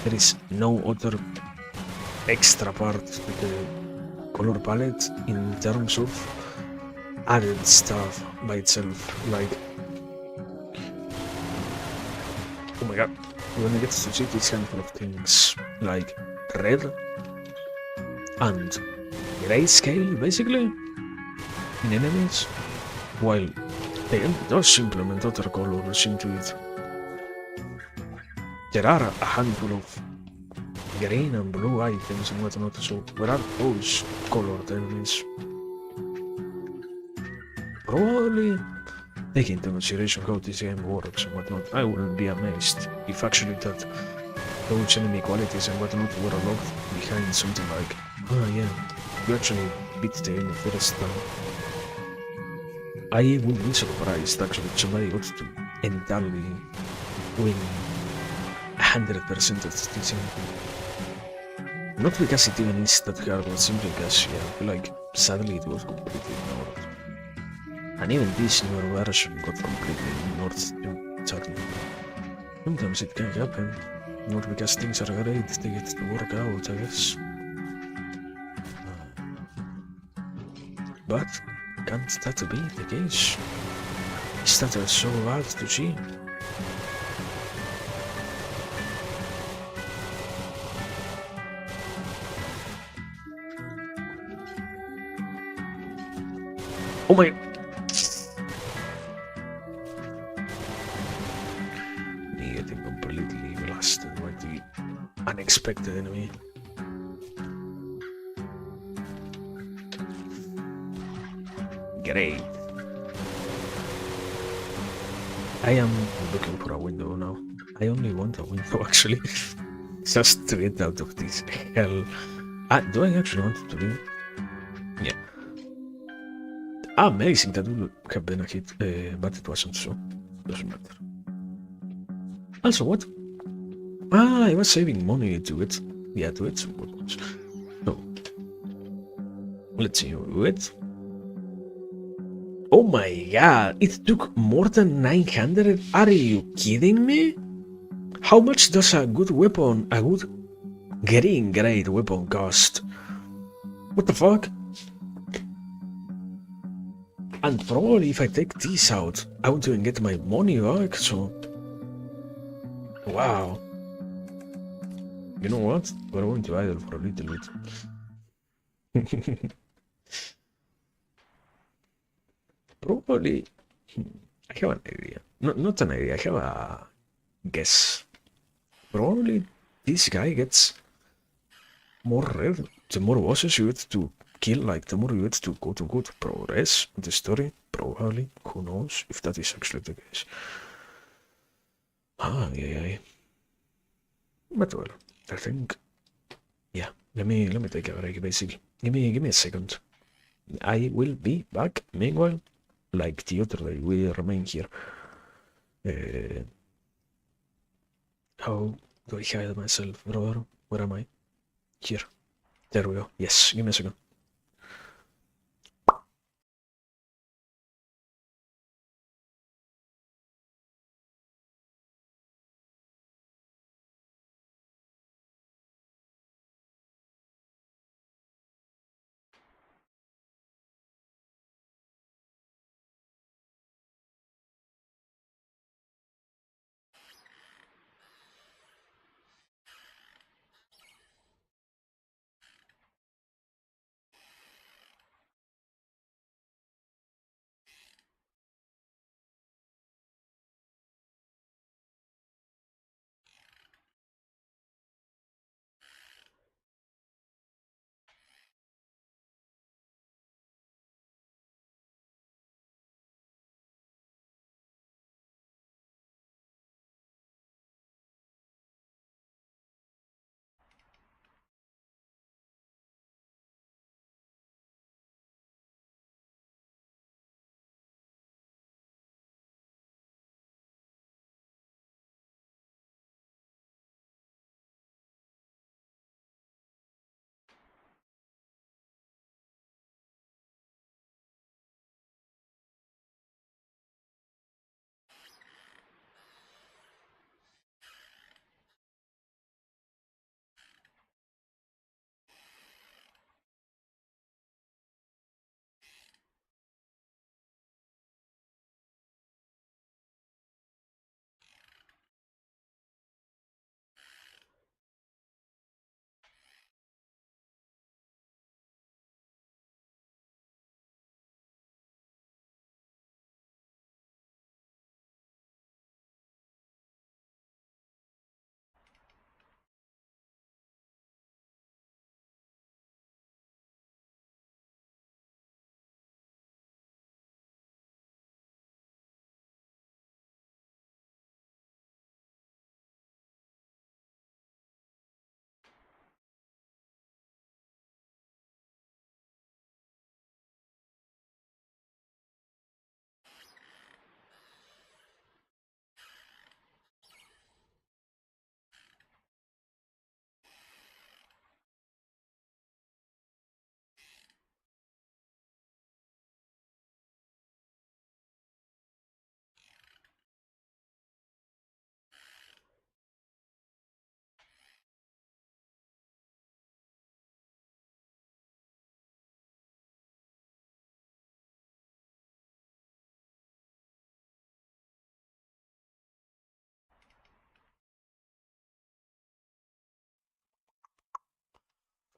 there is no other extra part with the color palette in terms of added stuff by itself, like, oh my god, when I get to see these handful of things, like red and grayscale basically in enemies, while the game does implement other colors into it. There are a handful of green and blue items and whatnot, so where are those colored enemies? Probably, taking into consideration how this game works and whatnot, I wouldn't be amazed if actually that those enemy qualities and whatnot were locked behind something like, ah yeah, you actually beat the enemy first time. I would be surprised actually if somebody got to entirely win 100% of this game. Not because it even is that hard, but simply because, yeah, I feel like sadly it was completely ignored. And even this newer version got completely ignored too. Sometimes it can happen, not because things are great, they get to work out, I guess. But can't that be the case? Is that so bad to see? Oh my... Me getting completely blasted by the unexpected enemy. Great. I am looking for a window now. I only want a window actually. Just to get out of this hell. Do I actually want to leave? Yeah. Amazing, that would have been a hit, but it wasn't, so doesn't matter. Also, what? Ah, I was saving money to it. Yeah, to it some weapons. So, let's see, wait. Oh my god, it took more than 900? Are you kidding me? How much does a good weapon, a good green grade weapon cost? What the fuck? And probably if I take this out, I won't even get my money back, so... Wow. You know what? We're going to idle for a little bit. Probably... I have an idea. Not an idea, I have a guess. Probably this guy gets more red the more bosses you get to kill, like the more you get to quote-unquote progress the story. Probably. Who knows if that is actually the case. Ah, yeah. But well, I think... Yeah, let me take a break, basically. Give me a second. I will be back. Meanwhile, like the other day, we remain here. How do I hide myself, brother? Where am I? Here. There we go. Yes, give me a second.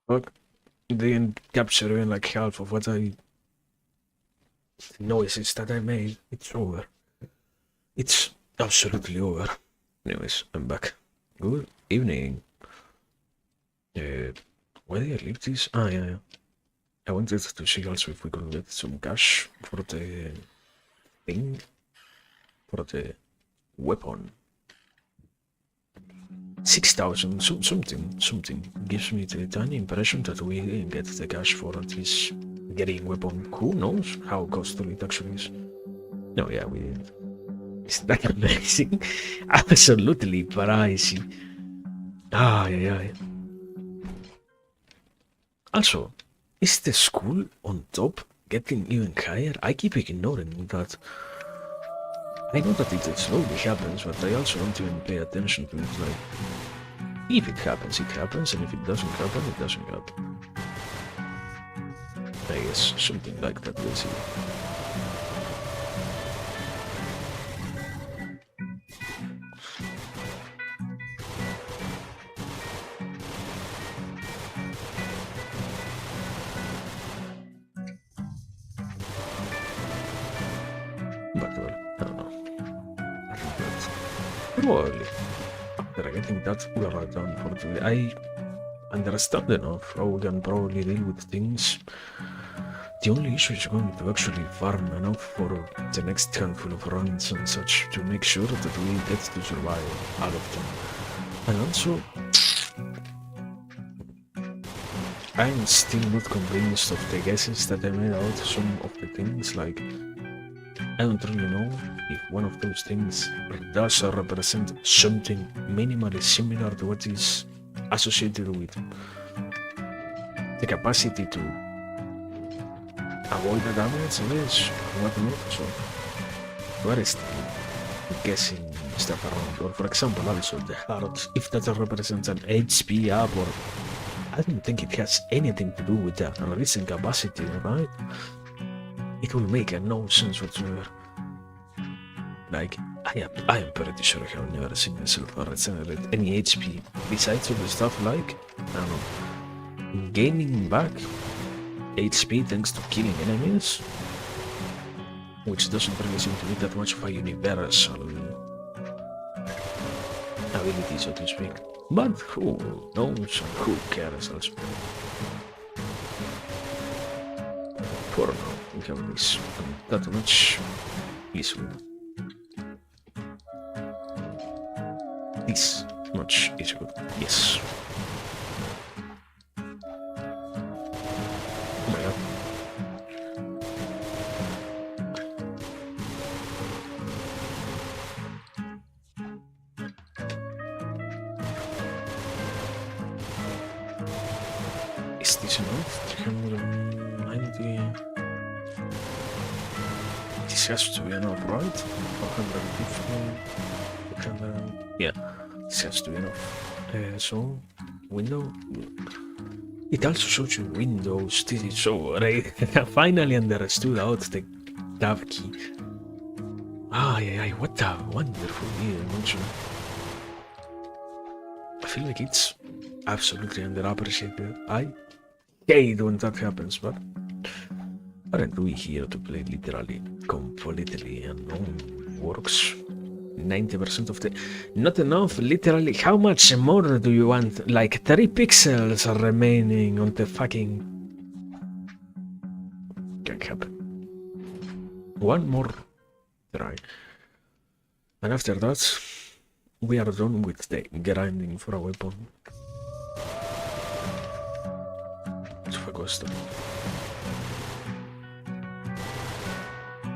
Fuck. They didn't capture even like half of what I noises that I made. It's over. It's absolutely over. Anyways, I'm back. Good evening. Why did I leave this? Ah, yeah. I wanted to see also if we could get some cash for the thing, for the weapon. 6,000, something gives me the tiny impression that we didn't get the cash for this getting weapon. Who knows how costly it actually is? No, yeah, we didn't. Isn't that amazing? Absolutely pricey. Ah, yeah. Also, is the school on top getting even higher? I keep ignoring that. I know that it slowly happens, but I also don't even pay attention to it. Like, if it happens, and if it doesn't happen, it doesn't happen. I guess something like that, we'll see. But well, I don't know. I think that's probably after getting that we are done for today. I understand enough how we can probably deal with things. The only issue is going to actually farm enough for the next handful of runs and such to make sure that we get to survive all of them. And also, I'm still not convinced of the guesses that I made out some of the things, like I don't really know if one of those things does represent something minimally similar to what is associated with the capacity to avoid the damage, or whatnot. So, what is guessing stuff around? Or for example, also the heart, if that represents an HP up, or I don't think it has anything to do with the releasing capacity, right? It will make no sense whatsoever. Like, I am pretty sure I have never seen myself regenerate any HP besides all the stuff like, I don't know, gaining back HP thanks to killing enemies, which doesn't really seem to be that much of a universal ability, so to speak. But who knows and who cares also? For now, we have this that much easily. This much is good, yes. Oh my god. Is this enough? 390. This has to be enough, right? 450. Yeah, this has to be enough. So, window. It also shows you windows. This is so right. I finally understood how to take tab key. What a wonderful invention. I feel like it's absolutely underappreciated. I hate when that happens, but aren't we here to play literally completely unknown works? 90% of the... Not enough, literally. How much more do you want? Like 3 pixels are remaining on the fucking... Can't happen. One more try. And after that, we are done with the grinding for a weapon. What fuck was that?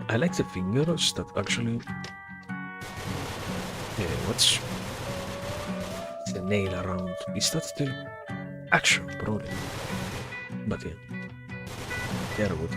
I like the fingers that actually... what's the nail around? Is that still action? Probably. But yeah, they're good.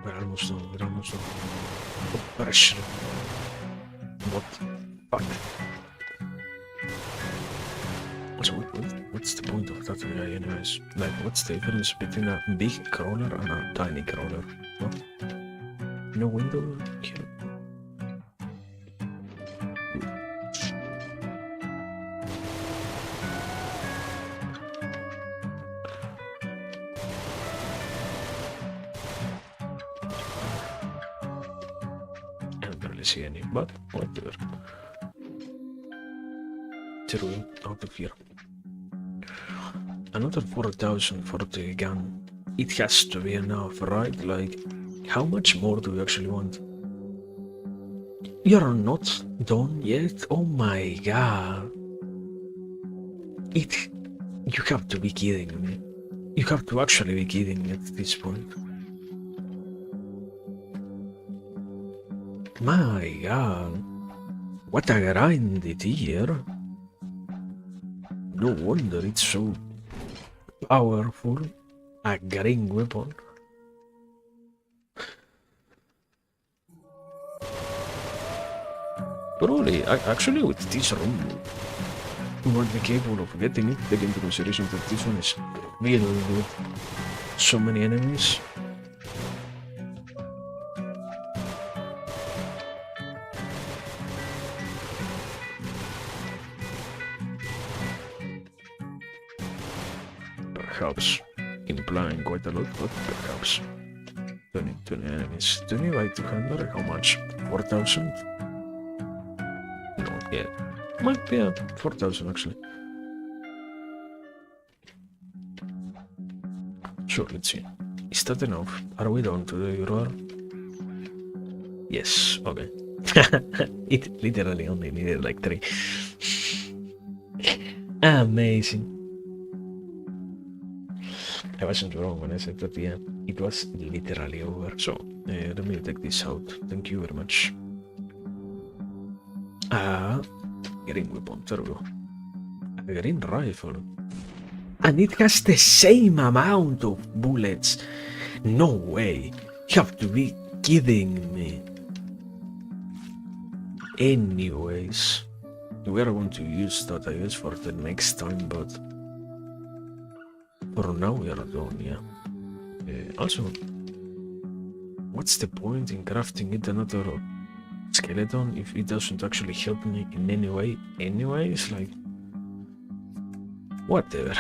We're almost done. Oh, pressure. What the fuck? So what's the point of that guy anyways? Like, what's the difference between a big crawler and a tiny crawler? What? No window here? See any, but whatever. True, out of here. Another 4,000 for the gun. It has to be enough, right? Like, how much more do you actually want? You're not done yet? Oh my god. You have to be kidding me. You have to actually be kidding me at this point. My god, what a grind it here. No wonder it's so powerful. A green weapon. Probably, actually with this room, we won't be capable of getting it, taking into consideration that this one is really good. So many enemies. Perhaps implying quite a lot, but perhaps 20 enemies. 20 by 200, how much? 4,000? Yeah. Might be 4,000 actually. Sure, let's see. Is that enough? Are we down to the URL? Yes, okay. It literally only needed like 3. Amazing. I wasn't wrong when I said that, yeah, it was literally over. So, let me take this out. Thank you very much. Green weapon, there we go. A green rifle. And it has the same amount of bullets. No way. You have to be kidding me. Anyways, we are going to use that, I guess, for the next time, but for now we are done, yeah. Also, what's the point in crafting it another skeleton if it doesn't actually help me in any way? Anyways, like, whatever.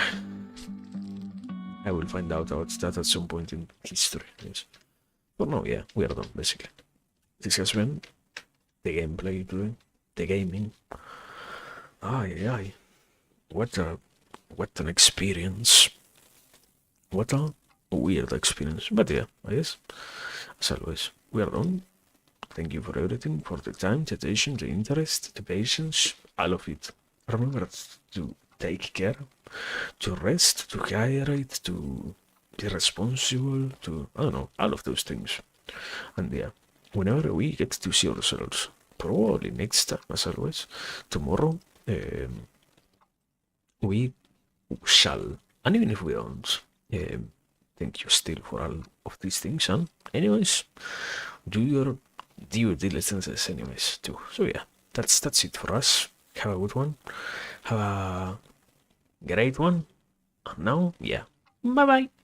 I will find out about that at some point in history, yes. But no, yeah, we are done, basically. This has been the gameplay today, the gaming. Aye. What an experience. What a weird experience. But yeah, I guess, as always, we are done. Thank you for everything, for the time, the attention, the interest, the patience, all of it. Remember to take care, to rest, to hydrate, to be responsible, to, I don't know, all of those things. And yeah, whenever we get to see ourselves, probably next time, as always, tomorrow, we shall, and even if we don't, thank you still for all of these things, and anyways, do your due diligences anyways too. So yeah, that's it for us. Have a good one, have a great one, and now, yeah, bye bye.